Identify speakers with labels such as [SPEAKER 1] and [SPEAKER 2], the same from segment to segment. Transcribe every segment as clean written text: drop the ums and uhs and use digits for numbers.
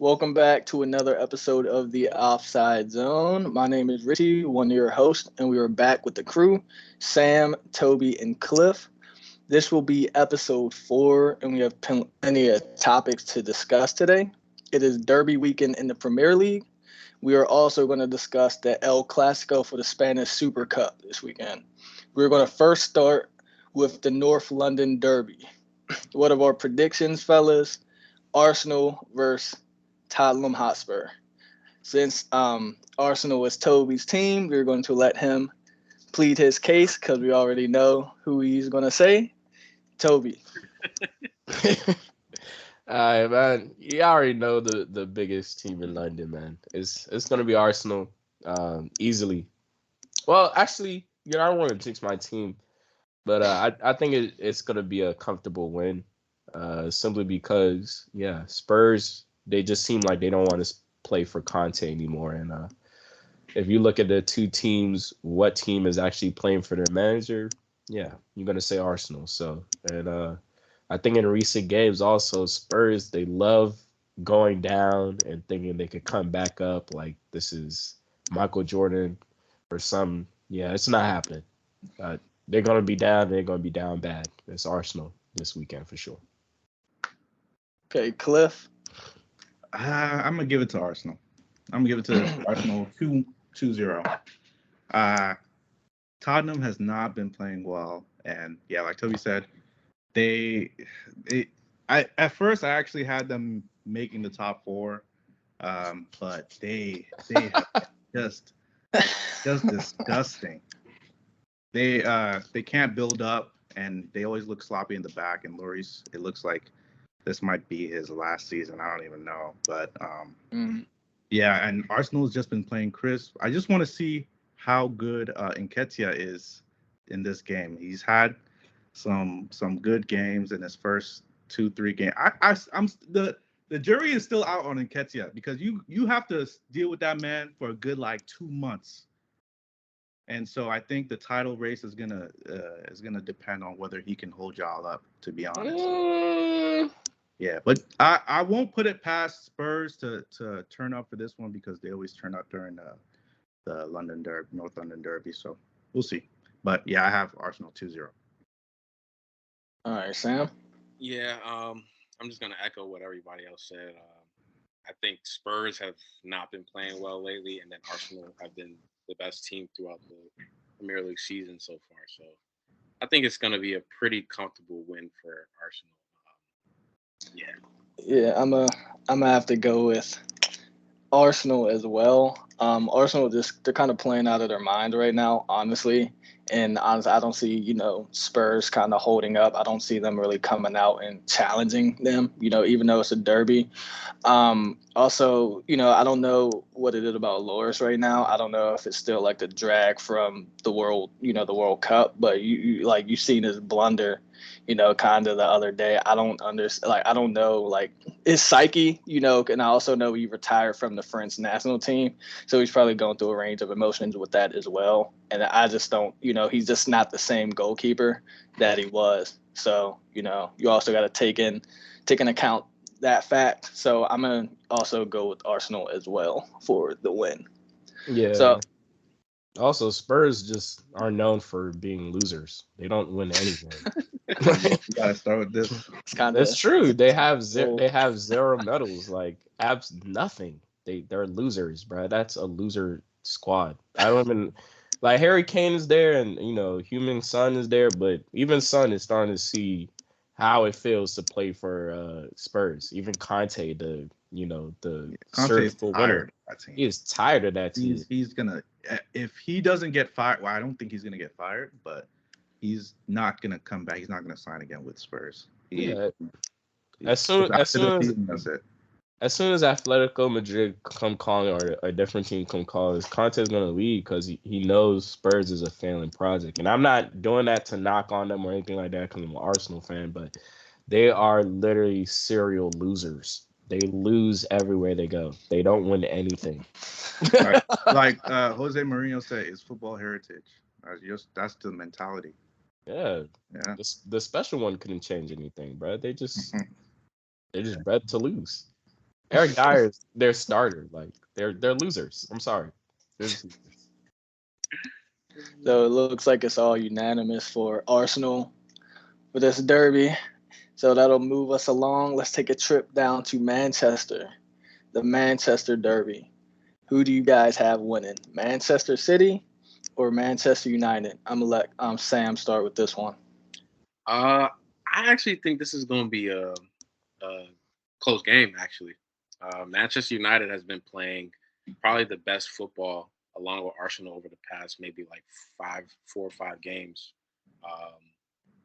[SPEAKER 1] Welcome back to another episode of the Offside Zone. My name is Richie, one of your hosts, and we are back with the crew, Sam, Toby, and Cliff. This will be episode 4, and we have plenty of topics to discuss today. It is Derby weekend in the Premier League. We are also going to discuss the El Clasico for the Spanish Super Cup this weekend. We're going to first start with the North London Derby. What are our predictions, fellas? Arsenal versus Tottenham Hotspur. Since Arsenal is Toby's team, we're going to let him plead his case because we already know who he's going to say. Toby.
[SPEAKER 2] All right, man. You already know the biggest team in London, man. It's gonna be Arsenal, easily. Well, actually, I don't want to jinx my team, but I think it's gonna be a comfortable win, simply because Spurs, they just seem like they don't want to play for Conte anymore, and if you look at the two teams, what team is actually playing for their manager? Yeah, you're gonna say Arsenal. So, and I think in recent games also Spurs, they love going down and thinking they could come back up like this is Michael Jordan or some. Yeah, it's not happening. They're gonna be down. They're gonna be down bad. It's Arsenal this weekend for sure.
[SPEAKER 1] Okay, Cliff.
[SPEAKER 3] I'm gonna give it to Arsenal. I'm gonna give it to Arsenal 2-0. Tottenham has not been playing well, and yeah, like Toby said, they I at first I actually had them making the top 4, but they have just disgusting. They can't build up, and they always look sloppy in the back. And Lloris, it looks like this might be his last season. I don't even know, but yeah. And Arsenal's just been playing crisp. I just want to see how good Nketiah is in this game. He's had some good games in his first 2-3 games. I'm the jury is still out on Nketiah because you have to deal with that man for a good like 2 months. And so I think the title race is gonna depend on whether he can hold y'all up. To be honest, yeah. But I won't put it past Spurs to turn up for this one because they always turn up during the London Derby, North London Derby. So we'll see. But yeah, I have Arsenal 2-0.
[SPEAKER 1] All right, Sam.
[SPEAKER 4] Yeah, I'm just gonna echo what everybody else said. I think Spurs have not been playing well lately, and then Arsenal have been the best team throughout the Premier League season so far. So I think it's gonna be a pretty comfortable win for Arsenal.
[SPEAKER 1] Yeah, I'm gonna have to go with Arsenal as well. Arsenal they're kind of playing out of their mind right now, honestly. And honestly, I don't see, Spurs kind of holding up. I don't see them really coming out and challenging them, even though it's a derby. Also, I don't know what it is about Loris right now. I don't know if it's still like the drag from the the World Cup, but you seen his blunder, kind of the other day. I don't understand. Like, I don't know, like his psyche, and I also know he retired from the French national team. So he's probably going through a range of emotions with that as well. And I just don't, he's just not the same goalkeeper that he was. So, you also got to take in account that fact. So I'm going to also go with Arsenal as well for the win.
[SPEAKER 2] Yeah.
[SPEAKER 1] So
[SPEAKER 2] also, Spurs just are known for being losers. They don't win anything.
[SPEAKER 3] You gotta start with this.
[SPEAKER 2] That's true. They have zero medals, like nothing. They're losers, bro. That's a loser squad. I don't even like Harry Kane is there, and Human Son is there, but even Son is starting to see how it feels to play for Spurs. Even Conte, the
[SPEAKER 3] Conte's
[SPEAKER 2] full winner,
[SPEAKER 3] tired. That team.
[SPEAKER 2] he is tired of that team.
[SPEAKER 3] He's gonna, if he doesn't get fired. Well, I don't think he's gonna get fired, but he's not gonna come back. He's not gonna sign again with Spurs.
[SPEAKER 2] As soon as
[SPEAKER 3] that's it.
[SPEAKER 2] As soon as Atletico Madrid come calling or a different team come calling, Conte's gonna leave because he knows Spurs is a failing project. And I'm not doing that to knock on them or anything like that because I'm an Arsenal fan, but they are literally serial losers. They lose everywhere they go. They don't win anything.
[SPEAKER 3] Right. Like Jose Mourinho said, it's football heritage. That's the mentality.
[SPEAKER 2] Yeah. The special one couldn't change anything, bro. They're just bred to lose. Eric Dyer's their starter. Like they're losers. I'm sorry.
[SPEAKER 1] So it looks like it's all unanimous for Arsenal for this derby. So that'll move us along. Let's take a trip down to Manchester, the Manchester Derby. Who do you guys have winning, Manchester City or Manchester United? I'm gonna let Sam start with this one.
[SPEAKER 4] I actually think this is going to be a close game. Actually, Manchester United has been playing probably the best football along with Arsenal over the past maybe like 4 or 5 games.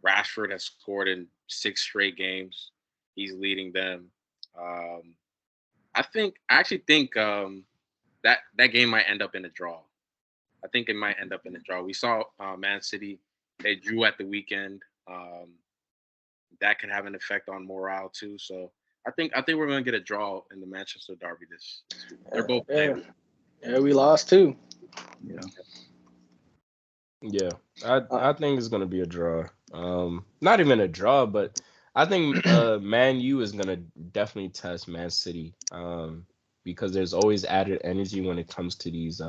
[SPEAKER 4] Rashford has scored in 6 straight games. He's leading them. I actually think that game might end up in a draw. I think it might end up in a draw. We saw Man City; they drew at the weekend. That could have an effect on morale too. So I think we're going to get a draw in the Manchester Derby this week. They're both playing.
[SPEAKER 1] Yeah, we lost too.
[SPEAKER 2] Yeah, I think it's gonna be a draw. Not even a draw, but I think Man U is gonna definitely test Man City. Because there's always added energy when it comes to these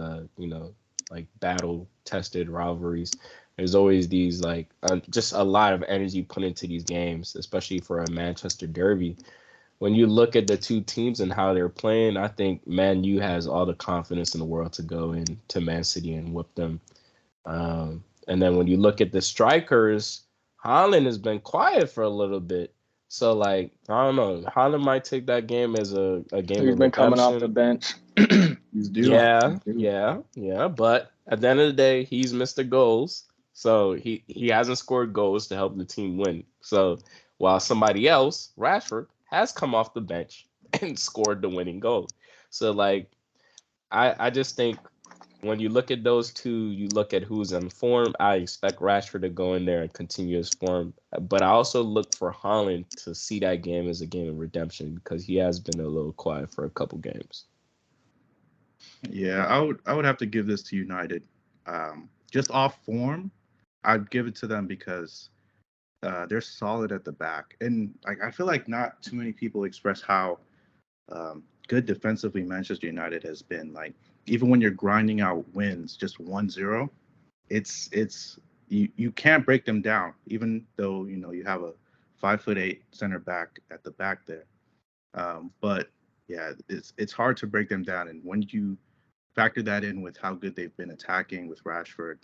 [SPEAKER 2] like battle tested rivalries. There's always these like just a lot of energy put into these games, especially for a Manchester Derby. When you look at the two teams and how they're playing, I think Man U has all the confidence in the world to go into Man City and whip them. And then when you look at the strikers, Haaland has been quiet for a little bit. So like I don't know, Haaland might take that game as a game
[SPEAKER 1] He's
[SPEAKER 2] of
[SPEAKER 1] been coming off the
[SPEAKER 2] redemption.
[SPEAKER 1] bench.
[SPEAKER 3] He's due.
[SPEAKER 2] Yeah. But at the end of the day, he's missed the goals, so he hasn't scored goals to help the team win. So while somebody else, Rashford, has come off the bench and scored the winning goal. So like I just think when you look at those two, you look at who's in form. I expect Rashford to go in there and continue his form, but I also look for Haaland to see that game as a game of redemption because he has been a little quiet for a couple games.
[SPEAKER 3] Yeah, I would have to give this to United. Just off form, I'd give it to them because they're solid at the back, and like I feel like not too many people express how good defensively Manchester United has been. Like even when you're grinding out wins, just 1-0, it's you can't break them down, even though you have a 5'8" center back at the back there. But yeah, it's hard to break them down, and when you factor that in with how good they've been attacking with Rashford,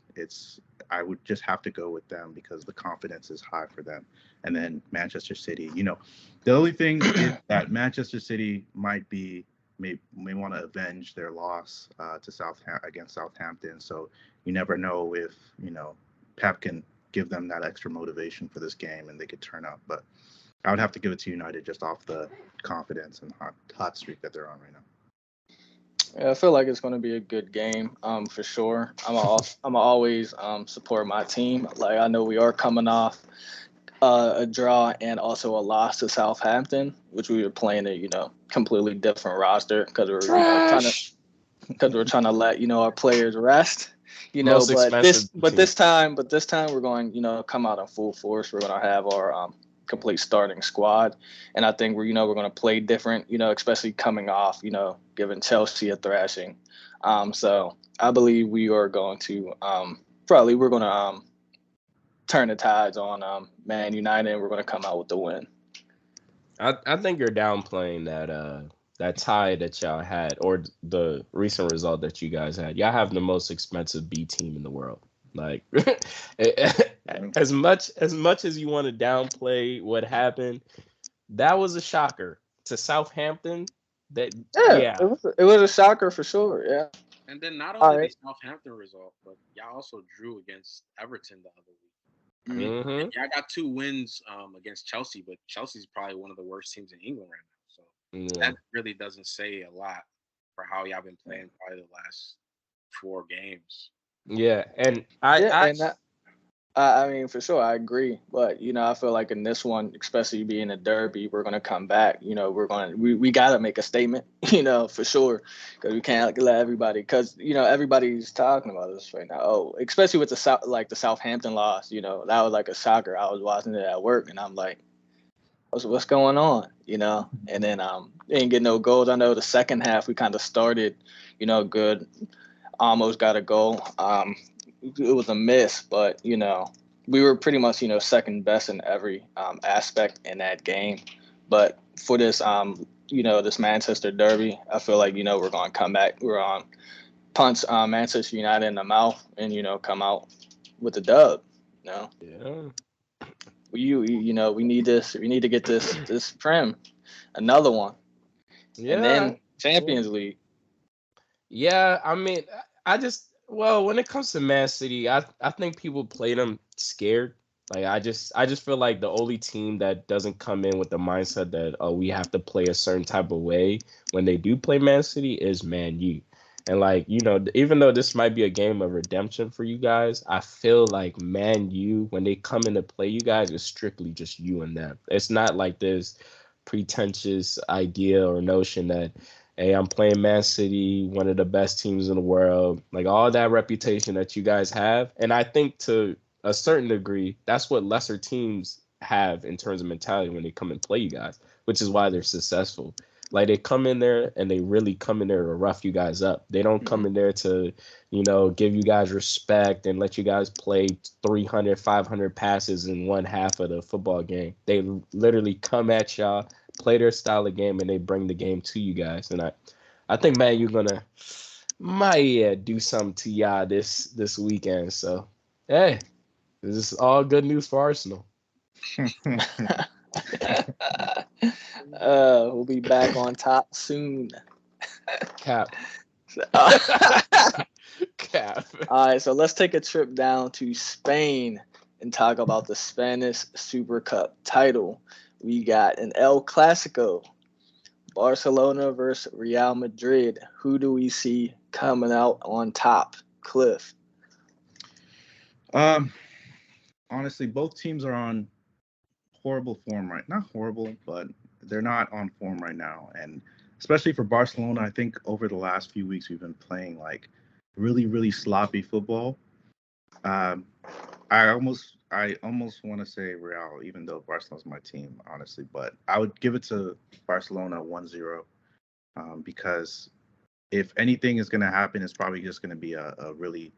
[SPEAKER 3] I would just have to go with them because the confidence is high for them. And then Manchester City, the only thing is that Manchester City may want to avenge their loss to against Southampton. So you never know if Pep can give them that extra motivation for this game and they could turn up. But I would have to give it to United just off the confidence and hot streak that they're on right now.
[SPEAKER 1] Yeah, I feel like it's going to be a good game, for sure. I'm always support my team. Like I know we are coming off a draw and also a loss to Southampton, which we were playing a completely different roster because we're trying to let our players rest.
[SPEAKER 2] Most expensive
[SPEAKER 1] This time we're going come out in full force. We're going to have our complete starting squad, and I think we're going to play different, especially coming off giving Chelsea a thrashing. So I believe we are going to turn the tides on Man United, and we're going to come out with the win.
[SPEAKER 2] I think you're downplaying that tie that y'all had or the recent result that you guys had. Y'all have the most expensive B team in the world. Like as much as you want to downplay what happened, that was a shocker to Southampton. It
[SPEAKER 1] was a shocker for sure. Yeah.
[SPEAKER 4] And then not only the Southampton result, but y'all also drew against Everton the other week. I mean, y'all got 2 wins against Chelsea, but Chelsea's probably one of the worst teams in England right now. So that really doesn't say a lot for how y'all been playing probably the last 4 games.
[SPEAKER 2] Yeah, and
[SPEAKER 1] I mean, for sure, I agree. But I feel like in this one, especially being a derby, we're gonna come back. We gotta make a statement. For sure, because we can't let everybody. Because everybody's talking about this right now. Oh, especially with the Southampton loss. That was like a shocker. I was watching it at work, and I'm like, what's going on, you know? And then didn't get no goals. I know the second half we kind of started, you know, good, almost got a goal. It was a miss, but you know, we were pretty much, you know, second best in every aspect in that game. But for this you know, this Manchester derby, I feel like, you know, we're going to come back. We're on punch Manchester United in the mouth and, you know, come out with the dub. You know,
[SPEAKER 2] Yeah.
[SPEAKER 1] you know, we need this. We need to get this prem, another one, and
[SPEAKER 2] Yeah.
[SPEAKER 1] then Champions League.
[SPEAKER 2] Yeah, I mean, I just well, when it comes to Man City, I think people play them scared. Like I just feel like the only team that doesn't come in with the mindset that we have to play a certain type of way when they do play Man City is Man U. And like, you know, even though this might be a game of redemption for you guys, I feel like Man U, when they come in to play you guys, is strictly just you and them. It's not like this pretentious idea or notion that hey, I'm playing Man City, one of the best teams in the world, like all that reputation that you guys have. And I think to a certain degree, that's what lesser teams have in terms of mentality when they come and play you guys, which is why they're successful. Like they come in there and they really come in there to rough you guys up. They don't come in there to, you know, give you guys respect and let you guys play 300, 500 passes in one half of the football game. They literally come at y'all, play their style of game, and they bring the game to you guys. And I think, man, you're gonna might do something to y'all this weekend. So, hey, this is all good news for Arsenal.
[SPEAKER 1] We'll be back on top soon.
[SPEAKER 2] Cap. Cap.
[SPEAKER 1] All right, so let's take a trip down to Spain and talk about the Spanish Super Cup title. We got an El Clasico, Barcelona versus Real Madrid. Who do we see coming out on top? Cliff.
[SPEAKER 3] Honestly, both teams are on horrible form not horrible, but they're not on form right now. And especially for Barcelona, I think over the last few weeks we've been playing like really, really sloppy football. Um, I almost want to say Real, even though Barcelona's my team, honestly, but I would give it to Barcelona 1-0, because if anything is going to happen, it's probably just going to be a really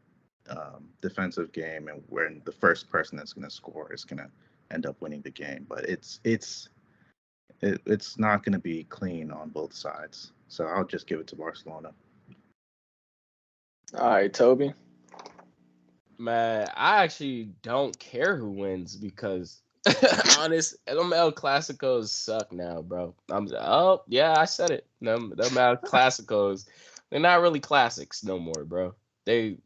[SPEAKER 3] defensive game, and where the first person that's going to score is going to end up winning the game. But it's not going to be clean on both sides. So I'll just give it to Barcelona.
[SPEAKER 1] All right, Toby.
[SPEAKER 2] Man, I actually don't care who wins because honest, them El Clasicos suck now, bro. Yeah, I said it. Them El Clasicos, they're not really classics no more, bro. They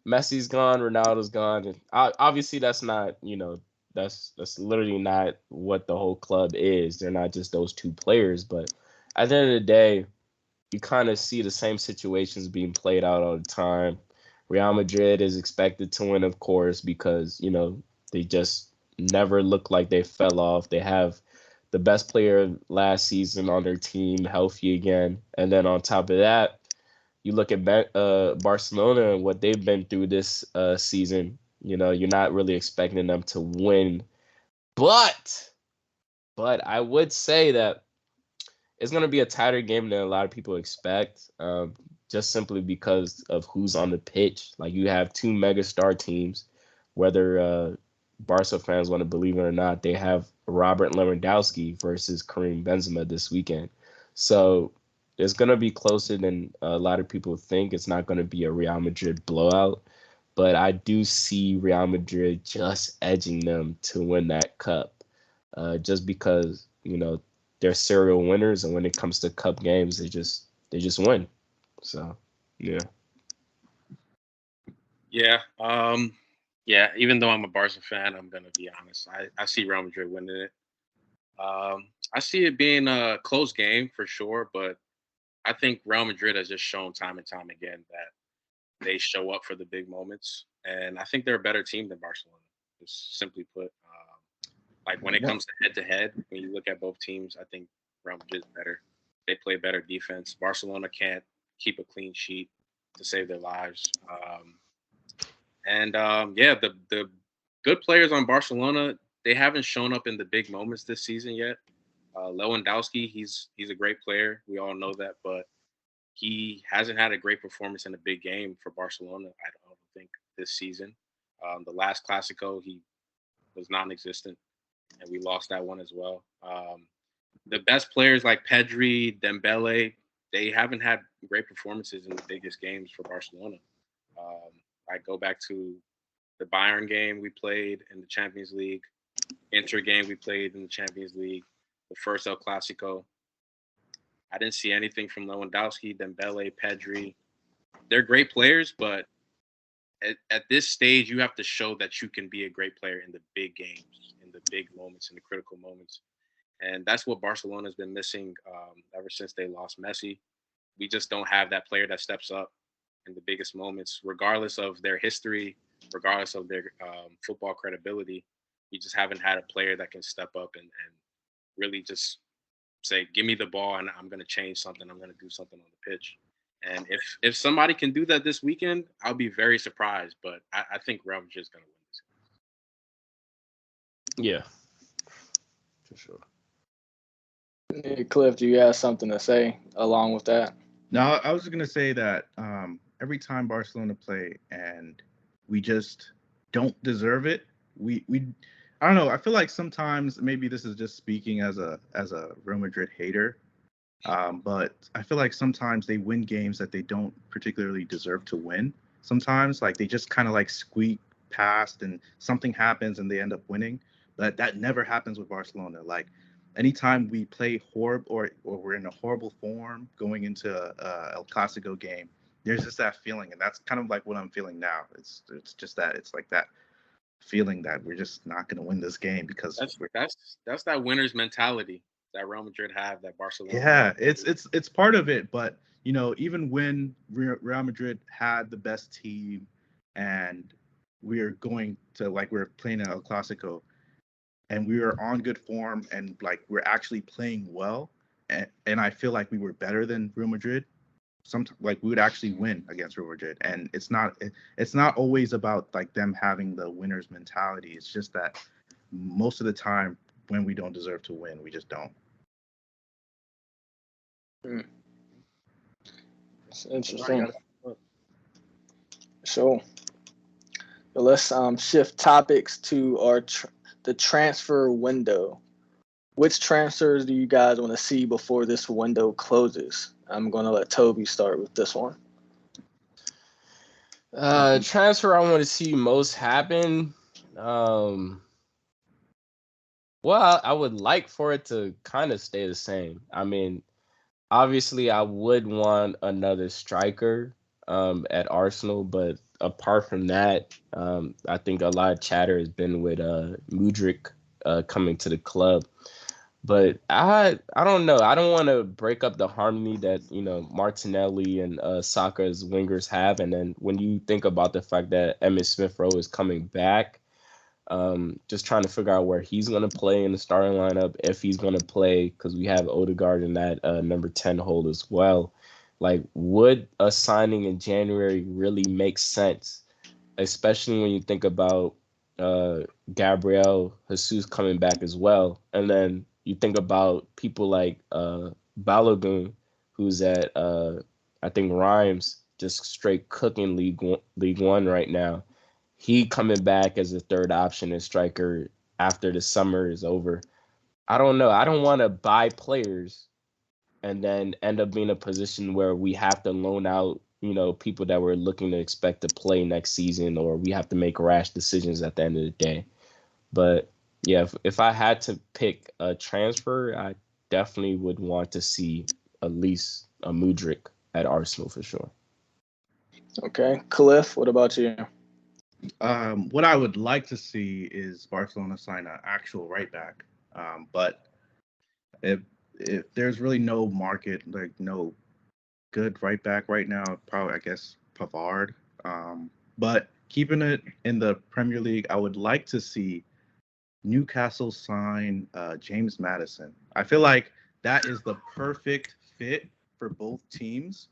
[SPEAKER 2] Messi's gone, Ronaldo's gone, and obviously that's not, you know, that's literally not what the whole club is. They're not just those two players, but at the end of the day, you kind of see the same situations being played out all the time. Real Madrid is expected to win, of course, because, you know, they just never look like they fell off. They have the best player last season on their team healthy again. And then on top of that, you look at Barcelona and what they've been through this season. You know, you're not really expecting them to win. But I would say that it's going to be a tighter game than a lot of people expect, just simply because of who's on the pitch. Like you have two megastar teams, whether Barca fans want to believe it or not. They have Robert Lewandowski versus Karim Benzema this weekend. So it's going to be closer than a lot of people think. It's not going to be a Real Madrid blowout, but I do see Real Madrid just edging them to win that cup, just because, you know, they're serial winners, and when it comes to cup games, they just win. So, yeah.
[SPEAKER 4] Yeah. Yeah. Even though I'm a Barca fan, I'm gonna be honest. I see Real Madrid winning it. I see it being a close game for sure, but I think Real Madrid has just shown time and time again that they show up for the big moments, and I think they're a better team than Barcelona. Just simply put, like when it comes to head, when you look at both teams, I think Real Madrid is better. They play better defense. Barcelona can't keep a clean sheet to save their lives. Yeah, the good players on Barcelona they haven't shown up in the big moments this season yet. Lewandowski, he's a great player. We all know that, but he hasn't had a great performance in a big game for Barcelona, I don't think, this season. The last Classico, he was non-existent, and we lost that one as well. The best players like Pedri, Dembele, they haven't had great performances in the biggest games for Barcelona. I go back to the Bayern game we played in the Champions League, Inter game we played in the Champions League, the first El Clasico. I didn't see anything from Lewandowski, Dembele, Pedri. They're great players, but at this stage, you have to show that you can be a great player in the big games, in the big moments, in the critical moments. And that's what Barcelona's been missing ever since they lost Messi. We just don't have that player that steps up in the biggest moments, regardless of their history, regardless of their football credibility. We just haven't had a player that can step up and really just say, give me the ball and I'm going to change something. I'm going to do something on the pitch. And if somebody can do that this weekend, I'll be very surprised. But I think Real Madrid is going to
[SPEAKER 2] win this. Yeah, for sure.
[SPEAKER 1] Hey, Cliff, do you have something to say along with that?
[SPEAKER 3] No, I was going to say that every time Barcelona play and we just don't deserve it, we I don't know. I feel like sometimes maybe this is just speaking as a Real Madrid hater, but I feel like sometimes they win games that they don't particularly deserve to win. Sometimes like they just kind of like squeak past and something happens and they end up winning. But that never happens with Barcelona. Like anytime we play horrible or we're in a horrible form going into a El Clasico game, there's just that feeling, and that's kind of like what I'm feeling now. It's just that it's like that feeling that we're just not going to win this game because
[SPEAKER 4] that's that winner's mentality that Real Madrid have, that Barcelona.
[SPEAKER 3] Yeah, it's part of it, but you know, even when Real Madrid had the best team and we're going to like we're playing El Clasico and we were on good form and like we're actually playing well and I feel like we were better than Real Madrid. Sometimes like we would actually win against Real Madrid, and it's not always about like them having the winner's mentality. It's just that most of the time when we don't deserve to win, we just don't.
[SPEAKER 1] It's interesting. So let's shift topics to the transfer window. Which transfers do you guys want to see before this window closes? I'm going to let Toby start with this one.
[SPEAKER 2] Transfer I want to see most happen. Well, I would like for it to kind of stay the same. I mean, obviously, I would want another striker at Arsenal, but apart from that, I think a lot of chatter has been with Mudryk coming to the club. But I don't know. I don't want to break up the harmony that, you know, Martinelli and Saka's wingers have. And then when you think about the fact that Emmitt Smith-Rowe is coming back, just trying to figure out where he's going to play in the starting lineup, if he's going to play, because we have Odegaard in that number 10 hold as well. Like, would a signing in January really make sense, especially when you think about Gabriel Jesus coming back as well? And then you think about people like Balogun, who's at, I think, Reims, just straight cooking League One right now. He coming back as a third option as striker after the summer is over. I don't know. I don't want to buy players and then end up being in a position where we have to loan out, you know, people that we're looking to expect to play next season, or we have to make rash decisions at the end of the day. But yeah, if I had to pick a transfer, I definitely would want to see at least a Mudryk at Arsenal for sure.
[SPEAKER 1] Okay. Cliff, what about you?
[SPEAKER 3] What I would like to see is Barcelona sign an actual right back. But if there's really no market, like no good right back right now, probably I guess Pavard. But keeping it in the Premier League, I would like to see Newcastle sign James Maddison. I feel like that is the perfect fit for both teams.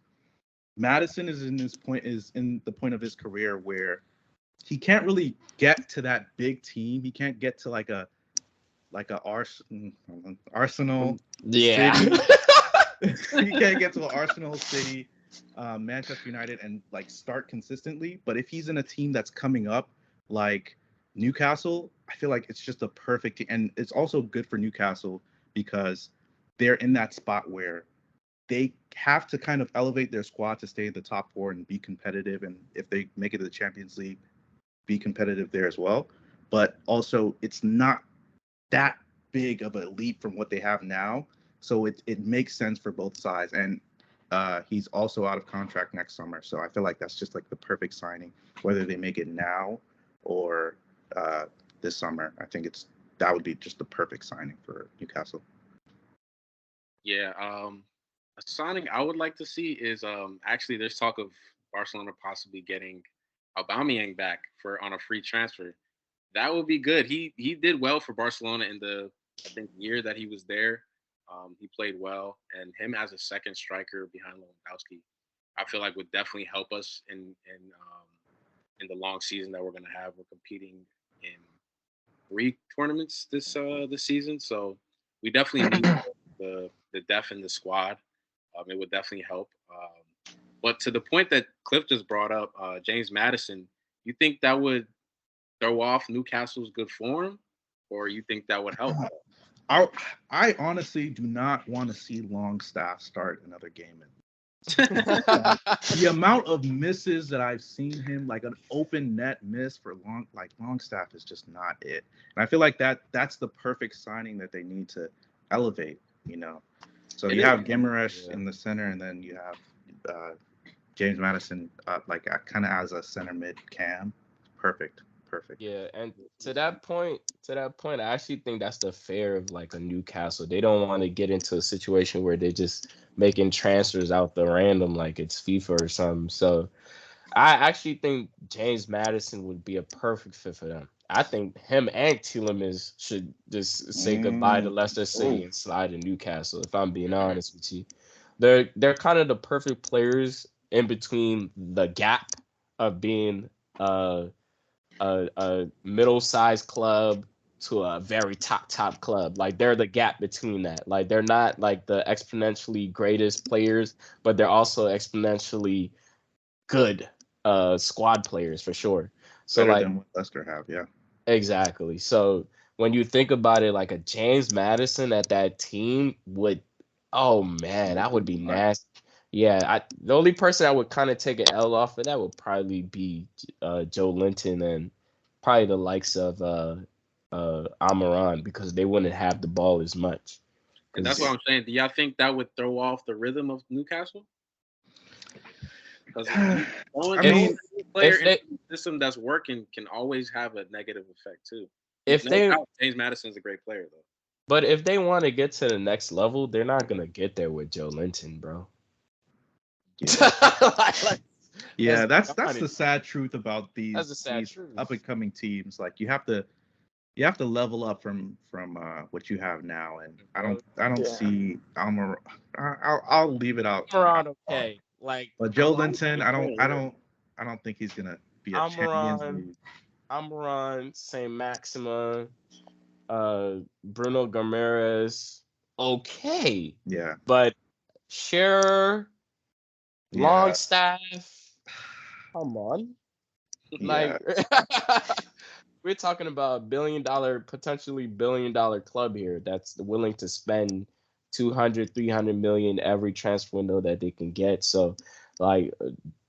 [SPEAKER 3] Maddison is in the point of his career where he can't really get to that big team. He can't get to like a like a Arsenal,
[SPEAKER 2] Yeah.
[SPEAKER 3] City. You can't get to an Arsenal, City, Manchester United, and like start consistently. But if he's in a team that's coming up, like Newcastle, I feel like it's just a perfect. And it's also good for Newcastle because they're in that spot where they have to kind of elevate their squad to stay in the top four and be competitive. And if they make it to the Champions League, be competitive there as well. But also, it's not that big of a leap from what they have now. So it makes sense for both sides. And he's also out of contract next summer. So I feel like that's just like the perfect signing, whether they make it now or this summer. I think that would be just the perfect signing for Newcastle.
[SPEAKER 4] Yeah, a signing I would like to see is actually there's talk of Barcelona possibly getting Aubameyang back on a free transfer. That would be good. He did well for Barcelona in the I think year that he was there. He played well, and him as a second striker behind Lewandowski, I feel like would definitely help us in the long season that we're going to have. We're competing in 3 tournaments this season, so we definitely need the depth in the squad. It would definitely help. But to the point that Cliff just brought up, James Madison, you think that would throw off Newcastle's good form, or you think that would help?
[SPEAKER 3] I honestly do not want to see Longstaff start another game. The amount of misses that I've seen him, like an open net miss for Longstaff, is just not it. And I feel like that's the perfect signing that they need to elevate. So you have Guimaraes in the center, and then you have James Madison kind of as a center mid cam. Perfect.
[SPEAKER 2] Yeah, and to that point, I actually think that's the fear of like a Newcastle. They don't want to get into a situation where they're just making transfers out the random like it's FIFA or something. So I actually think James Madison would be a perfect fit for them. I think him and Tielemans should just say goodbye to Leicester City and slide to Newcastle, if I'm being honest with you. They're kind of the perfect players in between the gap of being a middle-sized club to a very top club. Like they're the gap between that. Like they're not like the exponentially greatest players, but they're also exponentially good squad players for sure. So
[SPEAKER 3] better
[SPEAKER 2] like
[SPEAKER 3] than what Leicester have, yeah.
[SPEAKER 2] Exactly. So when you think about it, like a James Madison at that team would, oh man, that would be nasty. Yeah, the only person I would kind of take an L off of that would probably be Joe Linton and probably the likes of Amaran, because they wouldn't have the ball as much.
[SPEAKER 4] And that's what I'm saying. Do y'all think that would throw off the rhythm of Newcastle? Because player in the system that's working can always have a negative effect too. James Madison's a great player though.
[SPEAKER 2] But if they want to get to the next level, they're not gonna get there with Joe Linton, bro.
[SPEAKER 3] Yeah, that's the sad truth about these up and coming teams. Like you have to level up from what you have now, and I don't see Almar. I'll leave it out.
[SPEAKER 2] Okay,
[SPEAKER 3] but Joe Linton, I don't think he's gonna be a Champions League.
[SPEAKER 2] Amaran, Saint Maxima, Bruno Guimaraes, okay.
[SPEAKER 3] Yeah.
[SPEAKER 2] But Shearer, Longstaff, come on. Like we're talking about potentially billion dollar club here that's willing to spend 200, 300 million every transfer window that they can get. So like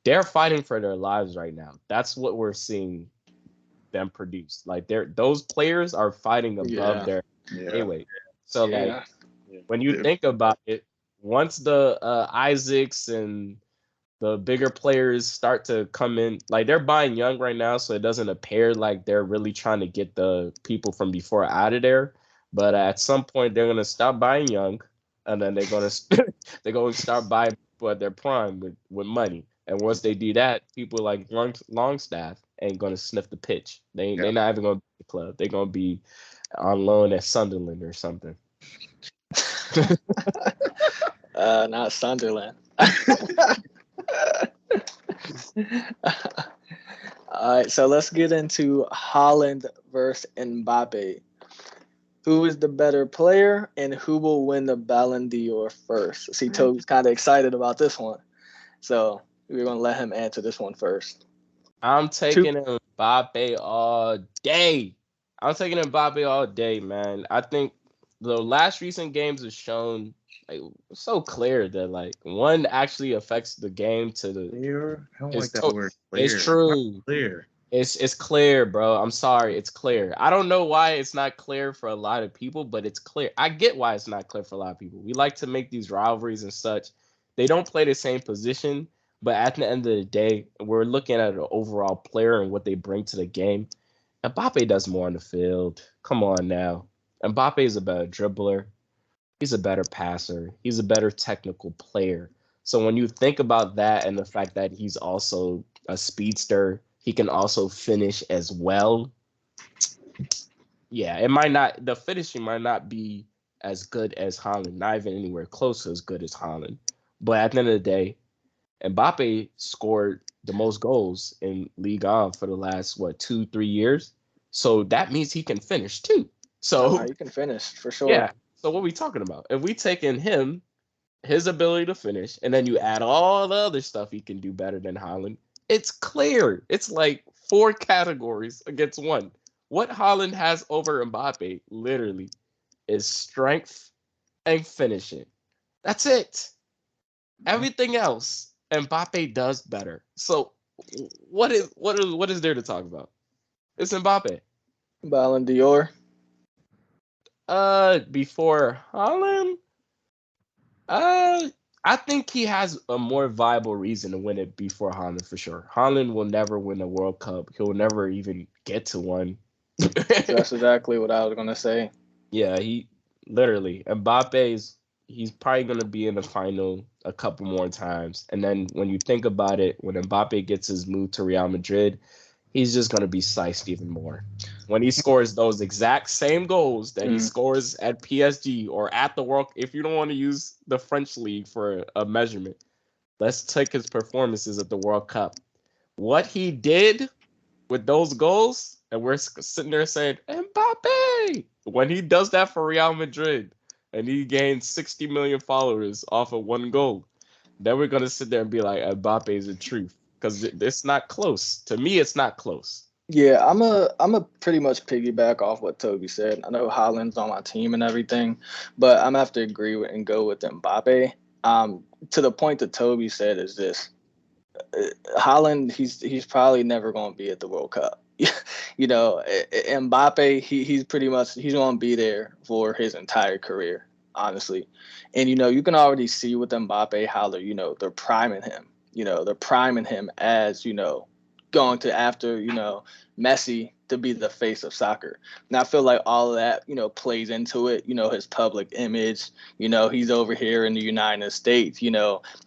[SPEAKER 2] they're fighting for their lives right now. That's what we're seeing them produce. Like those players are fighting above their pay weight. So like when you think about it, once the Isaacs and the bigger players start to come in, like they're buying young right now, so it doesn't appear like they're really trying to get the people from before out of there. But at some point, they're gonna stop buying young, and then they're gonna start buying people at their prime with money. And once they do that, people like Longstaff ain't gonna sniff the pitch. They're not even gonna be the club. They're gonna be on loan at Sunderland or something.
[SPEAKER 1] Not Sunderland. All right, so let's get into Haaland versus Mbappe. Who is the better player, and who will win the Ballon d'Or first? See, Toby's kind of excited about this one, so we're gonna let him answer this one first.
[SPEAKER 2] I'm taking Mbappe all day. I'm taking Mbappe all day, man. I think the last recent games have shown like so clear that like one actually affects the game to the.
[SPEAKER 3] Clear? I don't like that
[SPEAKER 2] to,
[SPEAKER 3] word. Clear.
[SPEAKER 2] It's true.
[SPEAKER 3] Clear.
[SPEAKER 2] It's clear, bro. I'm sorry, it's clear. I don't know why it's not clear for a lot of people, but it's clear. I get why it's not clear for a lot of people. We like to make these rivalries and such. They don't play the same position, but at the end of the day, we're looking at an overall player and what they bring to the game. Mbappe does more on the field. Come on now. Mbappe is a better dribbler. He's a better passer. He's a better technical player. So when you think about that and the fact that he's also a speedster, he can also finish as well. Yeah, the finishing might not be as good as Haaland, not even anywhere close to as good as Haaland. But at the end of the day, Mbappe scored the most goals in Ligue 1 for the last 2-3 years. So that means he can finish too. So
[SPEAKER 1] he can finish for sure.
[SPEAKER 2] Yeah. So what are we talking about? If we take in him, his ability to finish, and then you add all the other stuff he can do better than Haaland, it's clear. It's like 4 categories against 1. What Haaland has over Mbappe, literally, is strength and finishing. That's it. Everything else, Mbappe does better. So what is there to talk about? It's Mbappe.
[SPEAKER 1] Ballon d'Or.
[SPEAKER 2] Before Haaland, I think he has a more viable reason to win it before Haaland for sure. Haaland will never win a World Cup. He'll never even get to one.
[SPEAKER 1] That's exactly what I was gonna say.
[SPEAKER 2] Yeah, he literally he's probably gonna be in the final a couple more times. And then when you think about it, when Mbappe gets his move to Real Madrid, he's just gonna be sliced even more. When he scores those exact same goals that he scores at PSG or at the World, if you don't want to use the French league for a measurement, let's take his performances at the World Cup. What he did with those goals, and we're sitting there saying, Mbappe! When he does that for Real Madrid and he gains 60 million followers off of 1 goal, then we're going to sit there and be like, Mbappe is the truth. Because it's not close. To me, it's not close.
[SPEAKER 1] Yeah, I'm a pretty much piggyback off what Toby said. I know Haaland's on my team and everything, but I'm gonna have to agree with and go with Mbappe. To the point that Toby said is this: Haaland, he's probably never gonna be at the World Cup. Mbappe, he's pretty much he's gonna be there for his entire career, honestly. And you can already see with Mbappe how they're priming him. They're priming him as going to after Messi to be the face of soccer. And I feel like all of that plays into it. His public image. He's over here in the United States.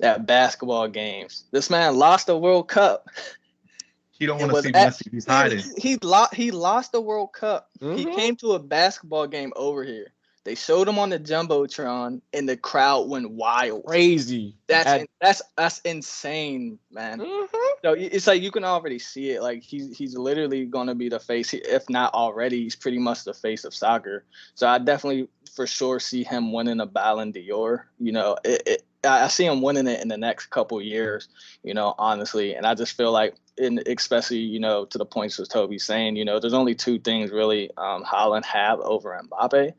[SPEAKER 1] At basketball games. This man lost the World Cup.
[SPEAKER 3] You don't want to see Messi. He's hiding.
[SPEAKER 1] He lost the World Cup. Mm-hmm. He came to a basketball game over here. They showed him on the Jumbotron, and the crowd went wild.
[SPEAKER 2] Crazy.
[SPEAKER 1] That's insane, man.
[SPEAKER 2] Mm-hmm.
[SPEAKER 1] So it's like you can already see it. Like he's literally gonna be the face, if not already. He's pretty much the face of soccer. So I definitely, for sure, see him winning a Ballon d'Or. I see him winning it in the next couple years. Honestly, and I just feel like, especially to the points that Toby's saying, there's only 2 things really Haaland have over Mbappe.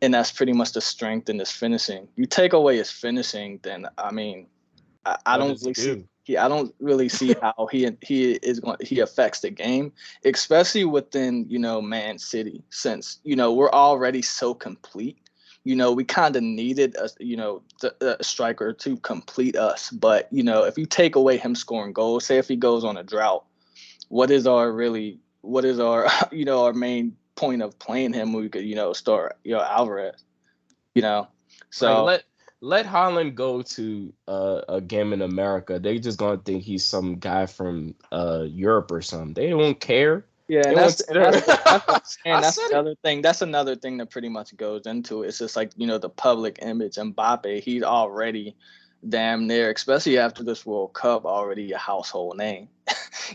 [SPEAKER 1] And that's pretty much the strength in his finishing. You take away his finishing, then I mean, I don't really see. I don't really see how he affects the game, especially within Man City. Since we're already so complete. We kind of needed a striker to complete us. But if you take away him scoring goals, say if he goes on a drought, what is our our main point of playing him when we could start Alvarez, so
[SPEAKER 2] like let Haaland go to a game in America. They just gonna think he's some guy from Europe or something. They won't care.
[SPEAKER 1] Yeah, and that's the other thing. That's another thing that pretty much goes into it. It's just like the public image. Mbappe, he's already damn near, especially after this World Cup, already a household name.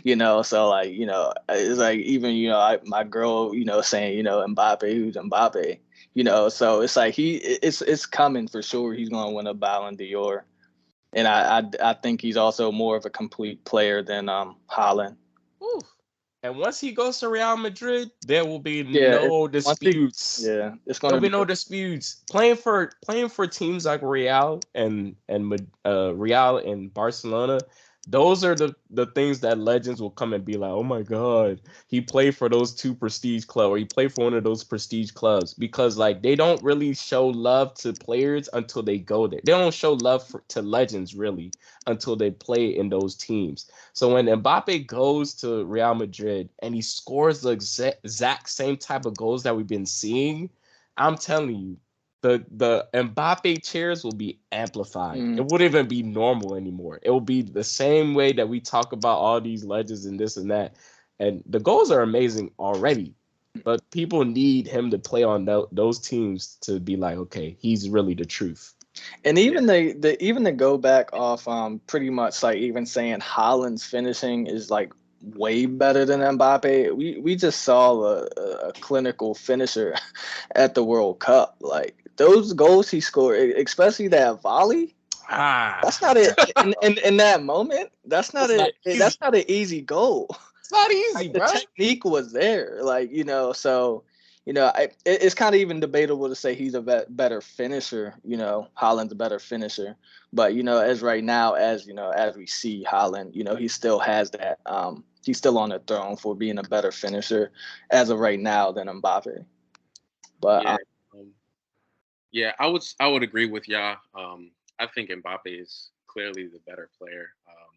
[SPEAKER 1] So like, it's like even, my girl, saying, Mbappe, who's Mbappe, so it's like it's coming for sure. He's going to win a Ballon d'Or. And I think he's also more of a complete player than Haaland.
[SPEAKER 2] Ooh. And once he goes to Real Madrid, there will be no disputes.
[SPEAKER 1] It's going
[SPEAKER 2] There'll be no disputes. Playing for teams like Real and Real and Barcelona, those are the things that legends will come and be like, oh my God, he played for those two prestige clubs, or he played for one of those prestige clubs, because like they don't really show love to players until they go there. They don't show love to legends really until they play in those teams. So when Mbappe goes to Real Madrid and he scores the exact same type of goals that we've been seeing, I'm telling you, the Mbappe cheers will be amplified. It wouldn't even be normal anymore. It will be the same way that we talk about all these legends and this and that. And the goals are amazing already, but people need him to play on those teams to be like, okay, he's really the truth.
[SPEAKER 1] And even to go back off pretty much like even saying Haaland's finishing is like way better than Mbappe. We just saw a clinical finisher at the World Cup. Like those goals he scored, especially that volley. That's not it. In that moment, that's not an easy goal.
[SPEAKER 2] It's not easy,
[SPEAKER 1] like,
[SPEAKER 2] bro.
[SPEAKER 1] The technique was there, like so. It's kind of even debatable to say he's a better finisher. Haaland's a better finisher, but as right now, as we see Haaland, he still has that. He's still on the throne for being a better finisher as of right now than Mbappe. But
[SPEAKER 4] I would agree with y'all. I think Mbappe is clearly the better player.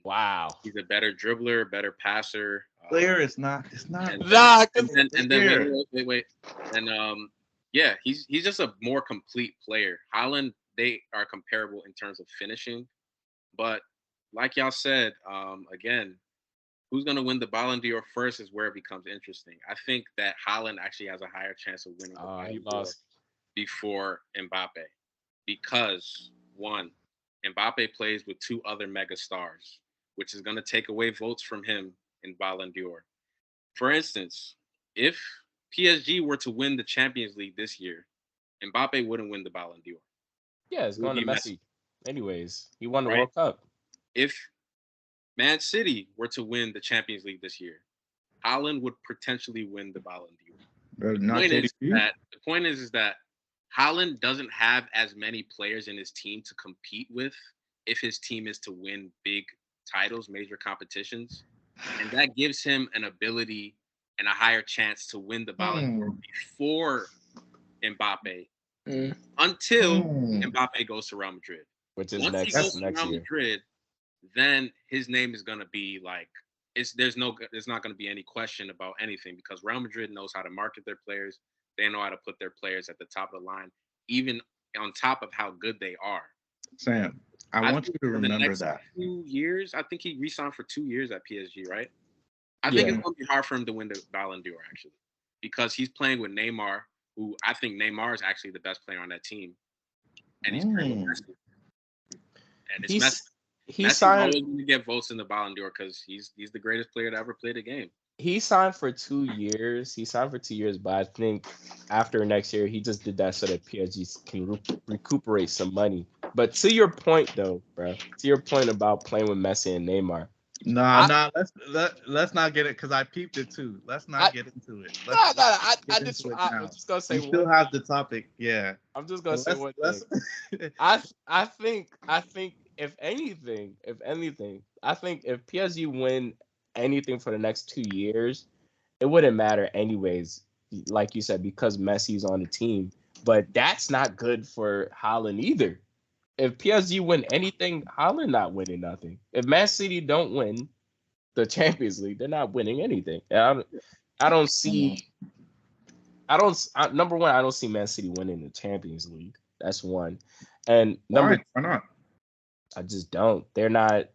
[SPEAKER 2] Wow,
[SPEAKER 4] he's a better dribbler, better passer.
[SPEAKER 3] Player is not. It's not.
[SPEAKER 4] And then wait. And he's just a more complete player. Haaland, they are comparable in terms of finishing, but like y'all said, again, who's going to win the Ballon d'Or first is where it becomes interesting. I think that Haaland actually has a higher chance of winning the Ballon d'Or before Mbappe, because one, Mbappe plays with two other mega stars, which is going to take away votes from him in Ballon d'Or. For instance, if PSG were to win the Champions League this year, Mbappe wouldn't win the Ballon d'Or.
[SPEAKER 2] Yeah, it's going to Messi. Anyways, he won the World Cup.
[SPEAKER 4] If Man City were to win the Champions League this year, Haaland would potentially win the Ballon d'Or. The point is that Haaland doesn't have as many players in his team to compete with if his team is to win big titles, major competitions. And that gives him an ability and a higher chance to win the Ballon d'Or before Mbappe, until Mbappe goes to Real Madrid.
[SPEAKER 2] Which is
[SPEAKER 4] Once
[SPEAKER 2] next
[SPEAKER 4] he goes to
[SPEAKER 2] next
[SPEAKER 4] Real
[SPEAKER 2] year.
[SPEAKER 4] Madrid, then his name is gonna be like there's not gonna be any question about anything, because Real Madrid knows how to market their players. They know how to put their players at the top of the line, even on top of how good they are.
[SPEAKER 3] Sam, I want you to remember that.
[SPEAKER 4] 2 years, I think he re-signed for 2 years at PSG, right? I think it's going to be hard for him to win the Ballon d'Or, actually, because he's playing with Neymar, who I think Neymar is actually the best player on that team, and he's playing with Messi. And it's Messi. Messi's always going to get votes in the Ballon d'Or because he's the greatest player to ever play the game.
[SPEAKER 2] He signed for 2 years. But I think after next year, he just did that so that PSG can recuperate some money. But to your point, though, bro, to your point about playing with Messi and Neymar.
[SPEAKER 3] Let's not get it, because I peeped it too. Let's not get into it.
[SPEAKER 2] I was just gonna say.
[SPEAKER 3] We still have the topic. Yeah,
[SPEAKER 2] I'm just gonna say one thing. I think if anything, I think if PSG win anything for the next 2 years, it wouldn't matter anyways, like you said, because Messi's on the team. But that's not good for Haaland either. If PSG win anything, Haaland not winning nothing. If Man City don't win the Champions League, they're not winning anything. I don't see. Number one, I don't see Man City winning the Champions League. That's one. And
[SPEAKER 3] why not?
[SPEAKER 2] I just don't. They're not.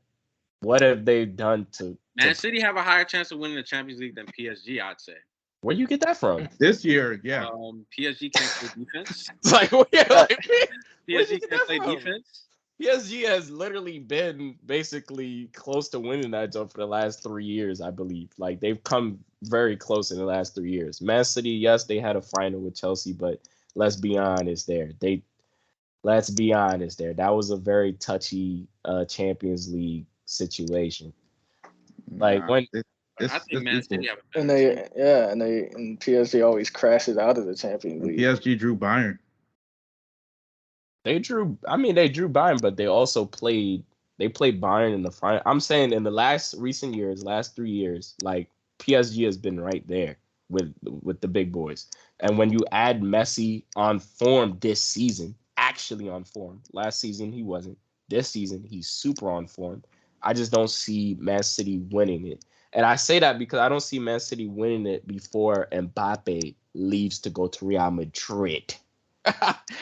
[SPEAKER 2] What have they done to
[SPEAKER 4] Man City have a higher chance of winning the Champions League than PSG, I'd say.
[SPEAKER 2] Where you get that from?
[SPEAKER 3] This year,
[SPEAKER 4] PSG can't play defense.
[SPEAKER 2] It's like,
[SPEAKER 4] PSG can't play defense.
[SPEAKER 2] PSG has literally been basically close to winning that job for the last 3 years, I believe. Like they've come very close in the last 3 years. Man City, yes, they had a final with Chelsea, but let's be honest there. Let's be honest there. That was a very touchy Champions League situation. Like
[SPEAKER 3] Nah,
[SPEAKER 2] when
[SPEAKER 4] I think Man
[SPEAKER 3] equal.
[SPEAKER 4] City have a
[SPEAKER 1] And
[SPEAKER 4] better team.
[SPEAKER 1] and PSG always crashes out of the Champions
[SPEAKER 3] And
[SPEAKER 1] League.
[SPEAKER 3] PSG drew Bayern.
[SPEAKER 2] they drew Bayern, but they played Bayern in the final. I'm saying in the last 3 years, like PSG has been right there with the big boys. And when you add Messi on form this season, actually on form. Last season he wasn't. This season he's super on form. I just don't see Man City winning it. And I say that because I don't see Man City winning it before Mbappe leaves to go to Real Madrid.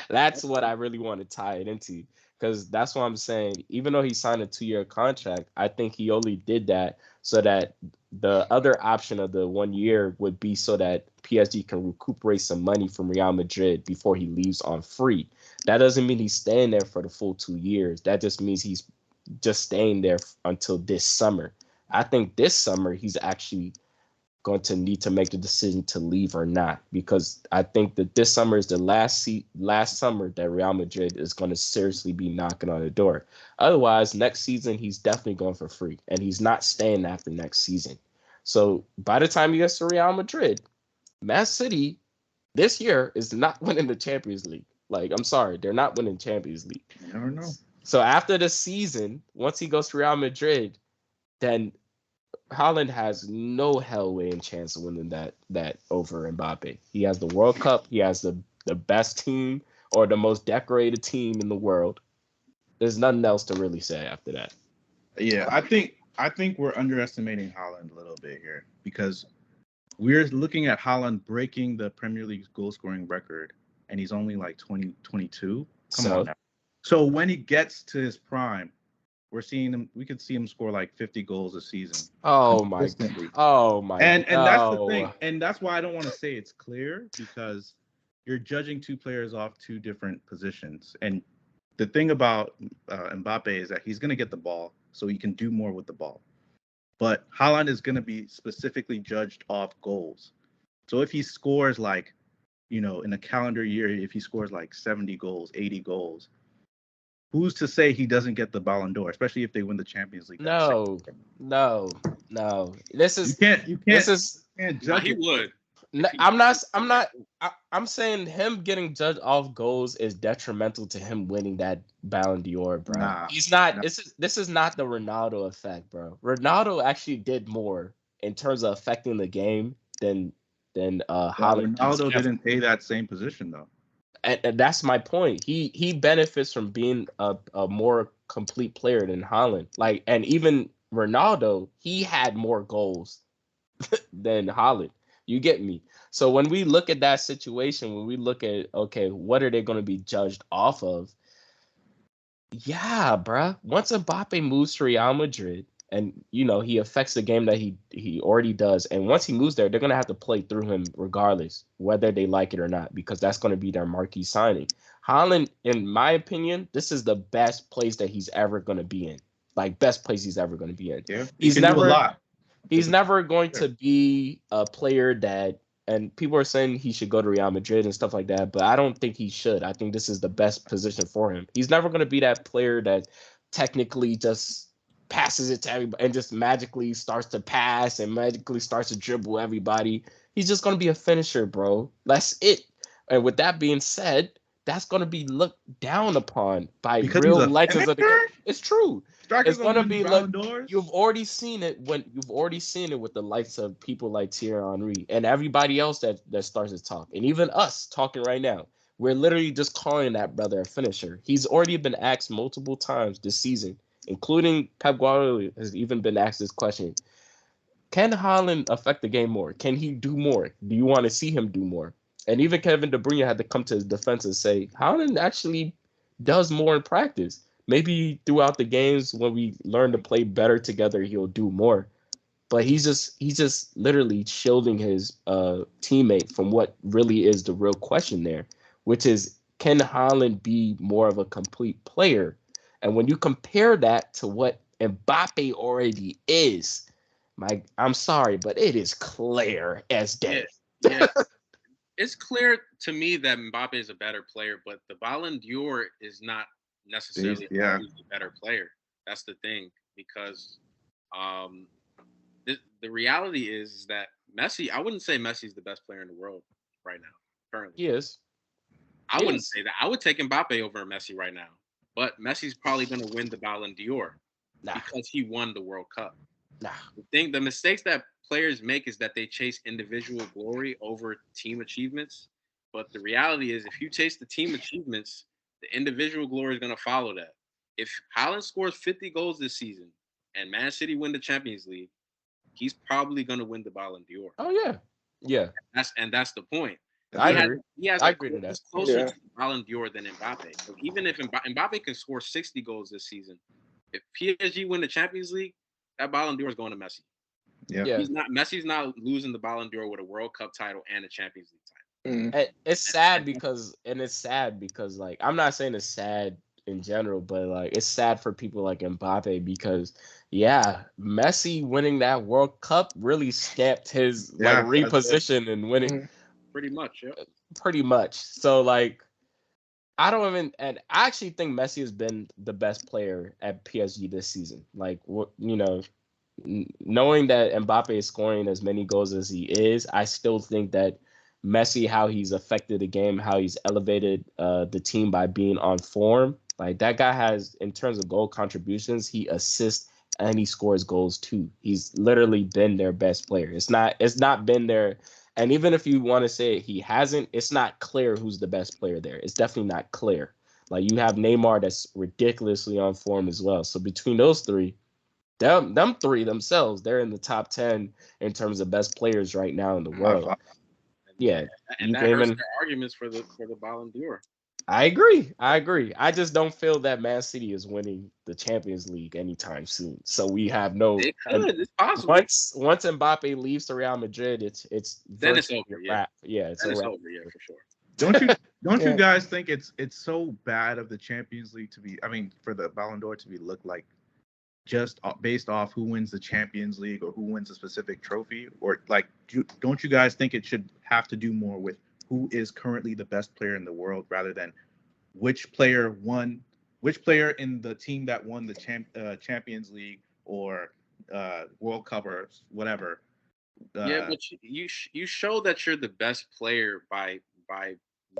[SPEAKER 2] That's what I really want to tie it into because that's what I'm saying. Even though he signed a 2-year contract, I think he only did that so that the other option of the 1 year would be so that PSG can recuperate some money from Real Madrid before he leaves on free. That doesn't mean he's staying there for the full 2 years. That just means he's just staying there until this summer. I think this summer he's actually going to need to make the decision to leave or not, because I think that this summer is the last summer that Real Madrid is going to seriously be knocking on the door. Otherwise, next season he's definitely going for free, and he's not staying after next season. So by the time he gets to Real Madrid, Man City this year is not winning the Champions League. Like, I'm sorry, they're not winning Champions League.
[SPEAKER 3] You never know.
[SPEAKER 2] So after the season, once he goes to Real Madrid, then Haaland has no hellway in chance of winning that over Mbappe. He has the World Cup. He has the best team or the most decorated team in the world. There's nothing else to really say after that.
[SPEAKER 3] Yeah, I think we're underestimating Haaland a little bit here because we're looking at Haaland breaking the Premier League's goal scoring record, and he's only like 22. Come on now. So when he gets to his prime, we could see him score like 50 goals a season.
[SPEAKER 2] Oh my God.
[SPEAKER 3] And that's the thing. And that's why I don't want to say it's clear, because you're judging two players off two different positions. And the thing about Mbappe is that he's going to get the ball, so he can do more with the ball. But Haaland is going to be specifically judged off goals. So if he scores like, in a calendar year, if he scores like 70 goals, 80 goals, who's to say he doesn't get the Ballon d'Or, especially if they win the Champions League?
[SPEAKER 2] No. This is
[SPEAKER 3] you can't
[SPEAKER 4] judge. He would.
[SPEAKER 2] No, I'm saying him getting judged off goals is detrimental to him winning that Ballon d'Or, bro.
[SPEAKER 3] Nah,
[SPEAKER 2] He's not. Nah. This is not the Ronaldo effect, bro. Ronaldo actually did more in terms of affecting the game than Haaland.
[SPEAKER 3] Ronaldo didn't pay that same position though.
[SPEAKER 2] And that's my point. He benefits from being a more complete player than Haaland. Like, and even Ronaldo, he had more goals than Haaland. You get me? So when we look at that situation, when we look at, okay, what are they going to be judged off of? Yeah, bruh. Once Mbappe moves to Real Madrid, and he affects the game that he already does, and once he moves there, they're going to have to play through him regardless, whether they like it or not, because that's going to be their marquee signing. Haaland, in my opinion, this is the best place that he's ever going to be in. Like, best place he's ever going to be in.
[SPEAKER 3] Yeah,
[SPEAKER 2] he's never do a lot. He's never going to be a player that, and people are saying he should go to Real Madrid and stuff like that, but I don't think he should. I think this is the best position for him. He's never going to be that player that technically just passes it to everybody and just magically starts to pass and magically starts to dribble everybody. He's just going to be a finisher, bro. That's it. And with that being said, that's going to be looked down upon by real legends of the game. It's true. It's going to be like you've already seen it with the likes of people like Thierry Henry and everybody else that starts to talk, and even us talking right now. We're literally just calling that brother a finisher. He's already been asked multiple times this season, including Pep Guardiola has even been asked this question: can Haaland affect the game more? Can he do more? Do you want to see him do more? And even Kevin De Bruyne had to come to his defense and say Haaland actually does more in practice. Maybe throughout the games when we learn to play better together, he'll do more. But he's just literally shielding his teammate from what really is the real question there, which is, can Haaland be more of a complete player? And when you compare that to what Mbappe already is, I'm sorry, but it is clear as day.
[SPEAKER 4] Yeah. It's clear to me that Mbappe is a better player, but the Ballon d'Or is not necessarily always a better player. That's the thing, because the reality is that Messi, I wouldn't say Messi is the best player in the world right now, currently.
[SPEAKER 2] He is.
[SPEAKER 4] I wouldn't say that. I would take Mbappe over Messi right now. But Messi's probably going to win the Ballon d'Or because he won the World Cup. The mistakes that players make is that they chase individual glory over team achievements. But the reality is, if you chase the team achievements, the individual glory is going to follow that. If Haaland scores 50 goals this season and Man City win the Champions League, he's probably going to win the Ballon d'Or.
[SPEAKER 2] Oh yeah, yeah.
[SPEAKER 4] That's the point.
[SPEAKER 2] I agree.
[SPEAKER 4] He's closer to the Ballon d'Or than Mbappe. So even if Mbappe can score 60 goals this season, if PSG win the Champions League, that Ballon d'Or is going to Messi.
[SPEAKER 3] Yeah.
[SPEAKER 4] Messi's not losing the Ballon d'Or with a World Cup title and a Champions League title.
[SPEAKER 2] It's sad because like, I'm not saying it's sad in general, but like, it's sad for people like Mbappe because Messi winning that World Cup really stamped his reposition and winning.
[SPEAKER 4] Pretty much, yeah.
[SPEAKER 2] Pretty much. So like, and I actually think Messi has been the best player at PSG this season. Like, knowing that Mbappe is scoring as many goals as he is, I still think that Messi, how he's affected the game, how he's elevated the team by being on form. Like, that guy has, in terms of goal contributions, he assists and he scores goals too. He's literally been their best player. It's not been their, and even if you want to say he hasn't, it's not clear who's the best player there. It's definitely not clear. Like, you have Neymar that's ridiculously on form as well. So between those three, them three themselves, they're in the top 10 in terms of best players right now in the world. Yeah,
[SPEAKER 4] and that hurts their arguments for the Ballon d'Or.
[SPEAKER 2] I agree. I just don't feel that Man City is winning the Champions League anytime soon. So we have no.
[SPEAKER 4] It could. It's possible.
[SPEAKER 2] Once Mbappe leaves to Real Madrid, it's
[SPEAKER 4] then it's over.
[SPEAKER 2] Yeah, it's
[SPEAKER 4] over. Yeah, for sure.
[SPEAKER 3] Don't you guys think it's so bad of the Champions League for the Ballon d'Or to be looked like just based off who wins the Champions League or who wins a specific trophy? Or like, don't you guys think it should have to do more with who is currently the best player in the world rather than which player in the team that won the Champions League or World Cup or whatever?
[SPEAKER 4] But you show that you're the best player by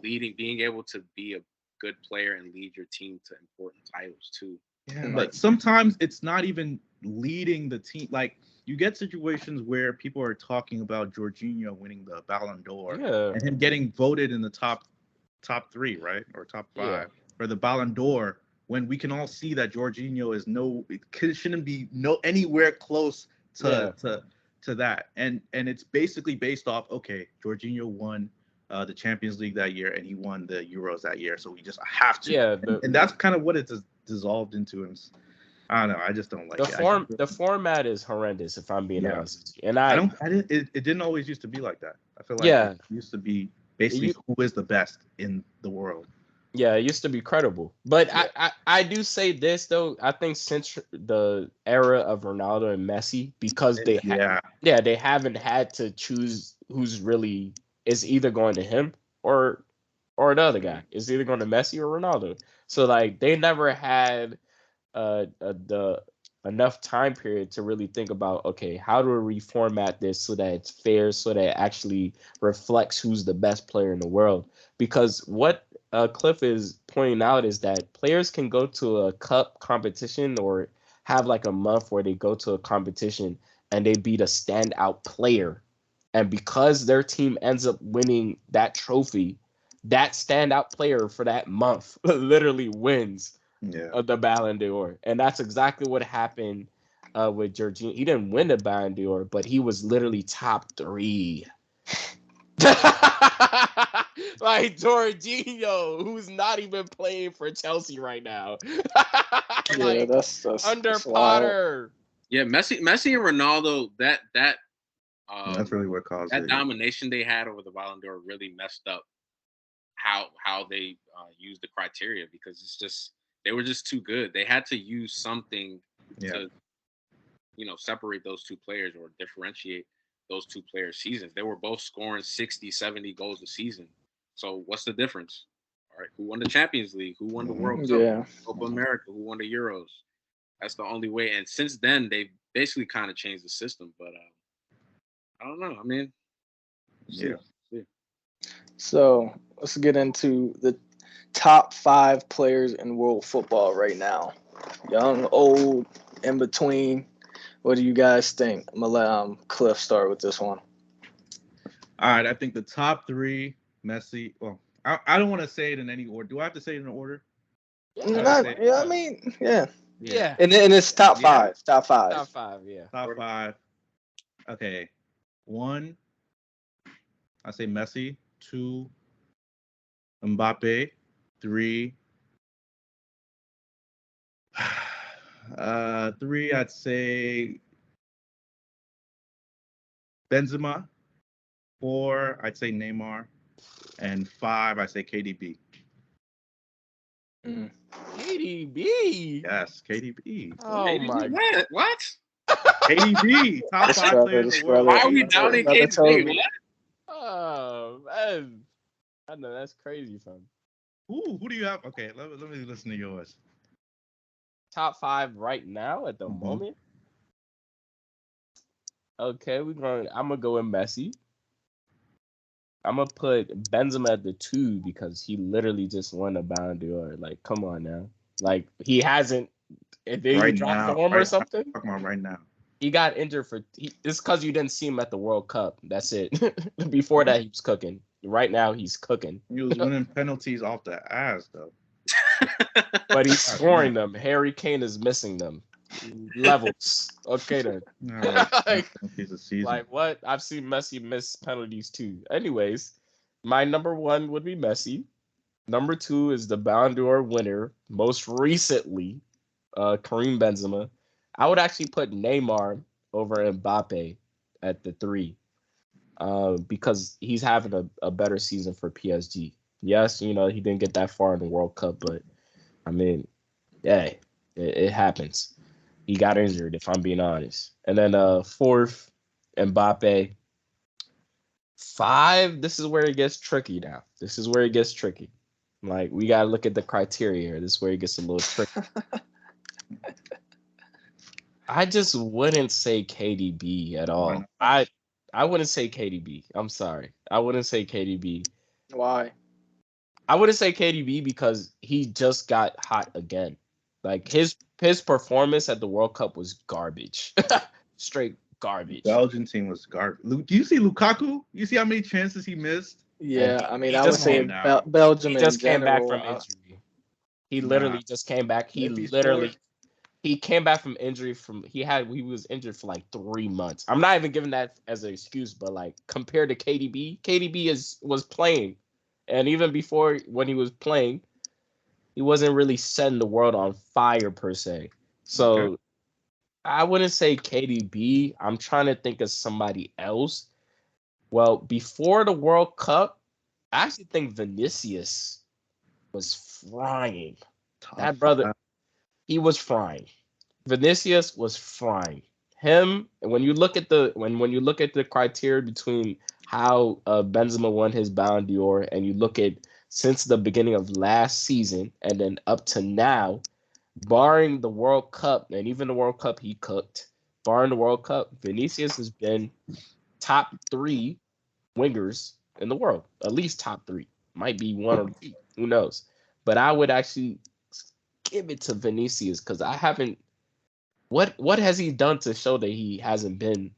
[SPEAKER 4] being able to be a good player and lead your team to important titles too.
[SPEAKER 3] Yeah, but sometimes it's not even leading the team. Like, you get situations where people are talking about Jorginho winning the Ballon d'Or and him getting voted in the top 3, right, or top 5 for the Ballon d'Or, when we can all see that Jorginho shouldn't be anywhere close to that, and it's basically based off, okay, Jorginho won the Champions League that year and he won the Euros that year, so we just have to. And that's kind of what it's dissolved into. And I don't know. I just don't like it.
[SPEAKER 2] The format is horrendous, if I'm being honest. And
[SPEAKER 3] it didn't always used to be like that. I feel like it used to be basically who is the best in the world.
[SPEAKER 2] Yeah, it used to be credible. But I do say this though. I think since the era of Ronaldo and Messi, because they haven't had to choose who's really is either going to him or another guy. It's either going to Messi or Ronaldo. So like, they never had the enough time period to really think about, okay, how do we reformat this so that it's fair, so that it actually reflects who's the best player in the world. Because what Cliff is pointing out is that players can go to a cup competition or have like a month where they go to a competition and they beat a standout player. And because their team ends up winning that trophy, that standout player for that month literally wins the Ballon d'Or. And that's exactly what happened with Jorginho. He didn't win the Ballon d'Or, but he was literally top 3. Like Jorginho, who's not even playing for Chelsea right now. Like,
[SPEAKER 1] that's
[SPEAKER 2] under Potter.
[SPEAKER 4] Yeah, Messi and Ronaldo,
[SPEAKER 3] that's really what caused
[SPEAKER 4] that domination they had over the Ballon d'Or really messed up how they use the criteria, because they were just too good. They had to use something to, separate those two players or differentiate those two players' seasons. They were both scoring 60, 70 goals a season. So what's the difference? All right, who won the Champions League? Who won the World Cup?
[SPEAKER 1] Yeah.
[SPEAKER 4] Copa America? Who won the Euros? That's the only way. And since then, they've basically kind of changed the system. But I don't know. I mean,
[SPEAKER 3] yeah.
[SPEAKER 1] So let's get into the top 5 players in world football right now. Young, old, in between. What do you guys think? I'm going to let Cliff start with this one.
[SPEAKER 3] All right, I think the top 3, Messi. Well, I don't want to say it in any order. Do I have to say it in order?
[SPEAKER 1] Yeah.
[SPEAKER 2] Yeah.
[SPEAKER 1] And it's top 5. Top 5.
[SPEAKER 2] Top 5, yeah.
[SPEAKER 3] Top 5. Okay. 1, I say Messi. 2, Mbappe. 3, 3, I'd say Benzema. 4, I'd say Neymar. And 5, I'd say KDB.
[SPEAKER 2] KDB.
[SPEAKER 3] Yes, KDB.
[SPEAKER 2] Oh my God.
[SPEAKER 4] What?
[SPEAKER 3] KDB, top 5 players in the world.
[SPEAKER 4] Why are we downing KDB? What?
[SPEAKER 2] Oh man, I know that's crazy, fam.
[SPEAKER 3] Who do you have? Okay, let me listen to yours.
[SPEAKER 2] Top 5 right now at the moment. Okay, I'm gonna go with Messi. I'm gonna put Benzema at the 2 because he literally just won a Ballon d'Or. Like, come on now. Like, he hasn't. Did he drop form or something?
[SPEAKER 3] Talking about right now.
[SPEAKER 2] He got injured it's because you didn't see him at the World Cup. That's it. Before that, he was cooking. Right now, he's cooking.
[SPEAKER 3] He was winning penalties off the ass, though.
[SPEAKER 2] But he's scoring them. Harry Kane is missing them. Levels. Okay, then. Like, what? I've seen Messi miss penalties, too. Anyways, my number 1 would be Messi. Number 2 is the Ballon d'Or winner, most recently, Karim Benzema. I would actually put Neymar over Mbappe at the 3 because he's having a better season for PSG. Yes, he didn't get that far in the World Cup, but, I mean, yeah, it happens. He got injured, if I'm being honest. And then 4th, Mbappe. 5, this is where it gets tricky now. Like, we got to look at the criteria here. This is where it gets a little tricky. I just wouldn't say KDB at all. I wouldn't say KDB. I'm sorry. I wouldn't say KDB.
[SPEAKER 1] Why?
[SPEAKER 2] I wouldn't say KDB because he just got hot again. Like, his performance at the World Cup was garbage. Straight garbage.
[SPEAKER 3] Belgian team was garbage. Do you see Lukaku? You see how many chances he missed?
[SPEAKER 1] Yeah, I mean, I would say Belgium
[SPEAKER 2] he just came back
[SPEAKER 1] general,
[SPEAKER 2] from injury. He literally just came back. He came back from injury he was injured for like 3 months. I'm not even giving that as an excuse, but like compared to KDB was playing. And even before when he was playing, he wasn't really setting the world on fire per se. So I wouldn't say KDB. I'm trying to think of somebody else. Well, before the World Cup, I actually think Vinicius was frying. That brother, he was frying. Vinicius was frying. Him, when you look at the criteria between how Benzema won his Ballon d'Or, and you look at since the beginning of last season and then up to now, barring the World Cup, and even the World Cup he cooked, barring the World Cup, Vinicius has been top 3 wingers in the world, at least top 3. Might be 1 or 2, who knows? But I would actually give it to Vinicius because I haven't. What has he done to show that he hasn't been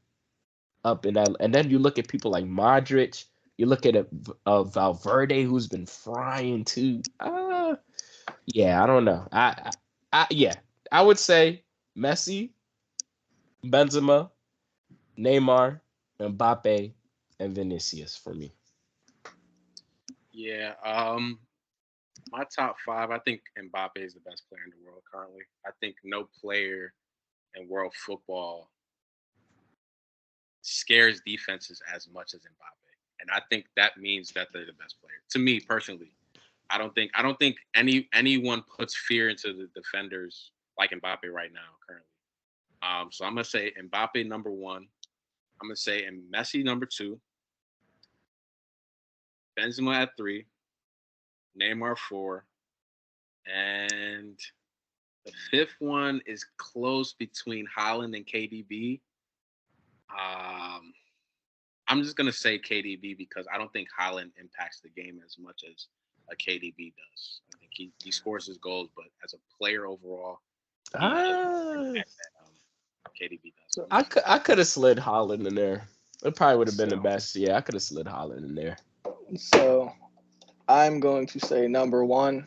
[SPEAKER 2] up in that? And then you look at people like Modric. You look at Valverde, who's been frying too. Yeah, I don't know. I would say Messi, Benzema, Neymar, Mbappe, and Vinicius for me.
[SPEAKER 4] Yeah. My top 5, I think Mbappe is the best player in the world currently. I think no player in world football scares defenses as much as Mbappe. And I think that means that they're the best player. To me, personally, I don't think anyone puts fear into the defenders like Mbappe right now currently. So I'm gonna say Mbappe number 1. I'm gonna say Messi number 2. Benzema at 3. Neymar 4. And the 5th one is close between Haaland and KDB. I'm just gonna say KDB because I don't think Haaland impacts the game as much as a KDB does. I think he scores his goals, but as a player overall, he doesn't impact that KDB does.
[SPEAKER 2] I could have slid Haaland in there. It probably would have been the best. Yeah, I could have slid Haaland in there.
[SPEAKER 1] So I'm going to say number 1,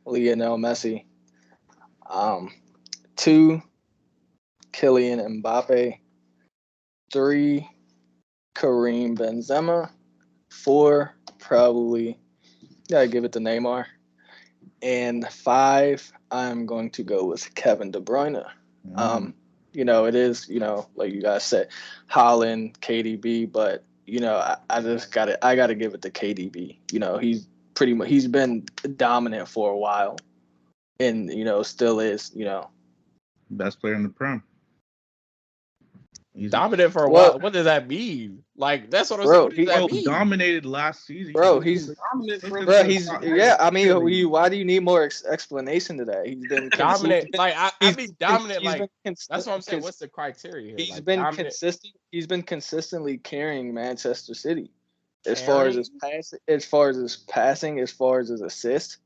[SPEAKER 1] Lionel Messi. 2, Kylian Mbappe. 3, Karim Benzema. 4, probably, gotta give it to Neymar. And 5, I'm going to go with Kevin De Bruyne. It is, like you guys said, Haaland, KDB, but, I got to give it to KDB. He's been dominant for a while and, still is,
[SPEAKER 3] Best player in the Prem.
[SPEAKER 2] Dominant for a while. What does that mean? Like, that's what I'm saying. What does that mean?
[SPEAKER 3] Dominated last season.
[SPEAKER 1] Bro, he's dominant. I mean, why do you need more explanation to that? He's been
[SPEAKER 2] dominant. Like, I mean, dominant. Like, that's what I'm saying. What's the criteria here?
[SPEAKER 1] He's been consistent. He's been consistently carrying Manchester City as far as his passing, as far as his assist.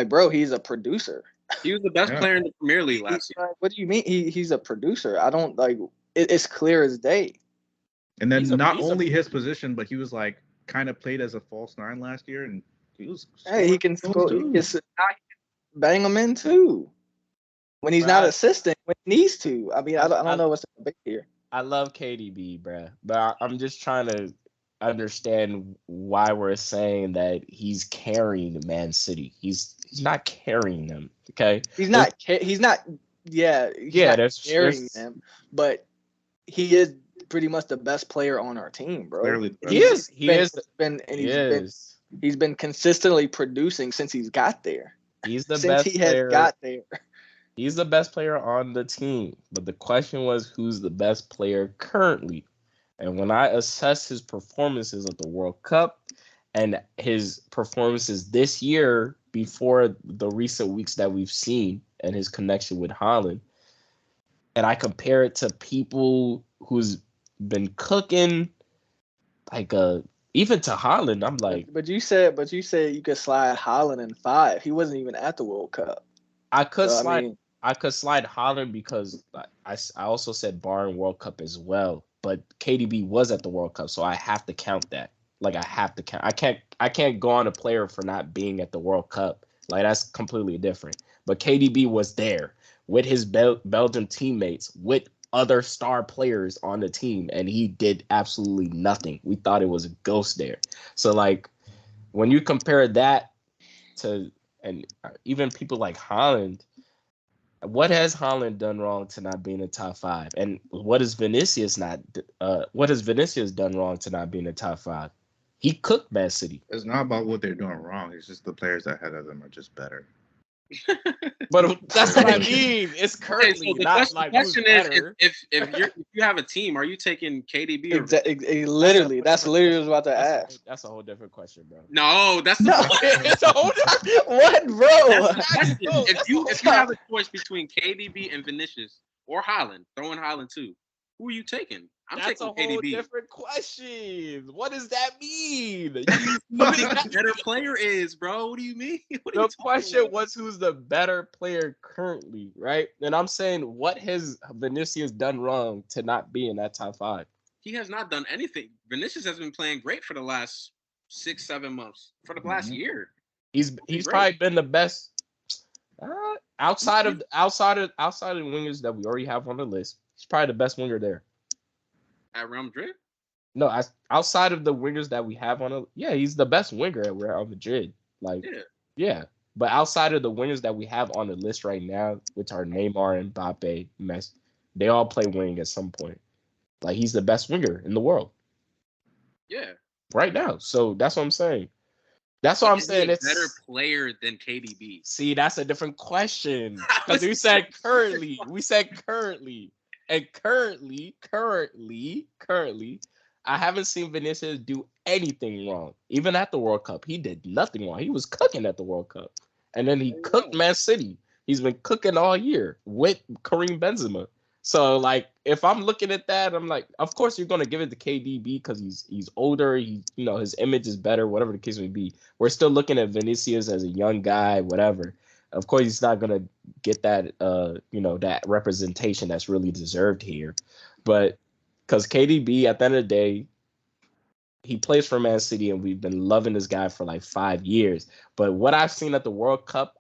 [SPEAKER 1] Bro, he's a producer.
[SPEAKER 4] He was the best player in the Premier League last year.
[SPEAKER 1] What do you mean? He's a producer. I don't like. It's clear as day.
[SPEAKER 3] And then not only his position, but he was like kind of played as a false 9 last year, and he was.
[SPEAKER 1] Hey, he can score. He can bang them in too. When he's not assisting, when he needs to. I mean, I don't know what's the debate here.
[SPEAKER 2] I love KDB, bruh, but I'm just trying to understand why we're saying that he's carrying Man City. He's not carrying them. Okay,
[SPEAKER 1] he's not. Yeah, that's carrying them, but he is pretty much the best player on our team, bro. He's been consistently producing since he's got there.
[SPEAKER 2] He's the best player. He's the best player on the team. But the question was, who's the best player currently? And when I assess his performances at the World Cup and his performances this year before the recent weeks that we've seen and his connection with Haaland, and I compare it to people who's been cooking, like even to Haaland, I'm like.
[SPEAKER 1] But you said you could slide Haaland in 5. He wasn't even at the World Cup.
[SPEAKER 2] I could slide Haaland because I also said barring World Cup as well. But KDB was at the World Cup, so I have to count that. Like I have to count. I can't go on a player for not being at the World Cup. Like that's completely different. But KDB was there with his Belgian teammates, with other star players on the team, and he did absolutely nothing. We thought it was a ghost there. So, like, when you compare that to, and even people like Haaland, what has Haaland done wrong to not be in the top 5? And what has Vinicius done wrong to not be in the top 5? He cooked Man City.
[SPEAKER 3] It's not about what they're doing wrong. It's just the players ahead of them are just better.
[SPEAKER 2] But that's what I mean. It's currently not like who's better.
[SPEAKER 4] If you have a team, are you taking KDB? Or
[SPEAKER 1] literally, that's literally what I was about to ask.
[SPEAKER 2] That's a whole different question, bro.
[SPEAKER 4] No, that's
[SPEAKER 2] it's a whole different.
[SPEAKER 1] What, bro?
[SPEAKER 4] If you have a choice between KDB and Vinicius or Haaland, throw in Haaland too. Who are you taking? I'm
[SPEAKER 2] That's
[SPEAKER 4] taking
[SPEAKER 2] a whole
[SPEAKER 4] KDB.
[SPEAKER 2] different question. What does that mean?
[SPEAKER 4] Who the better player is, bro? What do you mean?
[SPEAKER 2] The question was who's the better player currently, right? And I'm saying, what has Vinicius done wrong to not be in that top 5?
[SPEAKER 4] He has not done anything. Vinicius has been playing great for the last 6-7 months. For the last year,
[SPEAKER 2] he's probably been the best outside of the wingers that we already have on the list. He's probably the best winger there.
[SPEAKER 4] At Real Madrid?
[SPEAKER 2] No, outside of the wingers that we have he's the best winger at Real Madrid. Like, yeah. But outside of the wingers that we have on the list right now, which are Neymar, Mbappe, Messi, they all play wing at some point. Like, he's the best winger in the world.
[SPEAKER 4] Yeah.
[SPEAKER 2] Right now. So that's what I'm saying. That's what I'm
[SPEAKER 4] Is he
[SPEAKER 2] saying.
[SPEAKER 4] a
[SPEAKER 2] It's
[SPEAKER 4] better player than KDB.
[SPEAKER 2] See, that's a different question.
[SPEAKER 4] How
[SPEAKER 2] Because
[SPEAKER 4] is
[SPEAKER 2] we
[SPEAKER 4] he
[SPEAKER 2] said
[SPEAKER 4] better?
[SPEAKER 2] currently. We said currently. And currently, I haven't seen Vinicius do anything wrong. Even at the World Cup, he did nothing wrong. He was cooking at the World Cup. And then he
[SPEAKER 4] There you
[SPEAKER 2] cooked
[SPEAKER 4] go.
[SPEAKER 2] Man City. He's been cooking all year with Kareem Benzema. So, like, if I'm looking at that, I'm like, of course you're gonna give it to KDB because he's older. His image is better, whatever the case may be. We're still looking at Vinicius as a young guy, whatever. Of course, he's not gonna get that that representation that's really deserved here. But because KDB at the end of the day, he plays for Man City, and we've been loving this guy for like 5 years. But what I've seen at the World Cup,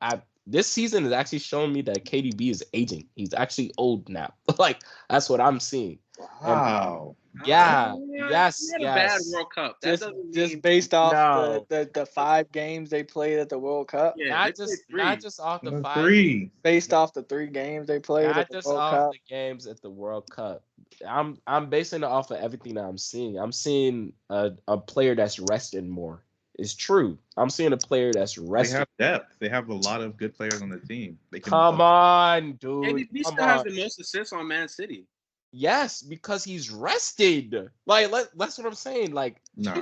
[SPEAKER 2] this season has actually shown me that KDB is aging. He's actually old now. Like that's what I'm seeing. And
[SPEAKER 3] Wow.
[SPEAKER 2] yeah,
[SPEAKER 4] He had a bad
[SPEAKER 2] yes.
[SPEAKER 4] World Cup. That doesn't
[SPEAKER 1] Just
[SPEAKER 4] mean
[SPEAKER 1] based off
[SPEAKER 2] No,
[SPEAKER 1] the 5 games they played at the World Cup,
[SPEAKER 4] yeah. They played
[SPEAKER 2] not
[SPEAKER 4] three.
[SPEAKER 2] just off the 5 games,
[SPEAKER 3] Three.
[SPEAKER 1] based off the 3 games they played at
[SPEAKER 2] not
[SPEAKER 1] the
[SPEAKER 2] just
[SPEAKER 1] World
[SPEAKER 2] off
[SPEAKER 1] Cup.
[SPEAKER 2] the games at the World Cup. I'm basing it off of everything that I'm seeing. I'm seeing a player that's rested more. It's true. I'm seeing a player that's
[SPEAKER 3] They
[SPEAKER 2] rested.
[SPEAKER 3] have depth. They have a lot of good players on the team. They can.
[SPEAKER 2] Come on, dude.
[SPEAKER 4] KDB
[SPEAKER 2] Come
[SPEAKER 4] still has
[SPEAKER 2] on.
[SPEAKER 4] the most assists on Man City.
[SPEAKER 2] Yes, because he's rested. Like that's what I'm saying. Like
[SPEAKER 3] Nah.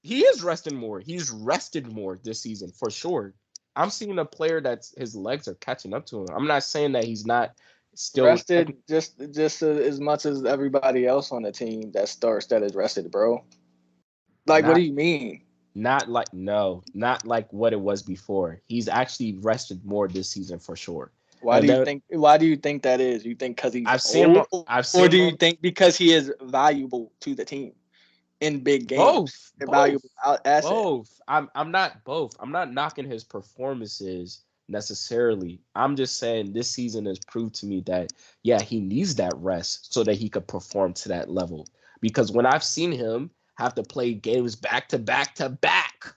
[SPEAKER 2] he is resting more. He's rested more this season for sure. I'm seeing a player that's his legs are catching up to him. I'm not saying that he's not still
[SPEAKER 1] Rested just as much as everybody else on the team that is rested, bro. Like, what
[SPEAKER 2] not
[SPEAKER 1] do you mean?
[SPEAKER 2] not like not like what it was before. He's actually rested more this season for sure.
[SPEAKER 1] Why
[SPEAKER 2] And
[SPEAKER 1] do you
[SPEAKER 2] then
[SPEAKER 1] think? Why do you think that is? You think because he's
[SPEAKER 2] I've seen him.
[SPEAKER 1] old,
[SPEAKER 2] I've
[SPEAKER 1] or
[SPEAKER 2] seen
[SPEAKER 1] do
[SPEAKER 2] him
[SPEAKER 1] you think because he is valuable to the team in big games?
[SPEAKER 2] both,
[SPEAKER 1] A
[SPEAKER 2] both.
[SPEAKER 1] valuable asset.
[SPEAKER 2] Both. I'm not both. I'm not knocking his performances necessarily. I'm just saying this season has proved to me that yeah, he needs that rest so that he could perform to that level. Because when I've seen him have to play games back to back to back,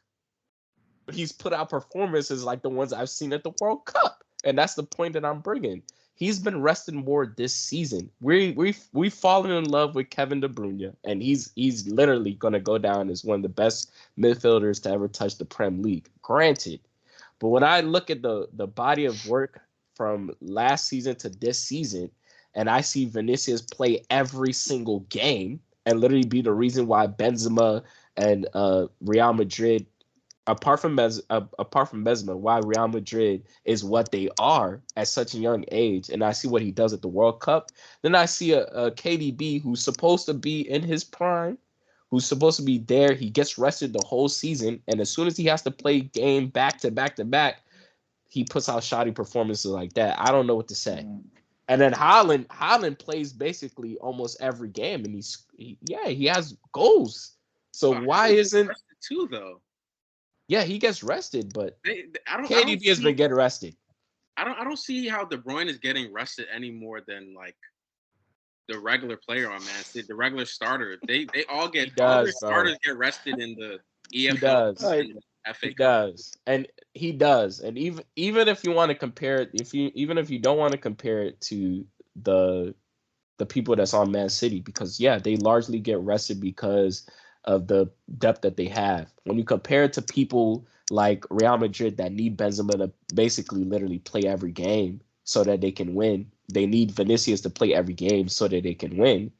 [SPEAKER 2] he's put out performances like the ones I've seen at the World Cup. And that's the point that I'm bringing. He's been resting more this season. We've fallen in love with Kevin De Bruyne, and he's literally gonna go down as one of the best midfielders to ever touch the Prem League. Granted, but when I look at the body of work from last season to this season, and I see Vinicius play every single game and literally be the reason why Benzema and Real Madrid apart from Benzema, why Real Madrid is what they are at such a young age, and I see what he does at the World Cup, then I see a KDB who's supposed to be in his prime, who's supposed to be there. He gets rested the whole season, and as soon as he has to play game back to back to back, he puts out shoddy performances like that. I don't know what to say. And then Haaland plays basically almost every game, and he has goals. So
[SPEAKER 4] Well,
[SPEAKER 2] why
[SPEAKER 4] Haaland gets
[SPEAKER 2] isn't
[SPEAKER 4] rested too though?
[SPEAKER 2] yeah, he gets rested, but
[SPEAKER 4] I don't
[SPEAKER 2] KDB has been
[SPEAKER 4] see.
[SPEAKER 2] getting rested.
[SPEAKER 4] I don't see how De Bruyne is getting rested any more than like the regular player on Man City, the regular starter. They all
[SPEAKER 2] He
[SPEAKER 4] get all their
[SPEAKER 2] does, bro.
[SPEAKER 4] starters get rested in the
[SPEAKER 2] He
[SPEAKER 4] EFL
[SPEAKER 2] does.
[SPEAKER 4] and the FA
[SPEAKER 2] He
[SPEAKER 4] Cup.
[SPEAKER 2] does. And he does. And even if you want to compare it, even if you don't want to compare it to the people that's on Man City, because yeah, they largely get rested because of the depth that they have. When you compare it to people like Real Madrid that need Benzema to basically literally play every game so that they can win, they need Vinicius to play every game so that they can win.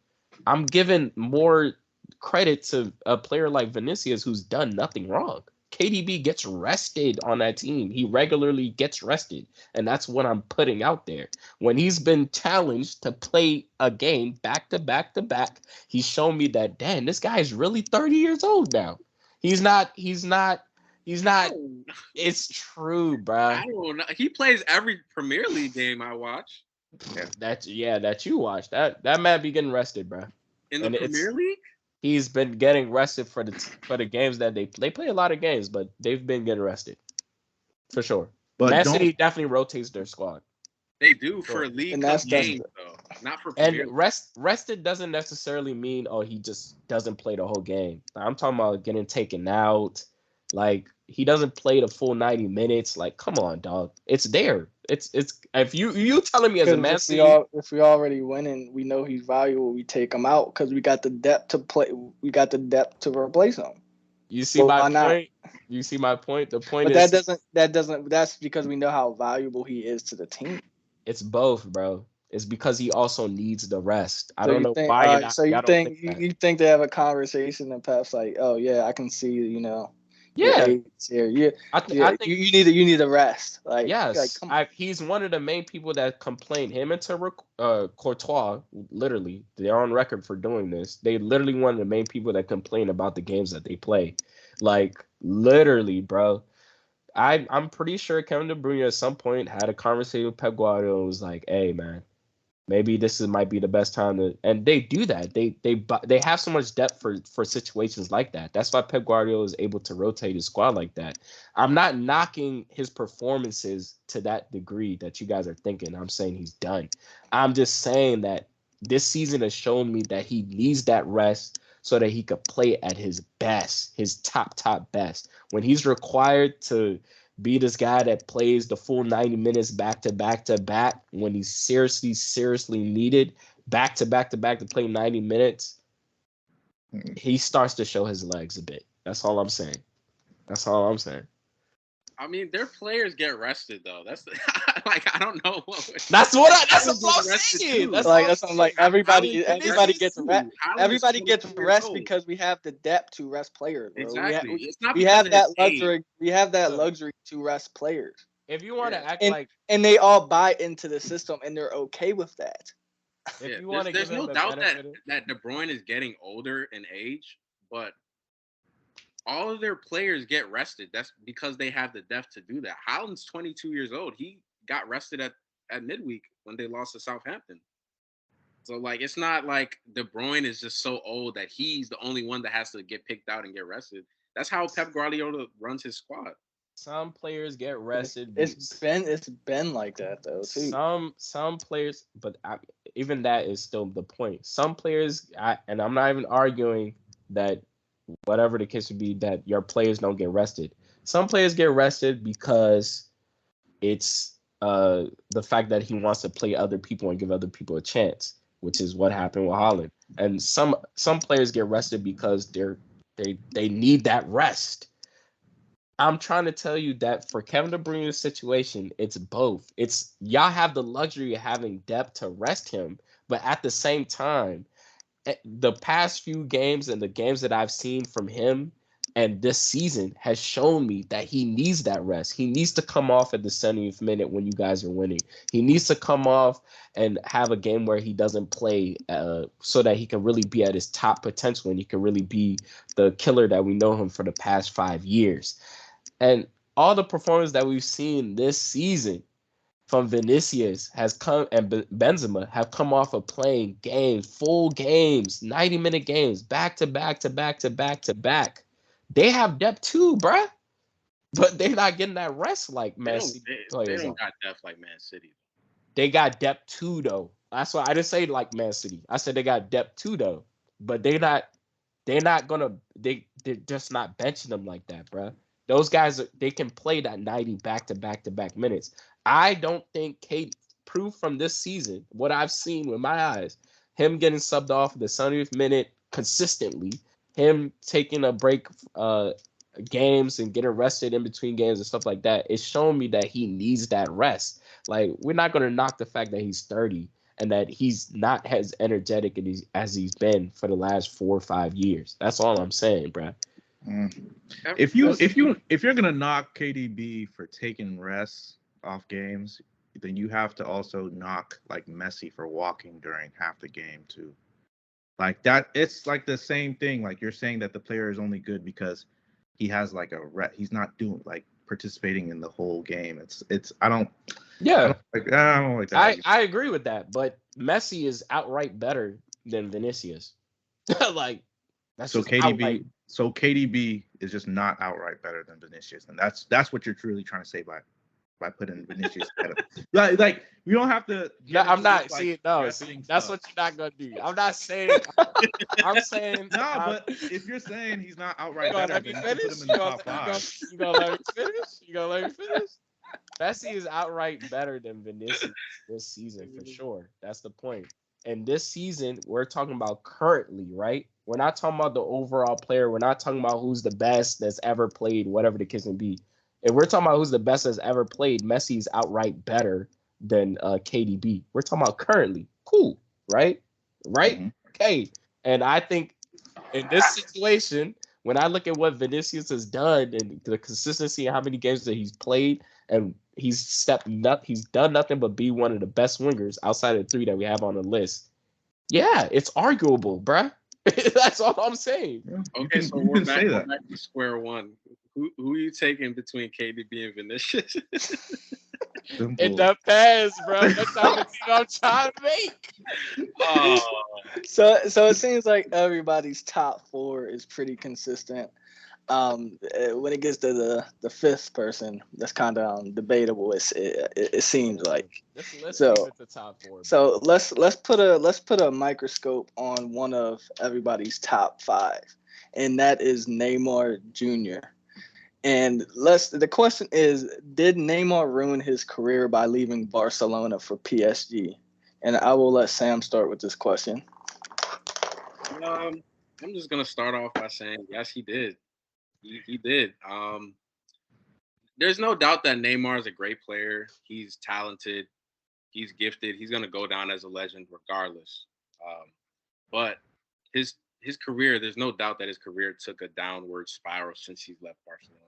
[SPEAKER 2] I'm giving more credit to a player like Vinicius who's done nothing wrong. KDB gets rested on that team. He regularly gets rested. And that's what I'm putting out there. When he's been challenged to play a game back to back to back, he's shown me that, damn, this guy is really 30 years old now. He's not. It's true, bruh.
[SPEAKER 4] I don't know. He plays every Premier League game I watch.
[SPEAKER 2] That you watch. That man be getting rested, bruh.
[SPEAKER 4] In the
[SPEAKER 2] And
[SPEAKER 4] Premier League?
[SPEAKER 2] he's been getting rested for the games that they play a lot of games, but they've been getting rested for sure.
[SPEAKER 3] But
[SPEAKER 2] Man
[SPEAKER 3] don't
[SPEAKER 2] City definitely rotates their squad.
[SPEAKER 4] They do for
[SPEAKER 2] Sure.
[SPEAKER 4] League
[SPEAKER 1] And
[SPEAKER 4] Cup
[SPEAKER 1] that's
[SPEAKER 4] games though, not for
[SPEAKER 2] And
[SPEAKER 4] Premier League.
[SPEAKER 2] rested doesn't necessarily mean he just doesn't play the whole game. I'm talking about getting taken out. Like he doesn't play the full 90 minutes. Like, come on, dog. It's there. It's if you telling me as a
[SPEAKER 1] Because
[SPEAKER 2] Man City,
[SPEAKER 1] if we already winning, we know he's valuable. We take him out because we got the depth to play. We got the depth to replace him.
[SPEAKER 2] you see
[SPEAKER 1] So
[SPEAKER 2] my
[SPEAKER 1] why not?
[SPEAKER 2] point? You see my point? The point
[SPEAKER 1] But
[SPEAKER 2] is
[SPEAKER 1] that's because we know how valuable he is to the team.
[SPEAKER 2] it's both, bro. It's because he also needs the rest. I
[SPEAKER 1] So
[SPEAKER 2] don't
[SPEAKER 1] you
[SPEAKER 2] know
[SPEAKER 1] think
[SPEAKER 2] why you're not.
[SPEAKER 1] so you
[SPEAKER 2] Y'all don't think
[SPEAKER 1] think
[SPEAKER 2] that.
[SPEAKER 1] you think they have a conversation and Pep's like, oh yeah, I can see, your
[SPEAKER 2] Yeah,
[SPEAKER 1] age here. Yeah,
[SPEAKER 2] I
[SPEAKER 1] yeah,
[SPEAKER 2] think
[SPEAKER 1] you need a rest. Like
[SPEAKER 2] yes.
[SPEAKER 1] come on.
[SPEAKER 2] He's one of the main people that complain. Him and Courtois, literally, they're on record for doing this. They literally one of the main people that complain about the games that they play. Like literally, bro. I'm pretty sure Kevin De Bruyne at some point had a conversation with Pep Guardiola and was like, "Hey, man, maybe might be the best time to." And they do that. They have so much depth for situations like that. That's why Pep Guardiola is able to rotate his squad like that. I'm not knocking his performances to that degree that you guys are thinking. I'm saying he's done. I'm just saying that this season has shown me that he needs that rest so that he could play at his best, his top best. When he's required to be this guy that plays the full 90 minutes back to back to back when he's seriously needed back to back to back to play 90 minutes, he starts to show his legs a bit. That's all I'm saying. That's all I'm saying.
[SPEAKER 4] I mean, their players get rested though. That's like I don't know what.
[SPEAKER 2] That's what I'm
[SPEAKER 4] Haaland
[SPEAKER 2] saying.
[SPEAKER 4] too.
[SPEAKER 2] That's
[SPEAKER 1] Like
[SPEAKER 2] all I'm
[SPEAKER 1] that's what I'm like.
[SPEAKER 2] saying.
[SPEAKER 1] Everybody
[SPEAKER 2] Vinicius
[SPEAKER 1] gets
[SPEAKER 2] too.
[SPEAKER 1] rest.
[SPEAKER 4] Haaland is
[SPEAKER 1] Everybody gets
[SPEAKER 4] 22 years
[SPEAKER 1] rest
[SPEAKER 4] old.
[SPEAKER 1] because we have the depth to rest players, bro.
[SPEAKER 4] Exactly. It's not
[SPEAKER 1] We
[SPEAKER 4] because
[SPEAKER 1] have
[SPEAKER 4] of
[SPEAKER 1] that
[SPEAKER 4] his age.
[SPEAKER 1] luxury. We have that
[SPEAKER 2] Look,
[SPEAKER 1] luxury to rest players,
[SPEAKER 2] if you want to act
[SPEAKER 1] and
[SPEAKER 2] like,
[SPEAKER 1] they all buy into the system and they're okay with that.
[SPEAKER 2] if
[SPEAKER 4] Yeah,
[SPEAKER 2] you want to give
[SPEAKER 4] there's
[SPEAKER 2] him
[SPEAKER 4] no
[SPEAKER 2] the
[SPEAKER 4] doubt
[SPEAKER 2] benefit of,
[SPEAKER 4] that De Bruyne is getting older in age, but all of their players get rested. That's because they have the depth to do that. Haaland's 22 years old. He got rested at midweek when they lost to Southampton. So like it's not like De Bruyne is just so old that he's the only one that has to get picked out and get rested. That's how Pep Guardiola runs his squad.
[SPEAKER 2] some players get rested.
[SPEAKER 1] It's been like that though too.
[SPEAKER 2] Some players, but even that is still the point. Some players, and I'm not even arguing that whatever the case would be, that your players don't get rested. Some players get rested because it's the fact that he wants to play other people and give other people a chance, which is what happened with Haaland. And some players get rested because they need that rest. I'm trying to tell you that for Kevin De Bruyne's situation, it's both. It's y'all have the luxury of having depth to rest him, but at the same time, the past few games and the games that I've seen from him and this season has shown me that he needs that rest. He needs to come off at the 70th minute when you guys are winning. He needs to come off and have a game where he doesn't play so that he can really be at his top potential and he can really be the killer that we know him for the past 5 years. And all the performance that we've seen this season from Vinicius has come and Benzema have come off of playing games, full games, 90-minute games, back to back to back to back to back. They have depth too, bruh. But they're not getting that rest like
[SPEAKER 4] They
[SPEAKER 2] Man
[SPEAKER 4] don't
[SPEAKER 2] City
[SPEAKER 4] they
[SPEAKER 2] players
[SPEAKER 4] don't
[SPEAKER 2] are.
[SPEAKER 4] got depth like Man City.
[SPEAKER 2] They got depth too, though. That's why I didn't say like Man City. I said they got depth too, though. But they're not gonna they're just not benching them like that, bruh. Those guys they can play that 90 back to back to back minutes. I don't think Kate proved from this season what I've seen with my eyes. Him getting subbed off the 70th minute consistently, him taking a break games and getting rested in between games and stuff like that. It's showing me that he needs that rest. Like we're not gonna knock the fact that he's 30 and that he's not as energetic as he's been for the last 4 or 5 years. That's all I'm saying, bro.
[SPEAKER 3] If you're gonna knock KDB for taking rests off games, then you have to also knock like Messi for walking during half the game too. Like that, it's like the same thing. Like you're saying that the player is only good because he has like he's not doing like participating in the whole game. It's I don't
[SPEAKER 2] Yeah,
[SPEAKER 3] I don't like that.
[SPEAKER 2] I agree with that, but Messi is outright better than Vinicius. Like that's
[SPEAKER 3] So
[SPEAKER 2] just outright.
[SPEAKER 3] KDB is just not outright better than Vinicius, and that's what you're truly trying to say by putting Vinicius ahead of like you don't have to.
[SPEAKER 2] No, I'm not.
[SPEAKER 3] This, like,
[SPEAKER 2] See, that's
[SPEAKER 3] stuff.
[SPEAKER 2] what you're not gonna do. I'm not saying. I'm saying.
[SPEAKER 3] No, but if you're saying he's not outright
[SPEAKER 2] You gonna
[SPEAKER 3] better,
[SPEAKER 2] let
[SPEAKER 3] then
[SPEAKER 2] me
[SPEAKER 3] you can put
[SPEAKER 2] finish?
[SPEAKER 3] him in the top five.
[SPEAKER 2] You gonna let me finish? You gonna let me finish? Messi is outright better than Vinicius this season for sure. That's the point. And this season, we're talking about currently, right? We're not talking about the overall player. We're not talking about who's the best that's ever played, whatever the case may be. If we're talking about who's the best that's ever played, Messi's outright better than KDB. We're talking about currently. Cool, right? Right?
[SPEAKER 3] Mm-hmm.
[SPEAKER 2] Okay. And I think in this situation, when I look at what Vinicius has done and the consistency and how many games that he's played, and he's done nothing but be one of the best wingers outside of the 3 that we have on the list. Yeah, it's arguable, bruh. That's all I'm saying.
[SPEAKER 4] Okay, so we're back to square one. Who are you taking between KDB and Vinicius?
[SPEAKER 2] It depends, bro. What type of team I'm trying to make?
[SPEAKER 4] Oh.
[SPEAKER 1] So it seems like everybody's top 4 is pretty consistent. When it gets to the 5th person, that's kind of debatable. It seems like.
[SPEAKER 2] Let's leave it to top 4.
[SPEAKER 1] So let's put a microscope on one of everybody's top 5, and that is Neymar Jr. And the question is, did Neymar ruin his career by leaving Barcelona for PSG? And I will let Sam start with this question.
[SPEAKER 4] I'm just gonna start off by saying yes, he did. He did. There's no doubt that Neymar is a great player. He's talented. He's gifted. He's gonna go down as a legend regardless. But his career, there's no doubt that his career took a downward spiral since he's left Barcelona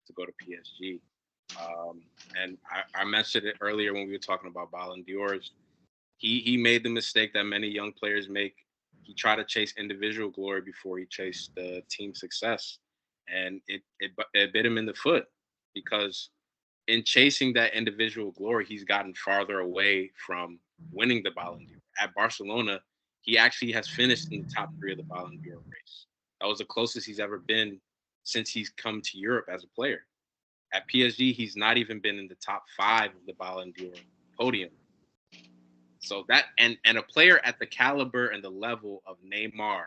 [SPEAKER 4] to go to PSG. And I mentioned it earlier when we were talking about Ballon d'Ors. He made the mistake that many young players make. He tried to chase individual glory before he chased the team success. And it bit him in the foot, because in chasing that individual glory, he's gotten farther away from winning the Ballon d'Or. At Barcelona, he actually has finished in the top 3 of the Ballon d'Or race. That was the closest he's ever been since he's come to Europe as a player. At PSG, he's not even been in the top 5 of the Ballon d'Or podium. So that and a player at the caliber and the level of Neymar,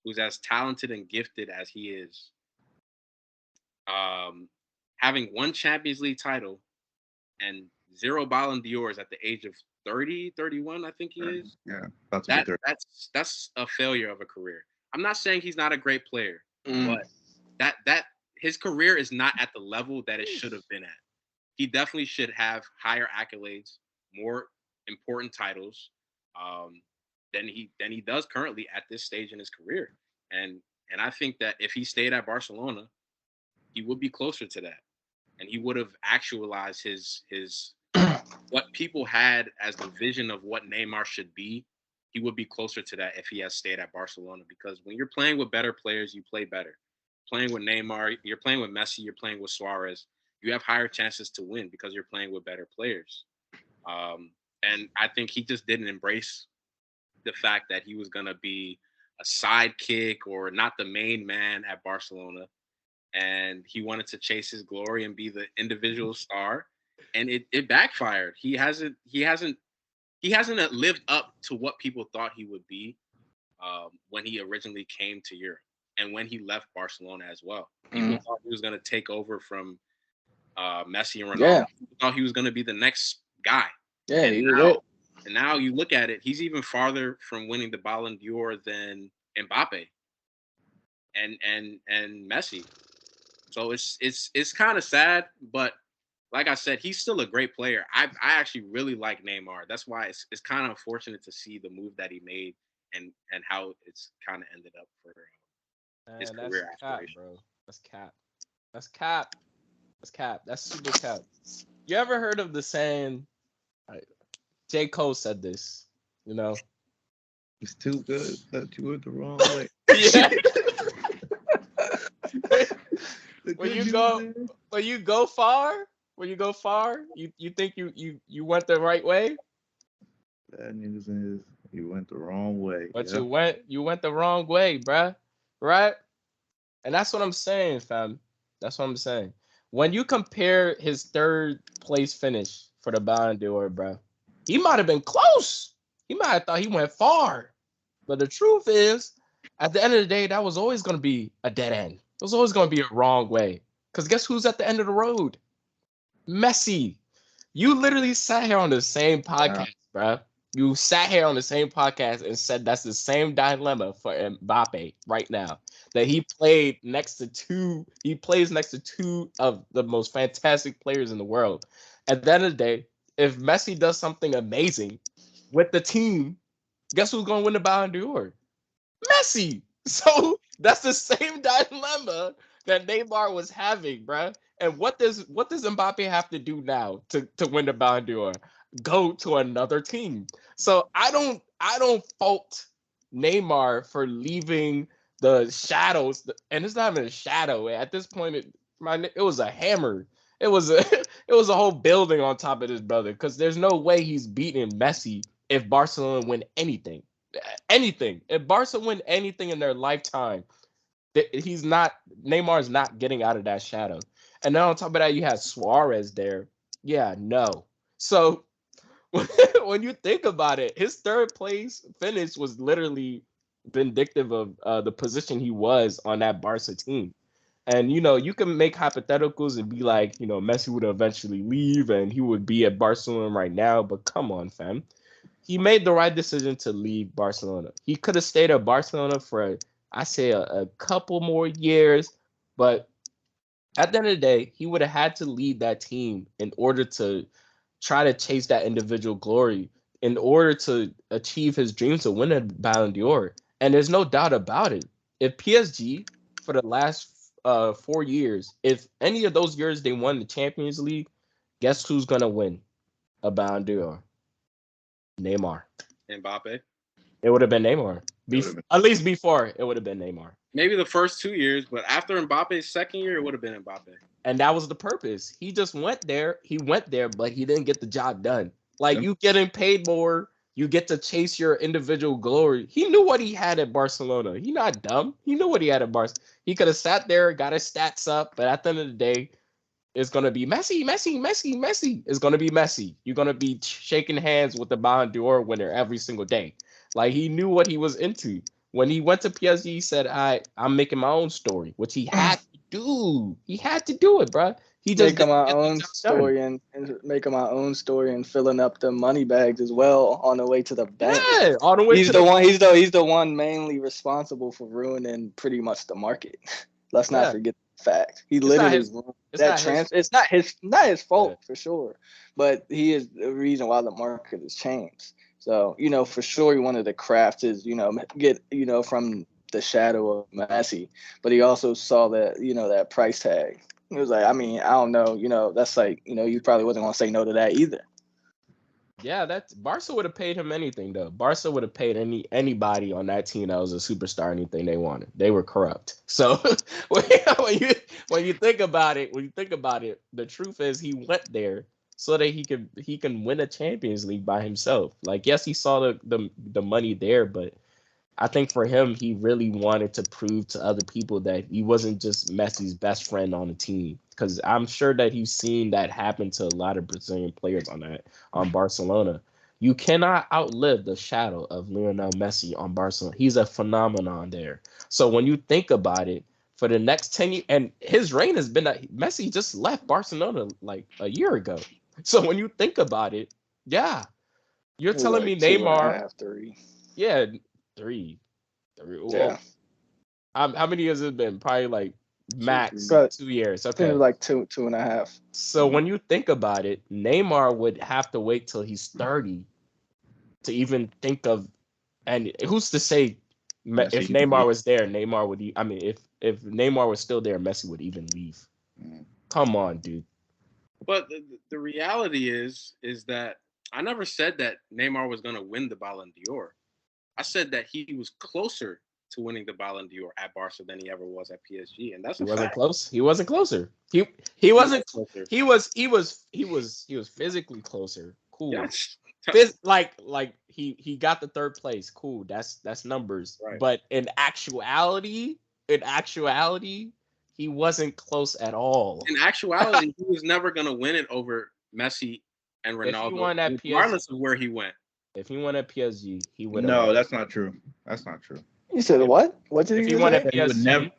[SPEAKER 4] who's as talented and gifted as he is, having 1 Champions League title and 0 Ballon d'Ors at the age of 30, 31, I think he is.
[SPEAKER 3] Yeah,
[SPEAKER 4] that's a failure of a career. I'm not saying he's not a great player, but that his career is not at the level that it should have been at. He definitely should have higher accolades, more important titles than he does currently at this stage in his career. And I think that if he stayed at Barcelona, he would be closer to that, and he would have actualized his what people had as the vision of what Neymar should be. He would be closer to that if he has stayed at Barcelona, because when you're playing with better players, you play better. Playing with Neymar, you're playing with Messi, you're playing with Suarez, you have higher chances to win because you're playing with better players. And I think he just didn't embrace the fact that he was going to be a sidekick or not the main man at Barcelona. And he wanted to chase his glory and be the individual star. And it backfired. He hasn't lived up to what people thought he would be when he originally came to Europe and when he left Barcelona as well. People thought he was going to take over from Messi and Ronaldo.
[SPEAKER 1] Yeah.
[SPEAKER 4] People thought he was going to be the next guy.
[SPEAKER 1] Yeah,
[SPEAKER 4] And now you look at it, he's even farther from winning the Ballon d'Or than Mbappe and Messi. So it's kind of sad, but like I said, he's still a great player. I actually really like Neymar. That's why it's kind of unfortunate to see the move that he made and how it's kind of ended up for his career aspiration.
[SPEAKER 2] Bro. That's cap. That's super cap. You ever heard of the saying? J. Cole said this. You know,
[SPEAKER 3] it's too good that you went the wrong way.
[SPEAKER 2] Yeah. When you go far, you think you went the right way.
[SPEAKER 3] That news is you went the wrong way.
[SPEAKER 2] But you went the wrong way, bruh. Right? And that's what I'm saying, fam. That's what I'm saying. When you compare his 3rd place finish for the Ballon d'Or, bruh, he might have been close. He might have thought he went far. But the truth is, at the end of the day, that was always going to be a dead end. It was always going to be a wrong way. Because guess who's at the end of the road? Messi. You literally sat here on the same podcast, bruh. You sat here on the same podcast and said that's the same dilemma for Mbappe right now. That he plays next to two of the most fantastic players in the world. At the end of the day, if Messi does something amazing with the team, guess who's going to win the Ballon d'Or? Messi. So that's the same dilemma that Neymar was having, bruh. And what does Mbappe have to do now to win the Ballon d'Or? Go to another team. So I don't fault Neymar for leaving the shadows, and it's not even a shadow at this point. It was a hammer. It was a it was a whole building on top of this brother because there's no way he's beating Messi if Barcelona win anything. If Barca win anything in their lifetime, Neymar's not getting out of that shadow. And then on top of that, you had Suarez there. Yeah, no. So when you think about it, his third place finish was literally vindictive of the position he was on that Barca team. And you can make hypotheticals and be like, Messi would eventually leave and he would be at Barcelona right now. But come on, fam. He made the right decision to leave Barcelona. He could have stayed at Barcelona for, I say, a couple more years, but at the end of the day, he would have had to lead that team in order to try to chase that individual glory, in order to achieve his dreams to win a Ballon d'Or. And there's no doubt about it. If PSG, for the last 4 years, if any of those years they won the Champions League, guess who's going to win a Ballon d'Or? Neymar.
[SPEAKER 4] Mbappe.
[SPEAKER 2] It would have been Neymar. At least before, it would have been Neymar.
[SPEAKER 4] Maybe the first 2 years, but after Mbappe's second year, it would have been Mbappe.
[SPEAKER 2] And that was the purpose. He just went there. He went there, but he didn't get the job done. Like, you getting paid more, you get to chase your individual glory. He knew what he had at Barcelona. He not dumb. He knew what he had at Barcelona. He could have sat there, got his stats up, but at the end of the day, it's going to be Messi. It's going to be Messi. You're going to be shaking hands with the Ballon d'Or winner every single day. Like, he knew what he was into. When he went to PSG, he said, I'm making my own story, which he had to do. He had to do it, bro. He just
[SPEAKER 1] making my own story and making my own story and filling up the money bags as well on the way to the bank.
[SPEAKER 2] Yeah, on the way
[SPEAKER 1] he's the one mainly responsible for ruining pretty much the market. Let's not forget the fact. He literally ruined that transfer. It's not his fault for sure, but he is the reason why the market has changed. So, for sure he wanted to craft his, get, from the shadow of Messi, but he also saw that, that price tag. He was like, I don't know, that's like, you probably wasn't going to say no to that either.
[SPEAKER 2] Yeah, Barca would have paid him anything though. Barca would have paid anybody on that team that was a superstar anything they wanted. They were corrupt. So when you think about it, the truth is he went there so that he can win a Champions League by himself. Like, yes, he saw the money there, but I think for him, he really wanted to prove to other people that he wasn't just Messi's best friend on the team. Because I'm sure that he's seen that happen to a lot of Brazilian players on Barcelona. You cannot outlive the shadow of Lionel Messi on Barcelona. He's a phenomenon there. So when you think about it, for the next 10 years, and his reign has been Messi just left Barcelona like a year ago. So when you think about it, yeah, you're telling me Neymar,
[SPEAKER 1] 3.
[SPEAKER 2] Yeah, three.
[SPEAKER 1] Yeah.
[SPEAKER 2] How many years has it been? Probably like max 2 years. Okay.
[SPEAKER 1] Like 2.5.
[SPEAKER 2] So when you think about it, Neymar would have to wait till he's 30 to even think of, and who's to say if Neymar was there, Neymar would. If Neymar was still there, Messi would even leave. Come on, dude.
[SPEAKER 4] But the reality is that I never said that Neymar was going to win the Ballon d'Or. I said that he was closer to winning the Ballon d'Or at Barca than he ever was at PSG, and that's
[SPEAKER 2] he wasn't close. He wasn't closer. He wasn't closer. He was physically closer. Cool.
[SPEAKER 4] Yes.
[SPEAKER 2] Like he got the third place. Cool. That's numbers.
[SPEAKER 4] Right.
[SPEAKER 2] But in actuality, he wasn't close at all.
[SPEAKER 4] In actuality, he was never gonna win it over Messi and Ronaldo, regardless of where he went.
[SPEAKER 2] If he won at PSG, he would.
[SPEAKER 3] No, that's not true. That's not true.
[SPEAKER 1] You said what? What did
[SPEAKER 2] if
[SPEAKER 1] he
[SPEAKER 2] won
[SPEAKER 1] say?
[SPEAKER 2] at PSG?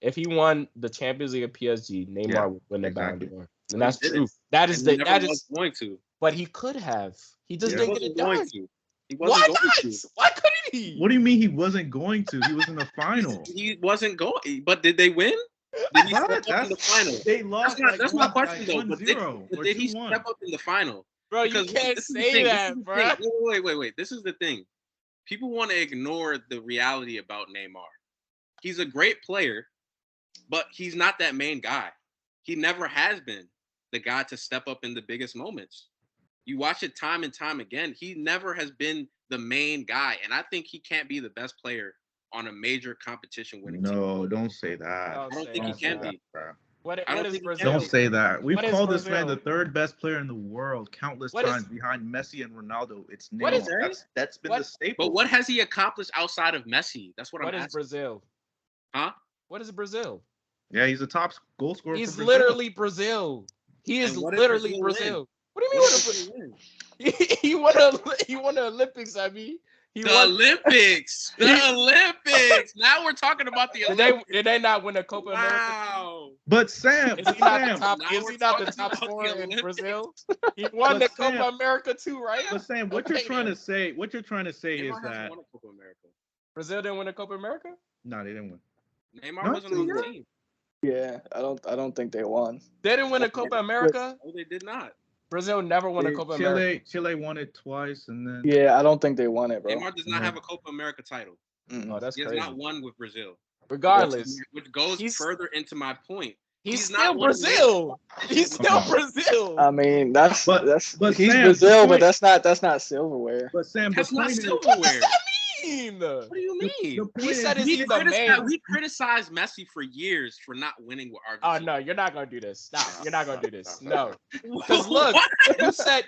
[SPEAKER 2] If he won the Champions League at PSG, Neymar would win the Ballon d'Or, and that's true. That is going to. But he could have. He just didn't get it done.
[SPEAKER 4] He wasn't going to.
[SPEAKER 2] Why couldn't he?
[SPEAKER 3] What do you mean he wasn't going to? He was in the final.
[SPEAKER 4] He wasn't going. But did they win? Did he step up in the final?
[SPEAKER 3] They lost.
[SPEAKER 4] That's my question though. But did he
[SPEAKER 3] 2-1.
[SPEAKER 4] step up in the final?
[SPEAKER 2] Bro,
[SPEAKER 4] Because
[SPEAKER 2] you can't
[SPEAKER 4] this is the
[SPEAKER 2] say
[SPEAKER 4] thing,
[SPEAKER 2] that, bro.
[SPEAKER 4] Wait. This is the thing. People want to ignore the reality about Neymar. He's a great player, but he's not that main guy. He never has been the guy to step up in the biggest moments. You watch it time and time again. He never has been the main guy. And I think he can't be the best player on a major competition winning team.
[SPEAKER 3] No, don't say that.
[SPEAKER 4] I don't think he can be.
[SPEAKER 2] What is Brazil?
[SPEAKER 3] Don't say that. We've
[SPEAKER 2] What is
[SPEAKER 3] called this man
[SPEAKER 2] Brazil?
[SPEAKER 3] the third best player in the world countless times behind Messi and Ronaldo. It's
[SPEAKER 2] What is
[SPEAKER 3] Neymar. That's been the staple.
[SPEAKER 4] But what has he accomplished outside of Messi? That's what I'm asking.
[SPEAKER 2] What is Brazil?
[SPEAKER 4] Huh?
[SPEAKER 2] What is Brazil?
[SPEAKER 3] Yeah, he's the top goal scorer.
[SPEAKER 2] He's
[SPEAKER 3] for
[SPEAKER 2] literally Brazil. He is literally Brazil. What do you mean? He won the Olympics. I mean,
[SPEAKER 4] Olympics. The Olympics. Now we're talking about the Olympics.
[SPEAKER 2] Did they not win the Copa America?
[SPEAKER 4] Wow.
[SPEAKER 3] But Sam,
[SPEAKER 2] is he not the top scorer in Brazil? He won the Copa America too, right?
[SPEAKER 3] But Sam, what you're trying to say is that
[SPEAKER 2] Brazil didn't win the Copa America?
[SPEAKER 3] No, they didn't win.
[SPEAKER 4] Neymar wasn't on the team.
[SPEAKER 1] Yeah, I don't think they won.
[SPEAKER 2] They didn't win a Copa America?
[SPEAKER 4] No, they did not.
[SPEAKER 2] Brazil never won a Copa America.
[SPEAKER 3] Chile won it twice, and then
[SPEAKER 1] yeah, I don't think they won it, bro.
[SPEAKER 4] Neymar does not have a Copa America title.
[SPEAKER 2] Oh, that's crazy.
[SPEAKER 4] He has not won with Brazil.
[SPEAKER 2] Regardless,
[SPEAKER 4] which goes further into my point.
[SPEAKER 2] He's still Brazil. He's still Brazil.
[SPEAKER 1] I mean, but he's
[SPEAKER 3] Sam,
[SPEAKER 1] Brazil, but that's not silverware.
[SPEAKER 3] But Sam,
[SPEAKER 4] that's not silverware.
[SPEAKER 2] What does that mean?
[SPEAKER 4] What do you mean?
[SPEAKER 2] He said we
[SPEAKER 4] criticized Messi for years for not winning with Argentina.
[SPEAKER 2] Oh no, you're not gonna do this. Stop. You're not gonna do this. No. Because look,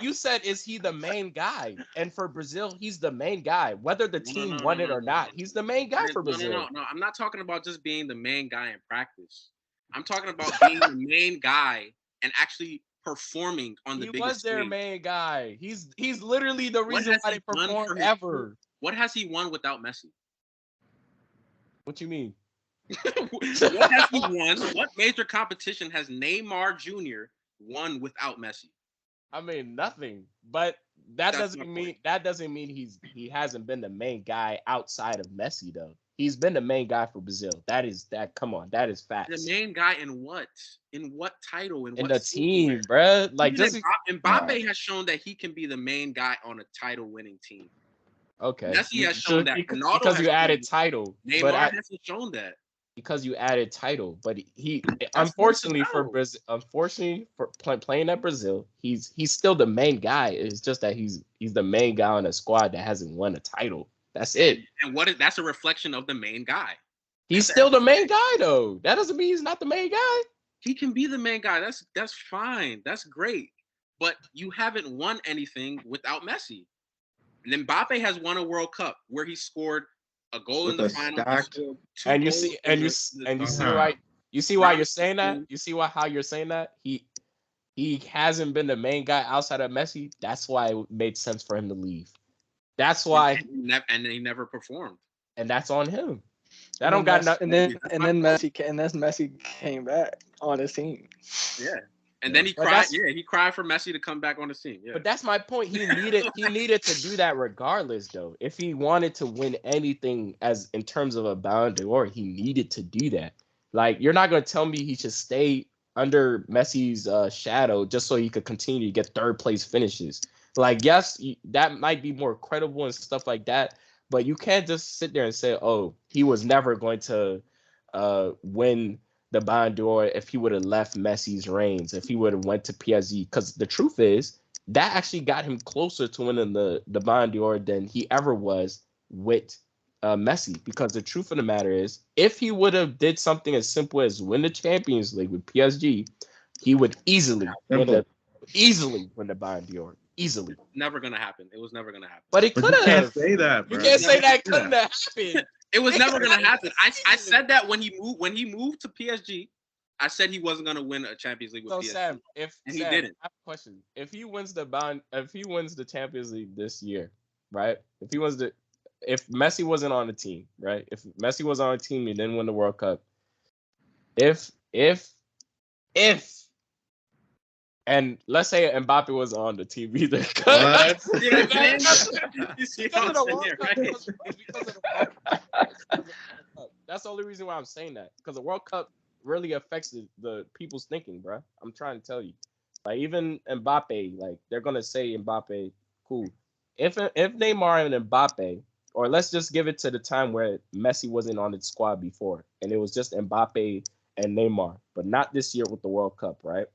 [SPEAKER 2] you said is he the main guy? And for Brazil, he's the main guy. Whether the team won it or not, he's the main guy for Brazil.
[SPEAKER 4] No. I'm not talking about just being the main guy in practice. I'm talking about being the main guy and actually performing on the biggest stage.
[SPEAKER 2] He was their main guy. He's literally the reason why they perform ever.
[SPEAKER 4] What has he won without Messi?
[SPEAKER 2] What you mean?
[SPEAKER 4] What has he won? What major competition has Neymar Jr. won without Messi?
[SPEAKER 2] I mean, nothing. But that doesn't mean he hasn't been the main guy outside of Messi though. He's been the main guy for Brazil. Come on, that is facts.
[SPEAKER 4] The main guy in what? In what title? In
[SPEAKER 2] the team, bro. Like
[SPEAKER 4] Mbappe has shown that he can be the main guy on a title-winning team.
[SPEAKER 2] Okay.
[SPEAKER 4] Messi has shown that.
[SPEAKER 2] Because you added title.
[SPEAKER 4] Neymar hasn't shown that.
[SPEAKER 2] Because you added title, but he unfortunately for playing at Brazil, he's still the main guy. It's just that he's the main guy on a squad that hasn't won a title. That's it.
[SPEAKER 4] And that's a reflection of the main guy.
[SPEAKER 2] He's still the main guy though. That doesn't mean he's not the main guy.
[SPEAKER 4] He can be the main guy. That's fine. That's great. But you haven't won anything without Messi. And Mbappe has won a World Cup where he scored a goal in the final.
[SPEAKER 2] And you see why you're saying that? You see how you're saying that? He hasn't been the main guy outside of Messi. That's why it made sense for him to leave. That's why
[SPEAKER 4] and he never performed.
[SPEAKER 2] And that's on him. That don't got nothing.
[SPEAKER 1] And then Messi came back on his team.
[SPEAKER 4] Yeah. And then he cried. Yeah, he cried for Messi to come back on the team. Yeah.
[SPEAKER 2] But that's my point. He needed to do that regardless, though. If he wanted to win anything as in terms of a Ballon d'Or, he needed to do that. Like, you're not gonna tell me he should stay under Messi's shadow just so he could continue to get third place finishes. Like, yes, that might be more credible and stuff like that, but you can't just sit there and say, oh, he was never going to win the Ballon d'Or if he would have left Messi's reigns, if he would have went to PSG. Because the truth is, that actually got him closer to winning the Ballon d'Or than he ever was with Messi. Because the truth of the matter is, if he would have did something as simple as win the Champions League with PSG, he would easily win the Ballon d'Or. Easily.
[SPEAKER 4] Never gonna happen. It was never gonna happen.
[SPEAKER 2] But it could have.
[SPEAKER 3] You can't say that, bro.
[SPEAKER 2] You can't say that couldn't have happened.
[SPEAKER 4] It was never gonna happen. I said that when he moved to PSG, I said he wasn't gonna win a Champions League with PSG.
[SPEAKER 2] Sam,
[SPEAKER 4] he didn't.
[SPEAKER 2] I have a question. If he wins the Champions League this year, right? If Messi wasn't on the team, right? If Messi was on a team, he didn't win the World Cup. If And let's say Mbappe was on the team either.
[SPEAKER 3] What?
[SPEAKER 4] You see
[SPEAKER 2] Because of
[SPEAKER 4] what
[SPEAKER 2] the
[SPEAKER 4] I'm
[SPEAKER 2] World
[SPEAKER 4] saying,
[SPEAKER 2] Cup.
[SPEAKER 4] right?
[SPEAKER 2] It's because of the World Cup. It's because of the World Cup. That's the only reason why I'm saying that. Because the World Cup really affects the people's thinking, bro. I'm trying to tell you. Like even Mbappe, like they're gonna say Mbappe, cool. If Neymar and Mbappe, or let's just give it to the time where Messi wasn't on the squad before, and it was just Mbappe and Neymar, but not this year with the World Cup, right?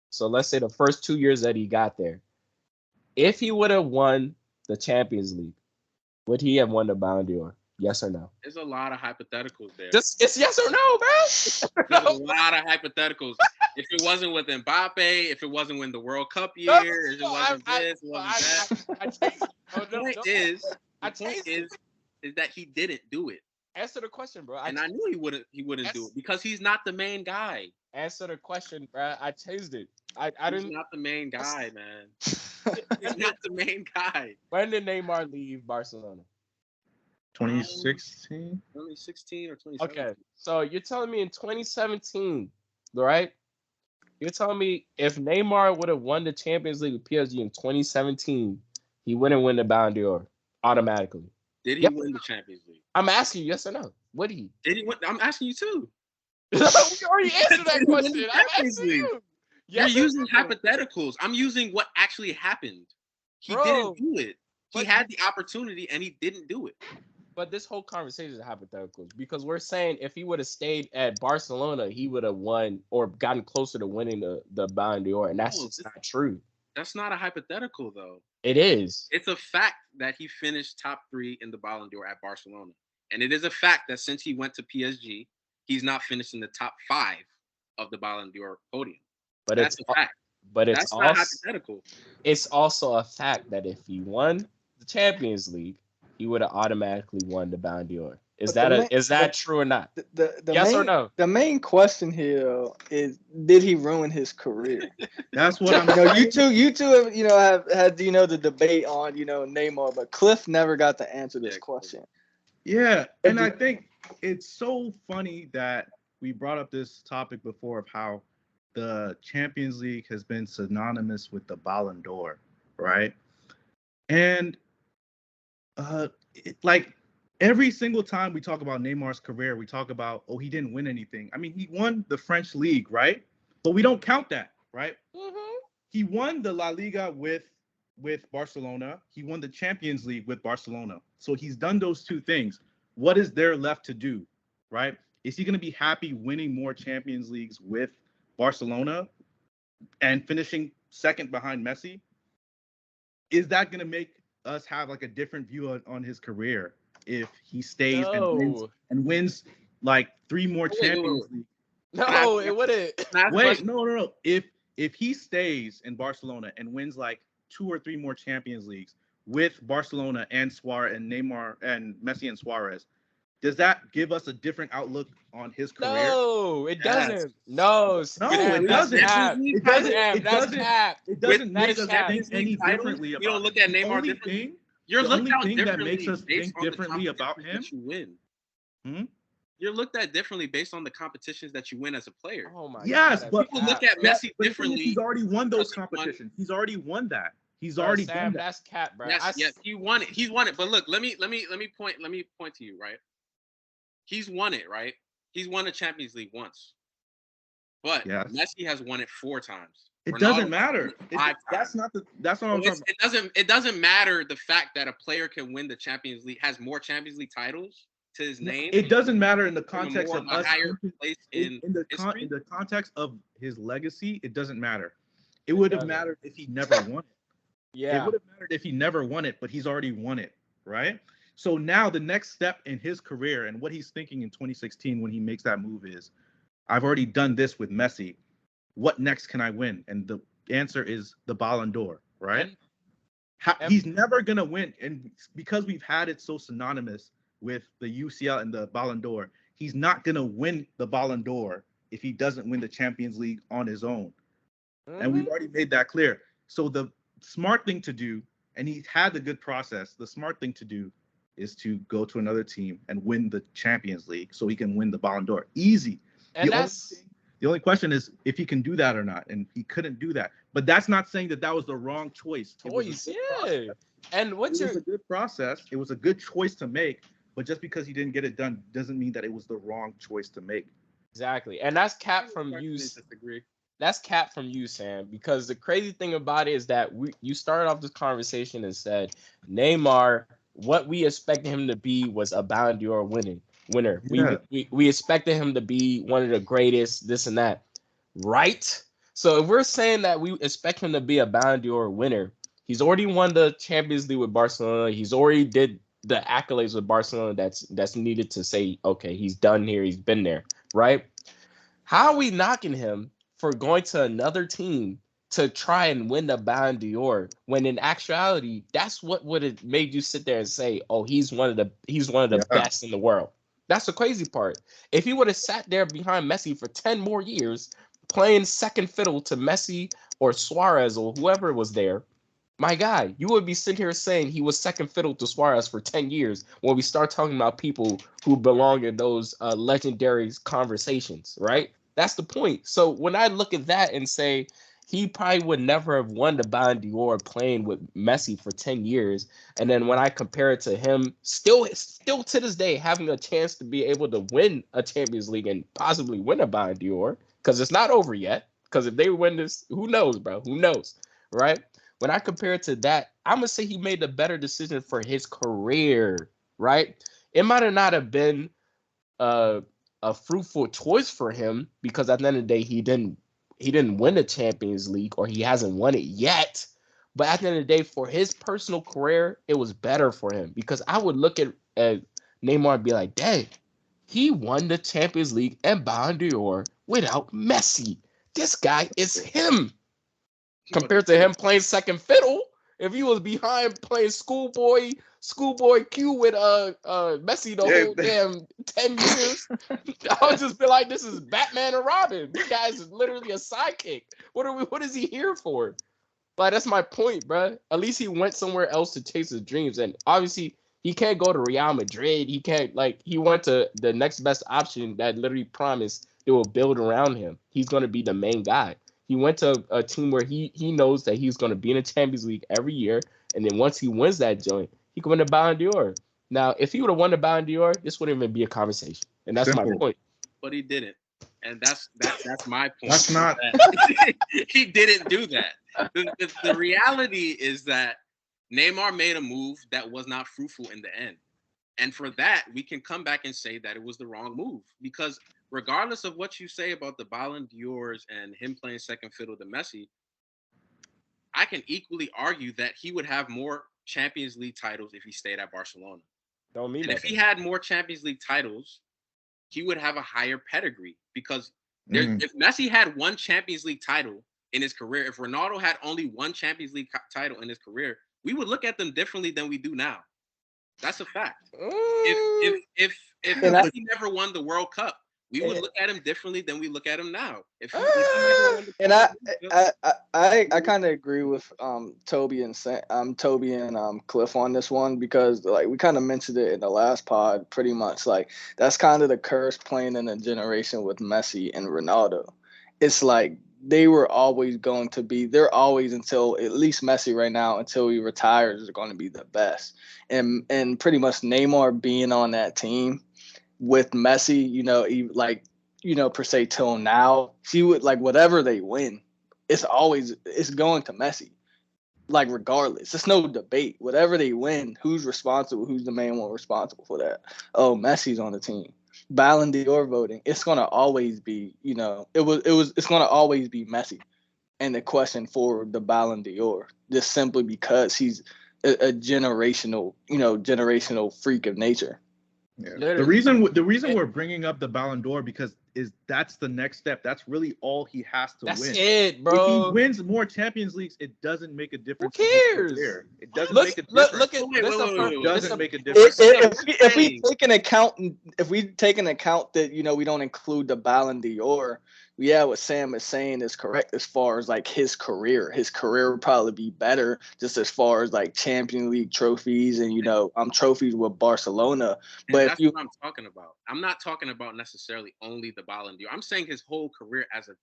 [SPEAKER 2] So let's say the first 2 years that he got there, if he would have won the Champions League, would he have won the Ballon d'Or? Yes or no?
[SPEAKER 4] There's a lot of hypotheticals there.
[SPEAKER 2] Just it's yes or no, bro.
[SPEAKER 4] There's a lot of hypotheticals. If it wasn't with Mbappe, if it wasn't when the World Cup year, if it wasn't this, it wasn't that. The point is that he didn't do it.
[SPEAKER 2] Answer the question, bro.
[SPEAKER 4] I knew he wouldn't do it because he's not the main guy.
[SPEAKER 2] Answer the question, bro. I changed it. I didn't.
[SPEAKER 4] He's not the main guy, man. He's not the main guy.
[SPEAKER 2] When did Neymar leave Barcelona?
[SPEAKER 3] 2016?
[SPEAKER 4] 2016 or 2017.
[SPEAKER 2] Okay, so you're telling me in 2017, right? You're telling me if Neymar would have won the Champions League with PSG in 2017, he wouldn't win the Ballon d'Or automatically.
[SPEAKER 4] Did he win the Champions League?
[SPEAKER 2] I'm asking you, yes or no? Would he?
[SPEAKER 4] Did he win? I'm asking you too.
[SPEAKER 2] We already answered that question. I'm asking you.
[SPEAKER 4] You're using hypotheticals. I'm using what actually happened. He didn't do it. He had the opportunity and he didn't do it.
[SPEAKER 2] But this whole conversation is hypotheticals because we're saying if he would have stayed at Barcelona, he would have won or gotten closer to winning the Ballon d'Or, and that's just not true.
[SPEAKER 4] That's not a hypothetical, though.
[SPEAKER 2] It is.
[SPEAKER 4] It's a fact that he finished top 3 in the Ballon d'Or at Barcelona, and it is a fact that since he went to PSG, he's not finished in the top 5 of the Ballon d'Or podium.
[SPEAKER 2] But
[SPEAKER 4] that's a fact.
[SPEAKER 2] But
[SPEAKER 4] that's
[SPEAKER 2] also
[SPEAKER 4] not hypothetical.
[SPEAKER 2] It's also a fact that if he won the Champions League, he would have automatically won the Ballon d'Or. Is that true or not? Yes or no?
[SPEAKER 1] The main question here is: did he ruin his career?
[SPEAKER 3] That's what I'm.
[SPEAKER 1] You two have had the debate on Neymar, but Cliff never got to answer this question.
[SPEAKER 3] Yeah, and I think it's so funny that we brought up this topic before of how the Champions League has been synonymous with the Ballon d'Or, right? And like every single time we talk about Neymar's career, we talk about, he didn't win anything. I mean, he won the French league, right? But we don't count that, right?
[SPEAKER 2] Mm-hmm.
[SPEAKER 3] He won the La Liga with Barcelona. He won the Champions League with Barcelona. So he's done those two things. What is there left to do, right? Is he going to be happy winning more Champions Leagues with Barcelona and finishing second behind Messi? Is that going to make us have like a different view on his career if he stays and wins like 3 more Champions League?
[SPEAKER 2] No, it wouldn't.
[SPEAKER 3] Wait, no. If he stays in Barcelona and wins like 2 or 3 more Champions Leagues with Barcelona and Suarez and Neymar and Messi and Suarez, does that give us a different outlook on his career?
[SPEAKER 2] No, it doesn't. No,
[SPEAKER 3] it doesn't.
[SPEAKER 2] It doesn't
[SPEAKER 3] make us think any differently about him.
[SPEAKER 4] You don't look at Neymar differently.
[SPEAKER 3] The only thing that makes us think differently about him.
[SPEAKER 4] You're looked at differently based on the competitions that you win as a player.
[SPEAKER 2] Oh my
[SPEAKER 3] God.
[SPEAKER 4] But people look at Messi differently.
[SPEAKER 3] He's already won those competitions. He's already won that. He's already done that.
[SPEAKER 2] That's cap, bro.
[SPEAKER 4] Yes, he won it. He's won it. But look, let me point to you, right? He's won it, right? He's won the Champions League once. But Messi has won it 4 times.
[SPEAKER 3] It doesn't matter. That's not what I'm talking about.
[SPEAKER 4] It doesn't matter the fact that a player can win the Champions League, has more Champions League titles to his name.
[SPEAKER 3] It doesn't matter in the context of us.
[SPEAKER 4] In
[SPEAKER 3] the context of his legacy, it doesn't matter. It would have mattered if he never won it.
[SPEAKER 2] Yeah.
[SPEAKER 3] It would have mattered if he never won it, but he's already won it, right? So now the next step in his career and what he's thinking in 2016 when he makes that move is, I've already done this with Messi. What next can I win? And the answer is the Ballon d'Or, right? He's never going to win. And because we've had it so synonymous with the UCL and the Ballon d'Or, he's not going to win the Ballon d'Or if he doesn't win the Champions League on his own. Mm-hmm. And we've already made that clear. So the smart thing to do, and he had the good process, the smart thing to do is to go to another team and win the Champions League so he can win the Ballon d'Or. Easy.
[SPEAKER 2] And
[SPEAKER 3] The only question is if he can do that or not, and he couldn't do that. But that's not saying that was the wrong choice. It was
[SPEAKER 2] And what's
[SPEAKER 3] a good process. It was a good choice to make. But just because he didn't get it done doesn't mean that it was the wrong choice to make.
[SPEAKER 2] Exactly, and that's cap from you. That's cap from you, Sam. Because the crazy thing about it is that you started off this conversation and said Neymar, what we expected him to be was a Ballon d'Or winner.
[SPEAKER 3] Yeah.
[SPEAKER 2] We expected him to be one of the greatest, this and that, right? So if we're saying that we expect him to be a Ballon d'Or winner, he's already won the Champions League with Barcelona. He's already did the accolades with Barcelona that's needed to say, okay, he's done here. He's been there, right? How are we knocking him for going to another team to try and win the Ballon d'Or when in actuality that's what would have made you sit there and say, oh, he's one of the best in the world? That's the crazy part. If he would have sat there behind Messi for 10 more years playing second fiddle to Messi or Suarez or whoever was there, my guy, you would be sitting here saying he was second fiddle to Suarez for 10 years when we start talking about people who belong in those legendary conversations, right? That's the point. So when I look at that and say he probably would never have won the Ballon d'Or playing with Messi for 10 years, and then when I compare it to him still to this day having a chance to be able to win a Champions League and possibly win a Ballon d'Or, because it's not over yet, because if they win this, who knows, bro? Who knows, right? When I compare it to that, I'm going to say he made the better decision for his career, right? It might have not have been a fruitful choice for him because at the end of the day, he didn't win the Champions League, or he hasn't won it yet. But at the end of the day, for his personal career, it was better for him because I would look at Neymar and be like, dang, he won the Champions League and Ballon d'Or without Messi. This guy is him. Compared to him playing second fiddle, if he was behind playing schoolboy Q with Messi the whole damn 10 years, I would just be like, this is Batman and Robin. This guy's literally a sidekick. What is he here for? But that's my point, bro. At least he went somewhere else to chase his dreams, and obviously he can't go to Real Madrid. He can't he went to the next best option that literally promised they will build around him. He's gonna be the main guy. He went to a team where he knows that he's going to be in the Champions League every year. And then once he wins that joint, he can win the Ballon d'Or. Now, if he would have won the Ballon d'Or, this wouldn't even be a conversation. And that's my point.
[SPEAKER 4] But he didn't. And that's my point.
[SPEAKER 3] That's not.
[SPEAKER 4] He didn't do that. The reality is that Neymar made a move that was not fruitful in the end. And for that, we can come back and say that it was the wrong move. Because regardless of what you say about the Ballon d'Ors and him playing second fiddle to Messi, I can equally argue that he would have more Champions League titles if he stayed at Barcelona.
[SPEAKER 2] Don't mean that.
[SPEAKER 4] If he had more Champions League titles, he would have a higher pedigree. Because if Messi had one Champions League title in his career, if Ronaldo had only one Champions League title in his career, we would look at them differently than we do now. That's a fact. If Messi never won the World Cup, we would look at him differently than we look at him now.
[SPEAKER 1] I kind of agree with Toby and Cliff on this one because like we kind of mentioned it in the last pod. Pretty much like that's kind of the curse playing in a generation with Messi and Ronaldo. It's like they're always until at least Messi right now until he retires is going to be the best. And pretty much Neymar being on that team with Messi, per se till now, she would like whatever they win, it's going to Messi. Like regardless, it's no debate. Whatever they win, who's responsible? Who's the main one responsible for that? Oh, Messi's on the team. Ballon d'Or voting, it's gonna always be, it's gonna always be Messi. And the question for the Ballon d'Or, just simply because he's a generational freak of nature.
[SPEAKER 3] Yeah. The reason we're bringing up the Ballon d'Or because that's the next step. That's really all he has to win.
[SPEAKER 2] That's it, bro.
[SPEAKER 3] If he wins more Champions Leagues, it doesn't make a difference.
[SPEAKER 2] Who cares?
[SPEAKER 3] It doesn't make a difference.
[SPEAKER 4] It
[SPEAKER 3] doesn't make a difference.
[SPEAKER 1] If we take an account that we don't include the Ballon d'Or, what Sam is saying is correct as far as like his career. His career would probably be better just as far as like Champions League trophies and trophies with Barcelona.
[SPEAKER 4] And
[SPEAKER 1] But
[SPEAKER 4] that's what I'm talking about. I'm not talking about necessarily only the Ballon d'Or. I'm saying his whole career as a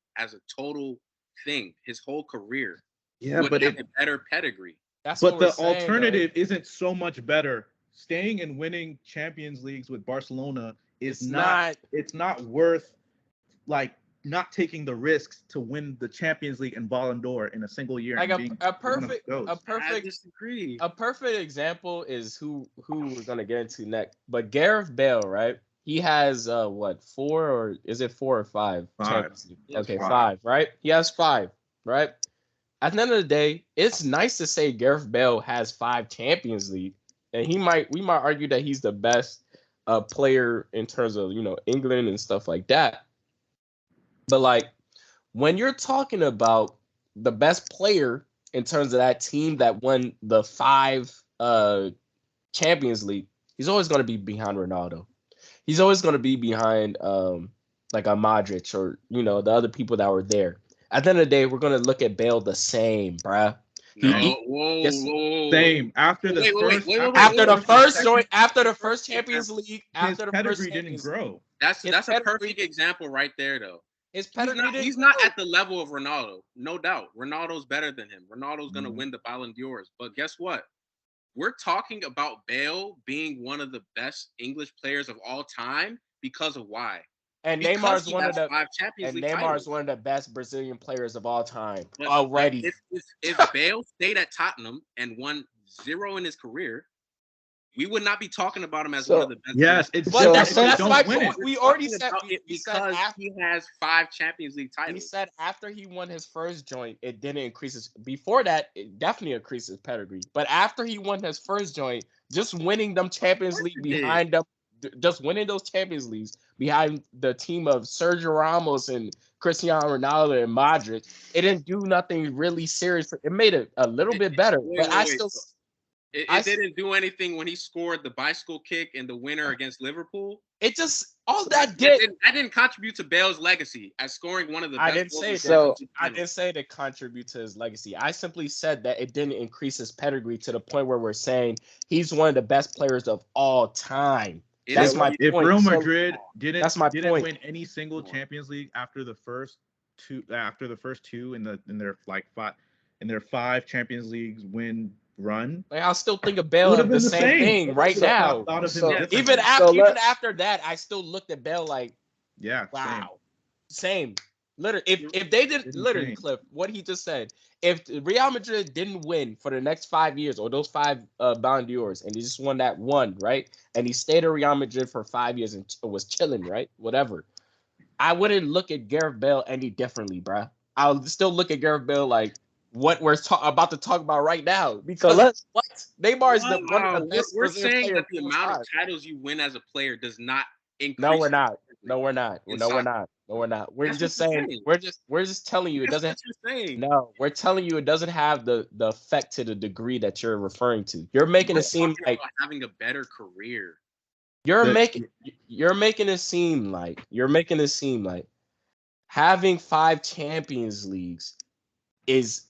[SPEAKER 4] total thing. His whole career.
[SPEAKER 3] Yeah,
[SPEAKER 4] would
[SPEAKER 3] but
[SPEAKER 4] have a better pedigree.
[SPEAKER 2] That's
[SPEAKER 3] but
[SPEAKER 2] what we're
[SPEAKER 3] the
[SPEAKER 2] saying,
[SPEAKER 3] alternative isn't so much better. Staying and winning Champions Leagues with Barcelona is not. It's not worth like not taking the risks to win the Champions League and Ballon d'Or in a single year.
[SPEAKER 2] Like
[SPEAKER 3] and
[SPEAKER 2] a perfect
[SPEAKER 4] I disagree.
[SPEAKER 2] A perfect example is who we're gonna get into next. But Gareth Bale, right? He has what, 4 or is it 4 or 5?
[SPEAKER 3] Five.
[SPEAKER 2] Okay, 5, right? He has 5, right? At the end of the day, it's nice to say Gareth Bale has 5 Champions League, and we might argue that he's the best player in terms of England and stuff like that. But like when you're talking about the best player in terms of that team that won the 5 Champions League, he's always going to be behind Ronaldo. He's always going to be behind like a Modric or the other people that were there. At the end of the day, we're going to look at Bale the same, bruh.
[SPEAKER 4] Whoa.
[SPEAKER 3] Same. After the
[SPEAKER 2] first Champions League, after the
[SPEAKER 3] pedigree didn't grow.
[SPEAKER 4] That's a perfect example right there, though. He's not at the level of Ronaldo, no doubt. Ronaldo's better than him. Ronaldo's gonna win the Ballon d'Ors. But guess what? We're talking about Bale being one of the best English players of all time because of why.
[SPEAKER 2] And
[SPEAKER 4] because
[SPEAKER 2] Neymar's one of the
[SPEAKER 4] 5 Champions League
[SPEAKER 2] Neymar's
[SPEAKER 4] titles.
[SPEAKER 2] one of the best Brazilian players of all time
[SPEAKER 4] already. If Bale stayed at Tottenham and won 0 in his career, we would not be talking about him as one of the best.
[SPEAKER 3] Yes,
[SPEAKER 2] that's my point. We already said
[SPEAKER 4] it because he has 5 Champions League titles.
[SPEAKER 2] He said after he won his first joint, it didn't increase his. Before that, it definitely increased his pedigree. But after he won his first joint, just winning them Champions League behind them, just winning those Champions Leagues behind the team of Sergio Ramos and Cristiano Ronaldo and Modric, it didn't do nothing really serious. It made it a little bit better, but I still.
[SPEAKER 4] It didn't do anything when he scored the bicycle kick in the winner against Liverpool.
[SPEAKER 2] It just that
[SPEAKER 4] didn't contribute to Bale's legacy as scoring one of the best.
[SPEAKER 2] I didn't say to contribute to his legacy. I simply said that it didn't increase his pedigree to the point where we're saying he's one of the best players of all time. That's my point.
[SPEAKER 3] If Real Madrid didn't win any single Champions League after the first two in their 5 Champions Leagues win run,
[SPEAKER 2] like, I'll still think of Bale as the same thing right now. Even after that, I still looked at Bale like, wow, same. Literally, if they did literally, Cliff, what he just said, if Real Madrid didn't win for the next 5 years or those 5 Ballon d'Ors, and he just won that one, right, and he stayed at Real Madrid for 5 years and was chilling, right, whatever, I wouldn't look at Gareth Bale any differently, bruh. I'll still look at Gareth Bale like what we're about to talk about right now, because Neymar is one of the best.
[SPEAKER 4] We're saying that the amount of titles you win as a player does not increase.
[SPEAKER 2] No, we're not. We're just saying. We're just telling you it doesn't. No, we're telling you it doesn't have the effect to the degree that you're referring to. You're making it seem like
[SPEAKER 4] having a better career.
[SPEAKER 2] You're making it seem like having 5 Champions Leagues is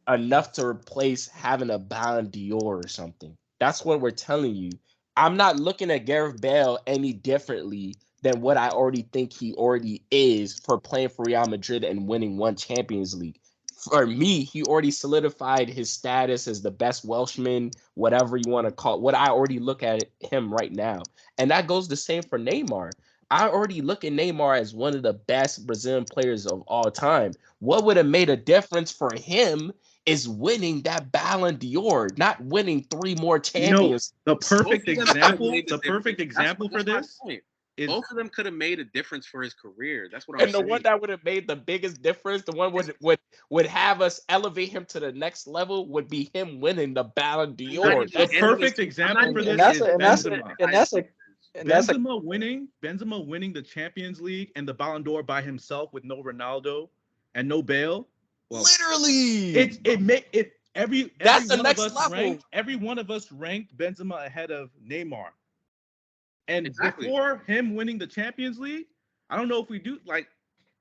[SPEAKER 2] enough to replace having a Ballon d'Or or something. That's what we're telling you. I'm not looking at Gareth Bale any differently than what I already think he already is for playing for Real Madrid and winning 1 Champions League. For me, he already solidified his status as the best Welshman, whatever you want to call it. What I already look at him right now. And that goes the same for Neymar. I already look at Neymar as one of the best Brazilian players of all time. What would have made a difference for him is winning that Ballon d'Or, not winning 3 more champions.
[SPEAKER 3] The perfect example for this is
[SPEAKER 4] both of them could have made a difference for his career. That's what I'm saying.
[SPEAKER 2] And the one that would have made the biggest difference, the one would have us elevate him to the next level, would be him winning the Ballon d'Or.
[SPEAKER 3] The perfect example for this is Benzema. Benzema winning the Champions League and the Ballon d'Or by himself with no Ronaldo and no Bale.
[SPEAKER 2] Well, literally,
[SPEAKER 3] that's the next level. Every one of us ranked Benzema ahead of Neymar, and before him winning the Champions League, I don't know if we do like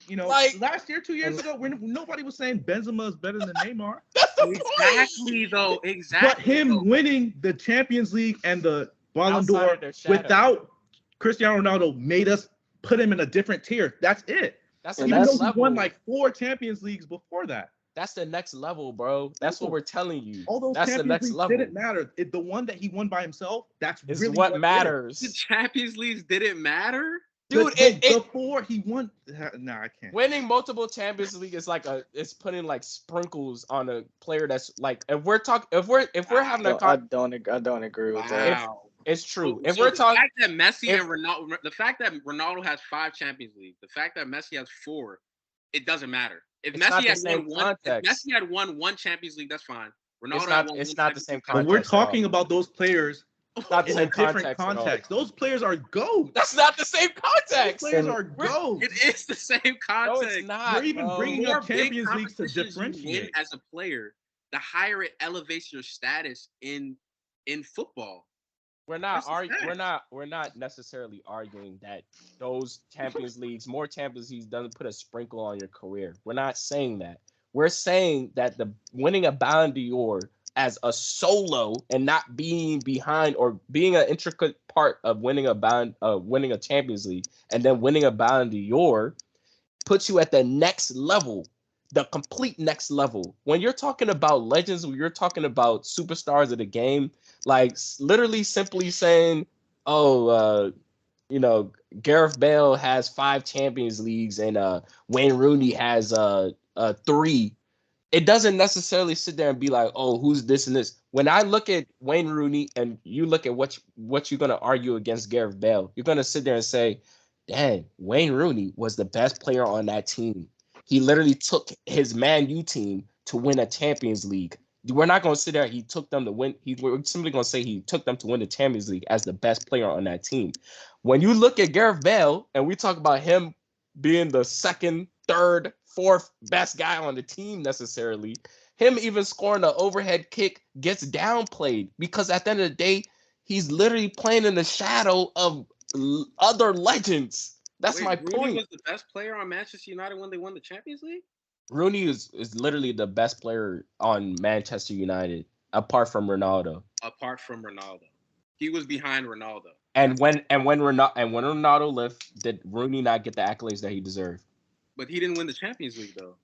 [SPEAKER 3] You know,
[SPEAKER 2] Like-
[SPEAKER 3] last year, 2 years ago, when nobody was saying Benzema is better than Neymar.
[SPEAKER 2] That's the
[SPEAKER 4] Exactly though. Exactly.
[SPEAKER 3] But him winning the Champions League and the Ballon
[SPEAKER 2] Outside
[SPEAKER 3] d'Or
[SPEAKER 2] of their shadow.
[SPEAKER 3] without Cristiano Ronaldo made us put him in a different tier. That's it.
[SPEAKER 2] That's
[SPEAKER 1] And
[SPEAKER 2] the
[SPEAKER 3] Even
[SPEAKER 2] next
[SPEAKER 3] though he
[SPEAKER 2] level.
[SPEAKER 3] won like 4 Champions Leagues before that.
[SPEAKER 2] That's the next level, bro. That's what we're telling you.
[SPEAKER 3] All those
[SPEAKER 2] That's the
[SPEAKER 3] Champions
[SPEAKER 2] next
[SPEAKER 3] Leagues
[SPEAKER 2] level.
[SPEAKER 3] didn't matter. The one that he won by himself, that's
[SPEAKER 2] Is
[SPEAKER 3] really
[SPEAKER 2] what
[SPEAKER 3] did.
[SPEAKER 2] matters.
[SPEAKER 4] The Champions Leagues didn't matter.
[SPEAKER 2] Dude,
[SPEAKER 3] Before he won, nah, I can't.
[SPEAKER 2] winning multiple Champions League is like it's putting like sprinkles on a player that's like if we're having a
[SPEAKER 1] I don't agree with that.
[SPEAKER 4] Wow.
[SPEAKER 2] it's true. If
[SPEAKER 4] So
[SPEAKER 2] we're
[SPEAKER 4] the
[SPEAKER 2] talking,
[SPEAKER 4] fact that Messi and Ronaldo, the fact that Ronaldo has 5 Champions Leagues, the fact that Messi has 4, it doesn't matter. If
[SPEAKER 2] It's not
[SPEAKER 4] Messi
[SPEAKER 2] the
[SPEAKER 4] had
[SPEAKER 2] same
[SPEAKER 4] won one, if
[SPEAKER 2] context.
[SPEAKER 4] Messi had won 1 Champions League, that's fine. Ronaldo
[SPEAKER 2] It's
[SPEAKER 4] had
[SPEAKER 2] not-
[SPEAKER 4] won
[SPEAKER 2] it's
[SPEAKER 4] one
[SPEAKER 2] not the
[SPEAKER 4] Champions
[SPEAKER 2] same
[SPEAKER 4] League,
[SPEAKER 3] But we're
[SPEAKER 2] context at all.
[SPEAKER 3] talking about those players
[SPEAKER 2] not the
[SPEAKER 3] in a
[SPEAKER 2] same
[SPEAKER 3] different
[SPEAKER 2] context at all.
[SPEAKER 3] context. Those players are GOAT.
[SPEAKER 2] That's not the same
[SPEAKER 3] Those
[SPEAKER 2] context.
[SPEAKER 3] players are GOAT.
[SPEAKER 4] It is the same
[SPEAKER 2] No,
[SPEAKER 4] context.
[SPEAKER 2] it's not.
[SPEAKER 3] You're even
[SPEAKER 2] bro.
[SPEAKER 3] bringing
[SPEAKER 4] The more
[SPEAKER 3] up Champions
[SPEAKER 4] big
[SPEAKER 3] Leagues to
[SPEAKER 4] competitions you win
[SPEAKER 3] differentiate.
[SPEAKER 4] as a player, the higher it elevates your status in football.
[SPEAKER 2] We're not
[SPEAKER 4] That's a
[SPEAKER 2] arguing.
[SPEAKER 4] fact.
[SPEAKER 2] We're not necessarily arguing that those Champions Leagues, more Champions Leagues, doesn't put a sprinkle on your career. We're not saying that. We're saying that the winning a Ballon d'Or as a solo and not being behind or being an intricate part of winning a Champions League and then winning a Ballon d'Or puts you at the next level, the complete next level. When you're talking about legends, when you're talking about superstars of the game, like literally simply saying, oh, Gareth Bale has 5 Champions Leagues and Wayne Rooney has 3. It doesn't necessarily sit there and be like, oh, who's this and this. When I look at Wayne Rooney and you look at what you're going to argue against Gareth Bale, you're going to sit there and say, dang, Wayne Rooney was the best player on that team. He literally took his Man U team to win a Champions League. We're not going to sit there. He took them to win. We're simply going to say he took them to win the Champions League as the best player on that team. When you look at Gareth Bale and we talk about him being the 2nd, 3rd, 4th best guy on the team necessarily, him even scoring an overhead kick gets downplayed because at the end of the day, he's literally playing in the shadow of other legends. That's my
[SPEAKER 4] Rooney
[SPEAKER 2] point.
[SPEAKER 4] was the best player on Manchester United when they won the Champions League?
[SPEAKER 2] Rooney is literally the best player on Manchester United, apart from Ronaldo.
[SPEAKER 4] Apart from Ronaldo. He was behind Ronaldo.
[SPEAKER 2] And when Ronaldo left, did Rooney not get the accolades that he deserved?
[SPEAKER 4] But he didn't win the Champions League though.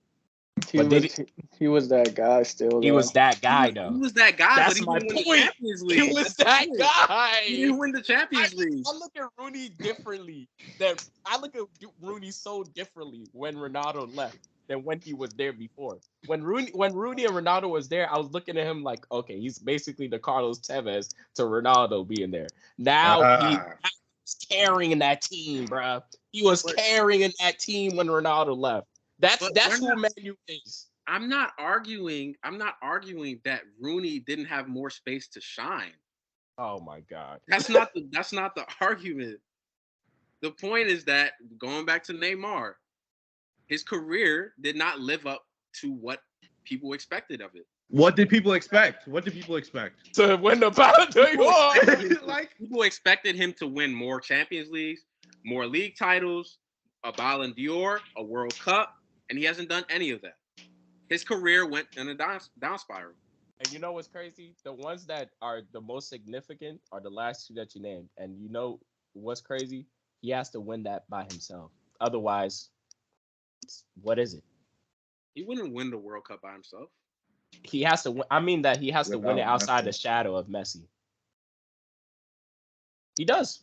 [SPEAKER 1] He was that guy still.
[SPEAKER 2] He was that guy
[SPEAKER 4] He
[SPEAKER 2] though.
[SPEAKER 4] was that guy,
[SPEAKER 2] That's
[SPEAKER 4] but he
[SPEAKER 2] my
[SPEAKER 4] didn't win the
[SPEAKER 2] point.
[SPEAKER 4] Champions League.
[SPEAKER 2] He was
[SPEAKER 4] That's the
[SPEAKER 2] that
[SPEAKER 4] point.
[SPEAKER 2] guy.
[SPEAKER 4] He didn't win the Champions League.
[SPEAKER 2] I look at Rooney differently. I look at Rooney so differently when Ronaldo left than when he was there before. When Rooney and Ronaldo was there, I was looking at him like, okay, he's basically the Carlos Tevez to Ronaldo being there. Now he's carrying that team, bro. He was carrying that team when Ronaldo left. That's who Man U is.
[SPEAKER 4] I'm not arguing that Rooney didn't have more space to shine.
[SPEAKER 2] Oh my God.
[SPEAKER 4] That's not the argument. The point is that going back to Neymar, his career did not live up to what people expected of it.
[SPEAKER 3] What did people expect?
[SPEAKER 2] To win the Ballon d'Or.
[SPEAKER 4] People expected him to win more Champions Leagues, more league titles, a Ballon d'Or, a World Cup, and he hasn't done any of that. His career went in a down spiral.
[SPEAKER 2] And you know what's crazy? The ones that are the most significant are the last 2 that you named. And you know what's crazy? He has to win that by himself. Otherwise, what is it?
[SPEAKER 4] He wouldn't win the World Cup by himself.
[SPEAKER 2] He has to win. I mean that he has to win it
[SPEAKER 3] Without
[SPEAKER 2] outside
[SPEAKER 3] Messi.
[SPEAKER 2] the shadow of Messi. He does.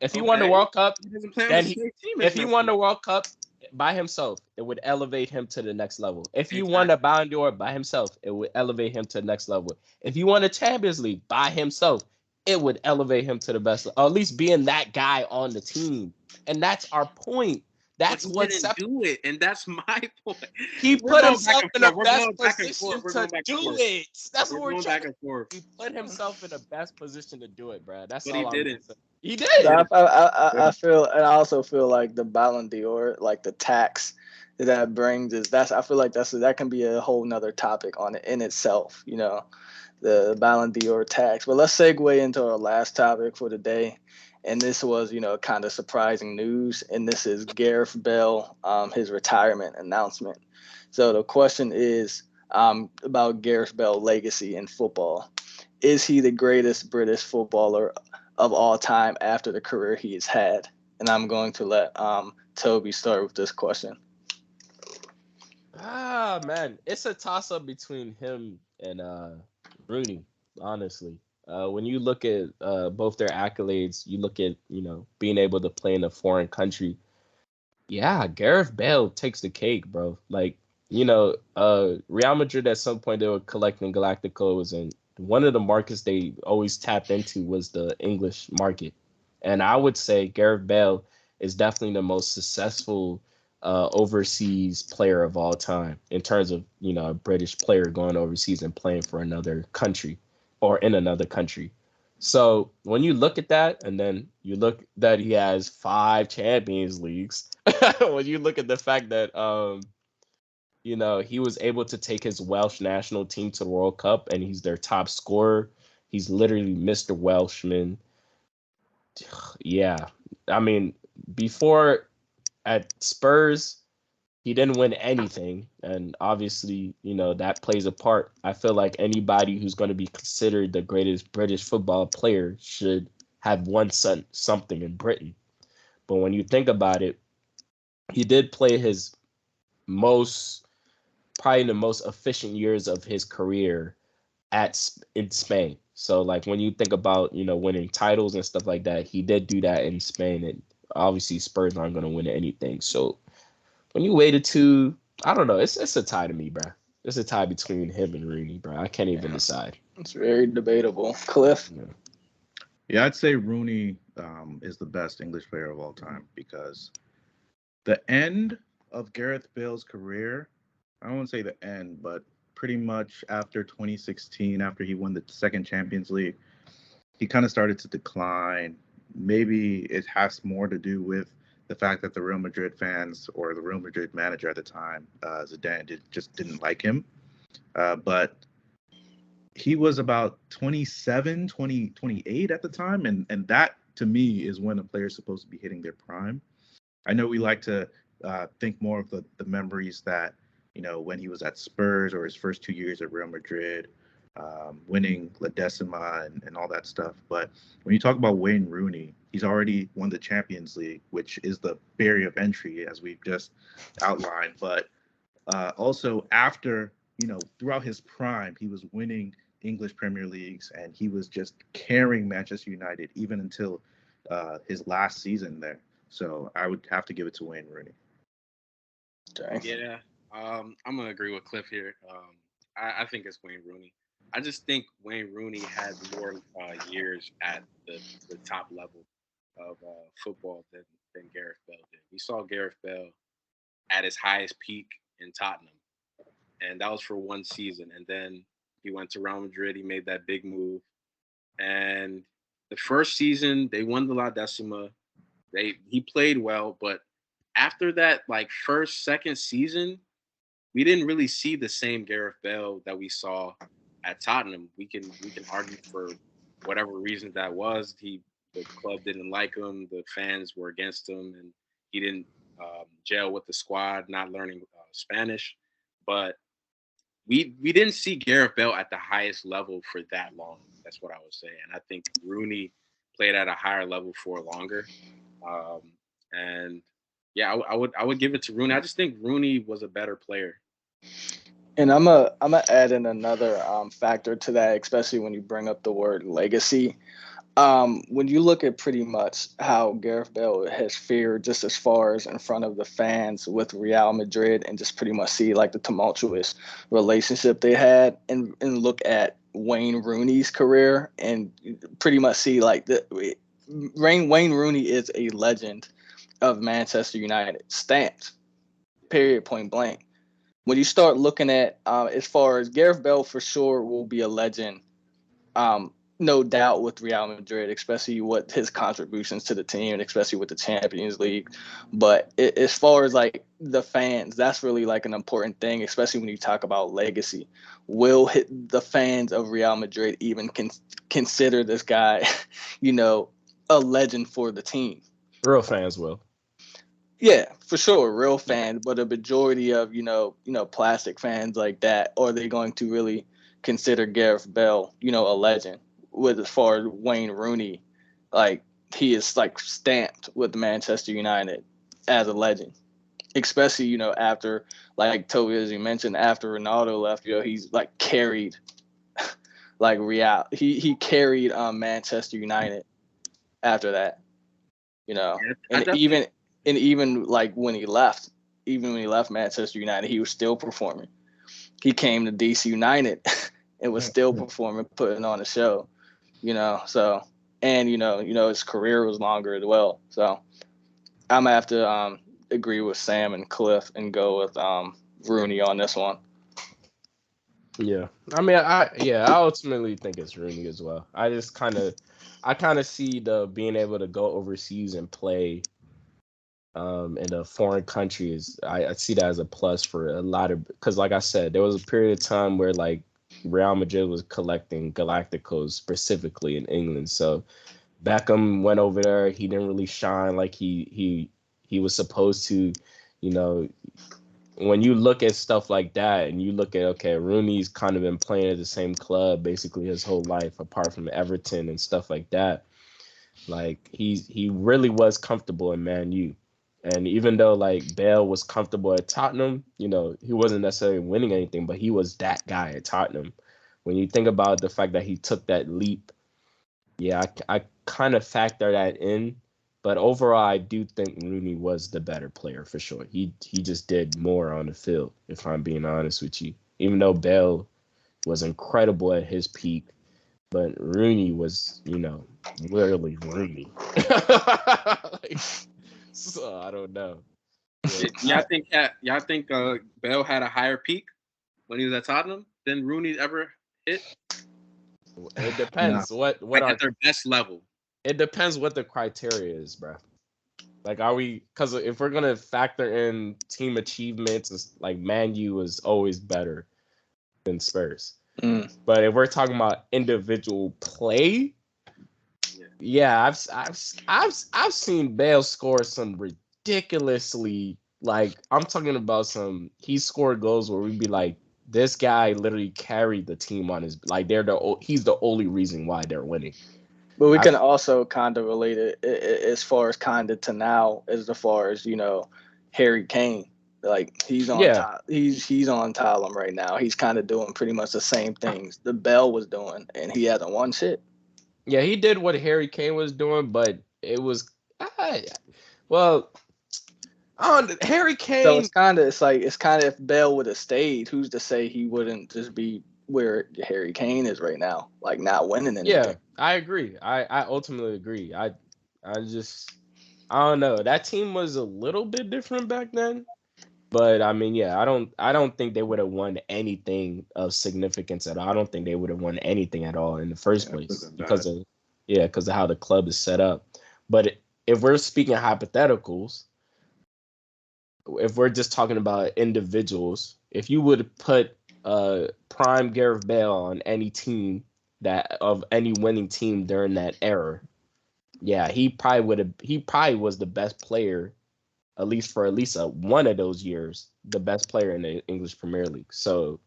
[SPEAKER 2] If he won the World Cup,
[SPEAKER 4] He doesn't play on
[SPEAKER 2] then
[SPEAKER 4] the same team as
[SPEAKER 2] if he
[SPEAKER 4] Messi.
[SPEAKER 2] won the World Cup by himself, it would elevate him to the next level. If he won the Ballon d'Or by himself, it would elevate him to the next level. If he won the Champions League by himself, it would elevate him to the best, or at least being that guy on the team. And that's our point. That's what
[SPEAKER 4] didn't do it, and that's my point.
[SPEAKER 2] He
[SPEAKER 4] We're
[SPEAKER 2] put
[SPEAKER 4] going
[SPEAKER 2] himself
[SPEAKER 4] back
[SPEAKER 2] in
[SPEAKER 4] and
[SPEAKER 2] the
[SPEAKER 4] forth.
[SPEAKER 2] best
[SPEAKER 4] We're going back and
[SPEAKER 2] position
[SPEAKER 4] forth. We're
[SPEAKER 2] to
[SPEAKER 4] going back and
[SPEAKER 2] do
[SPEAKER 4] forth.
[SPEAKER 2] it. That's what
[SPEAKER 4] We're
[SPEAKER 2] we're
[SPEAKER 4] going
[SPEAKER 2] trying
[SPEAKER 4] back and forth.
[SPEAKER 2] He put himself in the best position to do it, bro. That's
[SPEAKER 4] But
[SPEAKER 2] all
[SPEAKER 4] he
[SPEAKER 2] I'm
[SPEAKER 4] didn't.
[SPEAKER 2] saying. He did.
[SPEAKER 1] I feel, and I also feel like the Ballon d'Or, like the tax that brings is I feel like that can be a whole nother topic on it in itself, the Ballon d'Or tax. But let's segue into our last topic for the day, and this was, kind of surprising news. And this is Gareth Bale, his retirement announcement. So the question is about Gareth Bale's legacy in football. Is he the greatest British footballer of all time after the career he has had? And I'm going to let Toby start with this question.
[SPEAKER 2] Man, it's a toss up between him and Rooney, honestly. When you look at both their accolades, you look at, being able to play in a foreign country. Yeah, Gareth Bale takes the cake, bro. Like, Real Madrid at some point they were collecting Galacticos, and one of the markets they always tapped into was the English market. And I would say Gareth Bale is definitely the most successful overseas player of all time in terms of, a British player going overseas and playing for another country or in another country. So when you look at that, and then you look that he has 5 Champions Leagues, when you look at the fact that he was able to take his Welsh national team to the World Cup and he's their top scorer. He's literally Mr. Welshman. Yeah. I mean, before at Spurs, he didn't win anything. And obviously, that plays a part. I feel like anybody who's going to be considered the greatest British football player should have won something in Britain. But when you think about it, he did play his probably the most efficient years of his career in Spain. So like when you think about, winning titles and stuff like that, he did do that in Spain, and obviously Spurs aren't going to win anything. So when you waited to, I don't know, it's a tie to me, bro. It's a tie between him and Rooney, bro. I can't even decide.
[SPEAKER 1] It's very debatable. Cliff?
[SPEAKER 3] Yeah, I'd say Rooney is the best English player of all time, because the end of Gareth Bale's career, I don't want to say the end, but pretty much after 2016, after he won the second Champions League, he kind of started to decline. Maybe it has more to do with the fact that the Real Madrid fans or the Real Madrid manager at the time, Zidane, just didn't like him. But he was about 27, 28 at the time. And that, to me, is when a player's supposed to be hitting their prime. I know we like to think more of the memories that, when he was at Spurs or his first 2 years at Real Madrid, winning La Decima and all that stuff. But when you talk about Wayne Rooney, he's already won the Champions League, which is the barrier of entry, as we've just outlined. But also after, throughout his prime, he was winning English Premier Leagues, and he was just carrying Manchester United even until his last season there. So I would have to give it to Wayne Rooney.
[SPEAKER 4] Yeah, I'm gonna agree with Cliff here. I think it's Wayne Rooney. I just think Wayne Rooney had more years at the top level of football than Gareth Bale did. We saw Gareth Bale at his highest peak in Tottenham, and that was for one season. And then he went to Real Madrid. He made that big move, and the first season they won the La Decima. He played well, but after that, like second season, we didn't really see the same Gareth Bale that we saw at Tottenham. We can argue for whatever reason that was. The club didn't like him, the fans were against him, and he didn't gel with the squad, not learning Spanish. But we didn't see Gareth Bale at the highest level for that long. That's what I would say. And I think Rooney played at a higher level for longer. And yeah, I would give it to Rooney. I just think Rooney was a better player.
[SPEAKER 1] And I'm a add in another factor to that, especially when you bring up the word legacy. When you look at pretty much how Gareth Bale has fared just as far as in front of the fans with Real Madrid, and just pretty much see like the tumultuous relationship they had, and look at Wayne Rooney's career and pretty much see like Wayne Rooney is a legend of Manchester United, stamped, period, point blank. When you start looking at as far as Gareth Bale, for sure will be a legend, no doubt, with Real Madrid, especially what his contributions to the team, and especially with the Champions League. But as far as like the fans, that's really like an important thing, especially when you talk about legacy. Will the fans of Real Madrid even consider this guy, a legend for the team.
[SPEAKER 2] Real fans will.
[SPEAKER 1] Yeah, for sure, real fans, but a majority of plastic fans like that, are they going to really consider Gareth Bale, a legend? With as far as Wayne Rooney, like he is like stamped with Manchester United as a legend, especially after, like Toby, as you mentioned, after Ronaldo left, he's like carried like Real. He carried Manchester United after that,
[SPEAKER 4] Yeah,
[SPEAKER 1] and even like when he left, Manchester United, he was still performing. He came to DC United and was still performing, putting on a show, So, and his career was longer as well. So, I'm gonna have to agree with Sam and Cliff and go with Rooney on this one.
[SPEAKER 2] Yeah, I mean, I ultimately think it's Rooney as well. I kind of see the being able to go overseas and play in a foreign country is I see that as a plus for a lot of, because like I said, there was a period of time where like Real Madrid was collecting Galacticos specifically in England. So Beckham went over there. He didn't really shine like he was supposed to, you know. When you look at stuff like that and you look at, okay, Rooney's kind of been playing at the same club basically his whole life, apart from Everton and stuff like that. Like he really was comfortable in Man U. And even though like Bale was comfortable at Tottenham, he wasn't necessarily winning anything, but he was that guy at Tottenham. When you think about the fact that he took that leap, yeah, I kind of factor that in. But overall, I do think Rooney was the better player for sure. He just did more on the field, if I'm being honest with you. Even though Bale was incredible at his peak, but Rooney was, literally Rooney. Like, so I don't know.
[SPEAKER 4] Y'all think Bale had a higher peak when he was at Tottenham than Rooney ever hit?
[SPEAKER 2] It depends what
[SPEAKER 4] at their best level.
[SPEAKER 2] It depends what the criteria is, bro. Like, are we? Because if we're gonna factor in team achievements, it's like Man U is always better than Spurs. But if we're talking about individual play, yeah, I've seen Bale score some ridiculously, like, I'm talking about he scored goals where we'd be like, this guy literally carried the team on his, like, he's the only reason why they're winning.
[SPEAKER 1] But we can also kind of relate it as far as kind of to now, as far as Harry Kane. Like he's on top. He's on Tottenham right now. He's kind of doing pretty much the same things the Bell was doing, and he hasn't won shit.
[SPEAKER 2] Yeah, he did what Harry Kane was doing, but it was Harry Kane.
[SPEAKER 1] So it's kind of if Bell would have stayed, who's to say he wouldn't just be where Harry Kane is right now, like not winning anything.
[SPEAKER 2] Yeah, I agree. I ultimately agree. I don't know. That team was a little bit different back then. But I mean, yeah, I don't think they would have won anything of significance at all. I don't think they would have won anything at all in the first place because of how the club is set up. But if we're speaking hypotheticals, if we're just talking about individuals, if you would put prime Gareth Bale on any team of any winning team during that era, yeah, he probably was the best player, at least one of those years, the best player in the English Premier League. So,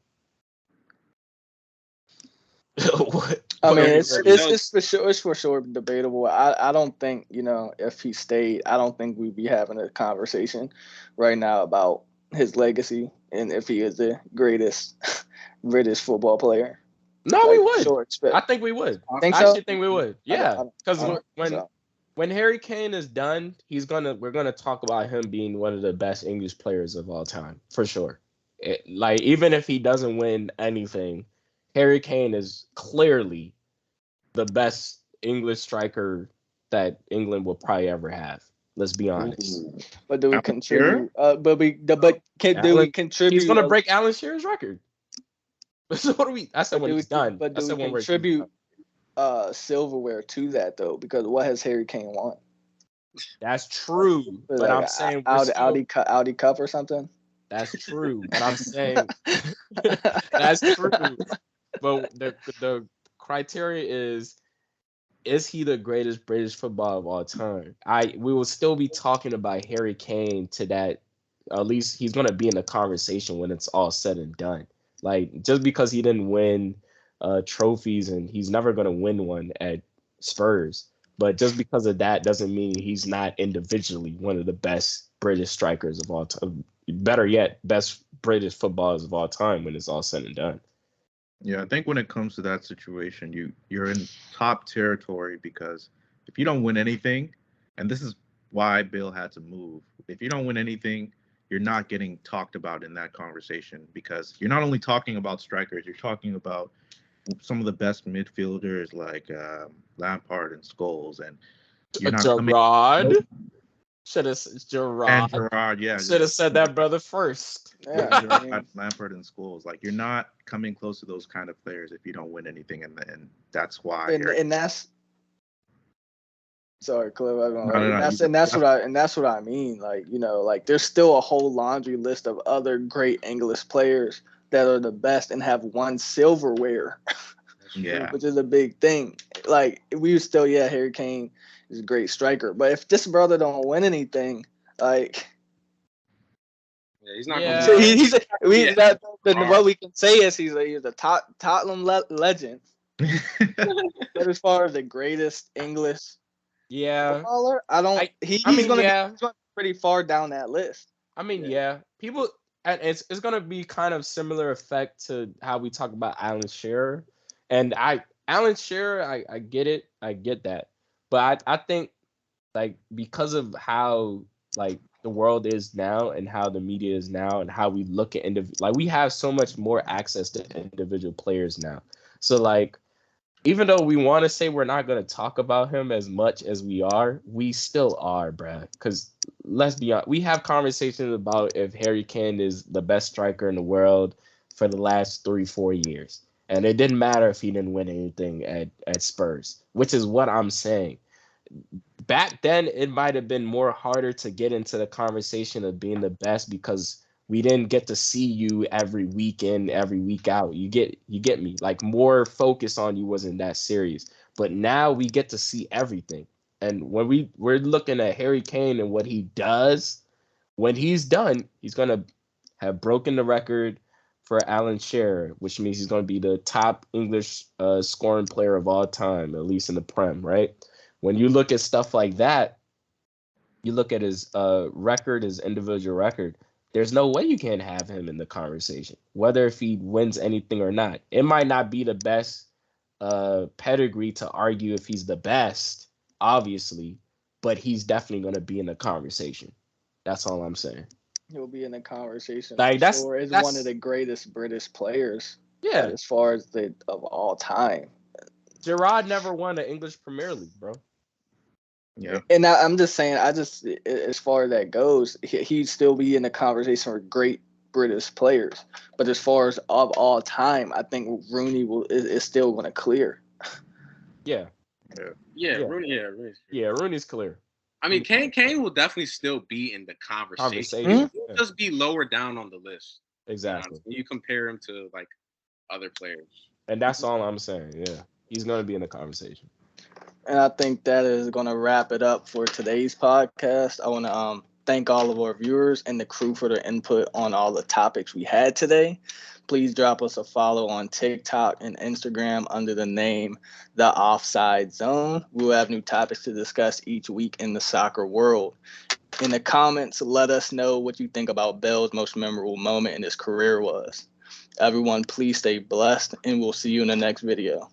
[SPEAKER 1] I mean, it's for sure debatable. I don't think if he stayed, I don't think we'd be having a conversation right now about his legacy and if he is the greatest British football player.
[SPEAKER 2] No, we would. I think we would.
[SPEAKER 1] Think
[SPEAKER 2] I
[SPEAKER 1] so?
[SPEAKER 2] actually think we would. Yeah, because when Harry Kane is done, we're gonna talk about him being one of the best English players of all time for sure. Like, even if he doesn't win anything, Harry Kane is clearly the best English striker that England will probably ever have. Let's be honest.
[SPEAKER 1] Ooh. But do we contribute? Do we contribute?
[SPEAKER 2] He's gonna break Alan Shearer's record. So what do we? I said when he's done.
[SPEAKER 1] But do we contribute silverware to that though? Because what has Harry Kane won?
[SPEAKER 2] That's true, but like I'm saying
[SPEAKER 1] Audi Cup or something.
[SPEAKER 2] That's true, but I'm saying that's true. But the criteria is is he the greatest British footballer of all time? We will still be talking about Harry Kane to that. At least he's gonna be in the conversation when it's all said and done. Like just because he didn't win trophies and he's never gonna win one at Spurs, but just because of that doesn't mean he's not individually one of the best British strikers of all time. Better yet, best British footballers of all time when it's all said and done.
[SPEAKER 3] Yeah, I think when it comes to that situation, you're in top territory because if you don't win anything, and this is why Bill had to move, if you don't win anything, you're not getting talked about in that conversation because you're not only talking about strikers, you're talking about some of the best midfielders like Lampard and Scholes, and you're not coming.
[SPEAKER 2] Gerard
[SPEAKER 3] Nope.
[SPEAKER 2] should have
[SPEAKER 3] And
[SPEAKER 2] Gerard
[SPEAKER 3] Gerard, yeah,
[SPEAKER 2] should have said that brother first.
[SPEAKER 1] Yeah,
[SPEAKER 3] Gerard, Lampard, and Scholes. Like you're not coming close to those kind of players if you don't win anything, and that's why.
[SPEAKER 1] and that's sorry, Cliff.
[SPEAKER 3] No.
[SPEAKER 1] And that's what I mean. Like like there's still a whole laundry list of other great English players that are the best and have won silverware.
[SPEAKER 3] Yeah.
[SPEAKER 1] Which is a big thing. Like we still, Harry Kane is a great striker, but if this brother don't win anything, like
[SPEAKER 4] he's not.
[SPEAKER 2] Yeah.
[SPEAKER 1] so what we can say is he's a Tottenham legend. But as far as the greatest English footballer, he's gonna be pretty far down that list.
[SPEAKER 2] I mean, people, and it's gonna be kind of similar effect to how we talk about Alan Shearer. And Alan Shearer, I get it, I get that, but I think like because of how like the world is now and how the media is now and how we look at like we have so much more access to individual players now. So like even though we want to say we're not going to talk about him as much as we still are, bruh. Because let's be honest, we have conversations about if Harry Kane is the best striker in the world for the last 3-4 years. And it didn't matter if he didn't win anything at Spurs, which is what I'm saying. Back then, it might have been more harder to get into the conversation of being the best because we didn't get to see you every week in, every week out. You get me? Like more focus on you wasn't that serious. But now we get to see everything. And when we're looking at Harry Kane and what he does, when he's done, he's gonna have broken the record for Alan Shearer, which means he's gonna be the top English scoring player of all time, at least in the Prem, right? When you look at stuff like that, you look at his record, his individual record, there's no way you can't have him in the conversation, whether if he wins anything or not. It might not be the best pedigree to argue if he's the best, obviously, but he's definitely going to be in the conversation. That's all I'm saying.
[SPEAKER 1] He'll be in the conversation.
[SPEAKER 2] Like that's
[SPEAKER 1] one of the greatest British players.
[SPEAKER 2] Yeah,
[SPEAKER 1] as far as of all time.
[SPEAKER 2] Gerard never won the English Premier League, bro.
[SPEAKER 3] Yeah.
[SPEAKER 1] And I'm just saying, as far as that goes, he'd still be in the conversation with great British players. But as far as of all time, I think Rooney is still going to clear.
[SPEAKER 2] Yeah. Rooney's clear.
[SPEAKER 4] I mean, Kane will definitely still be in the conversation. He'll just be lower down on the list.
[SPEAKER 2] Exactly.
[SPEAKER 4] When you compare him to like other players.
[SPEAKER 2] And that's all I'm saying. Yeah. He's going to be in the conversation.
[SPEAKER 1] And I think that is going to wrap it up for today's podcast. I want to thank all of our viewers and the crew for their input on all the topics we had today. Please drop us a follow on TikTok and Instagram under the name The Offside Zone. We will have new topics to discuss each week in the soccer world. In the comments, let us know what you think about Bale's most memorable moment in his career was. Everyone, please stay blessed, and we'll see you in the next video.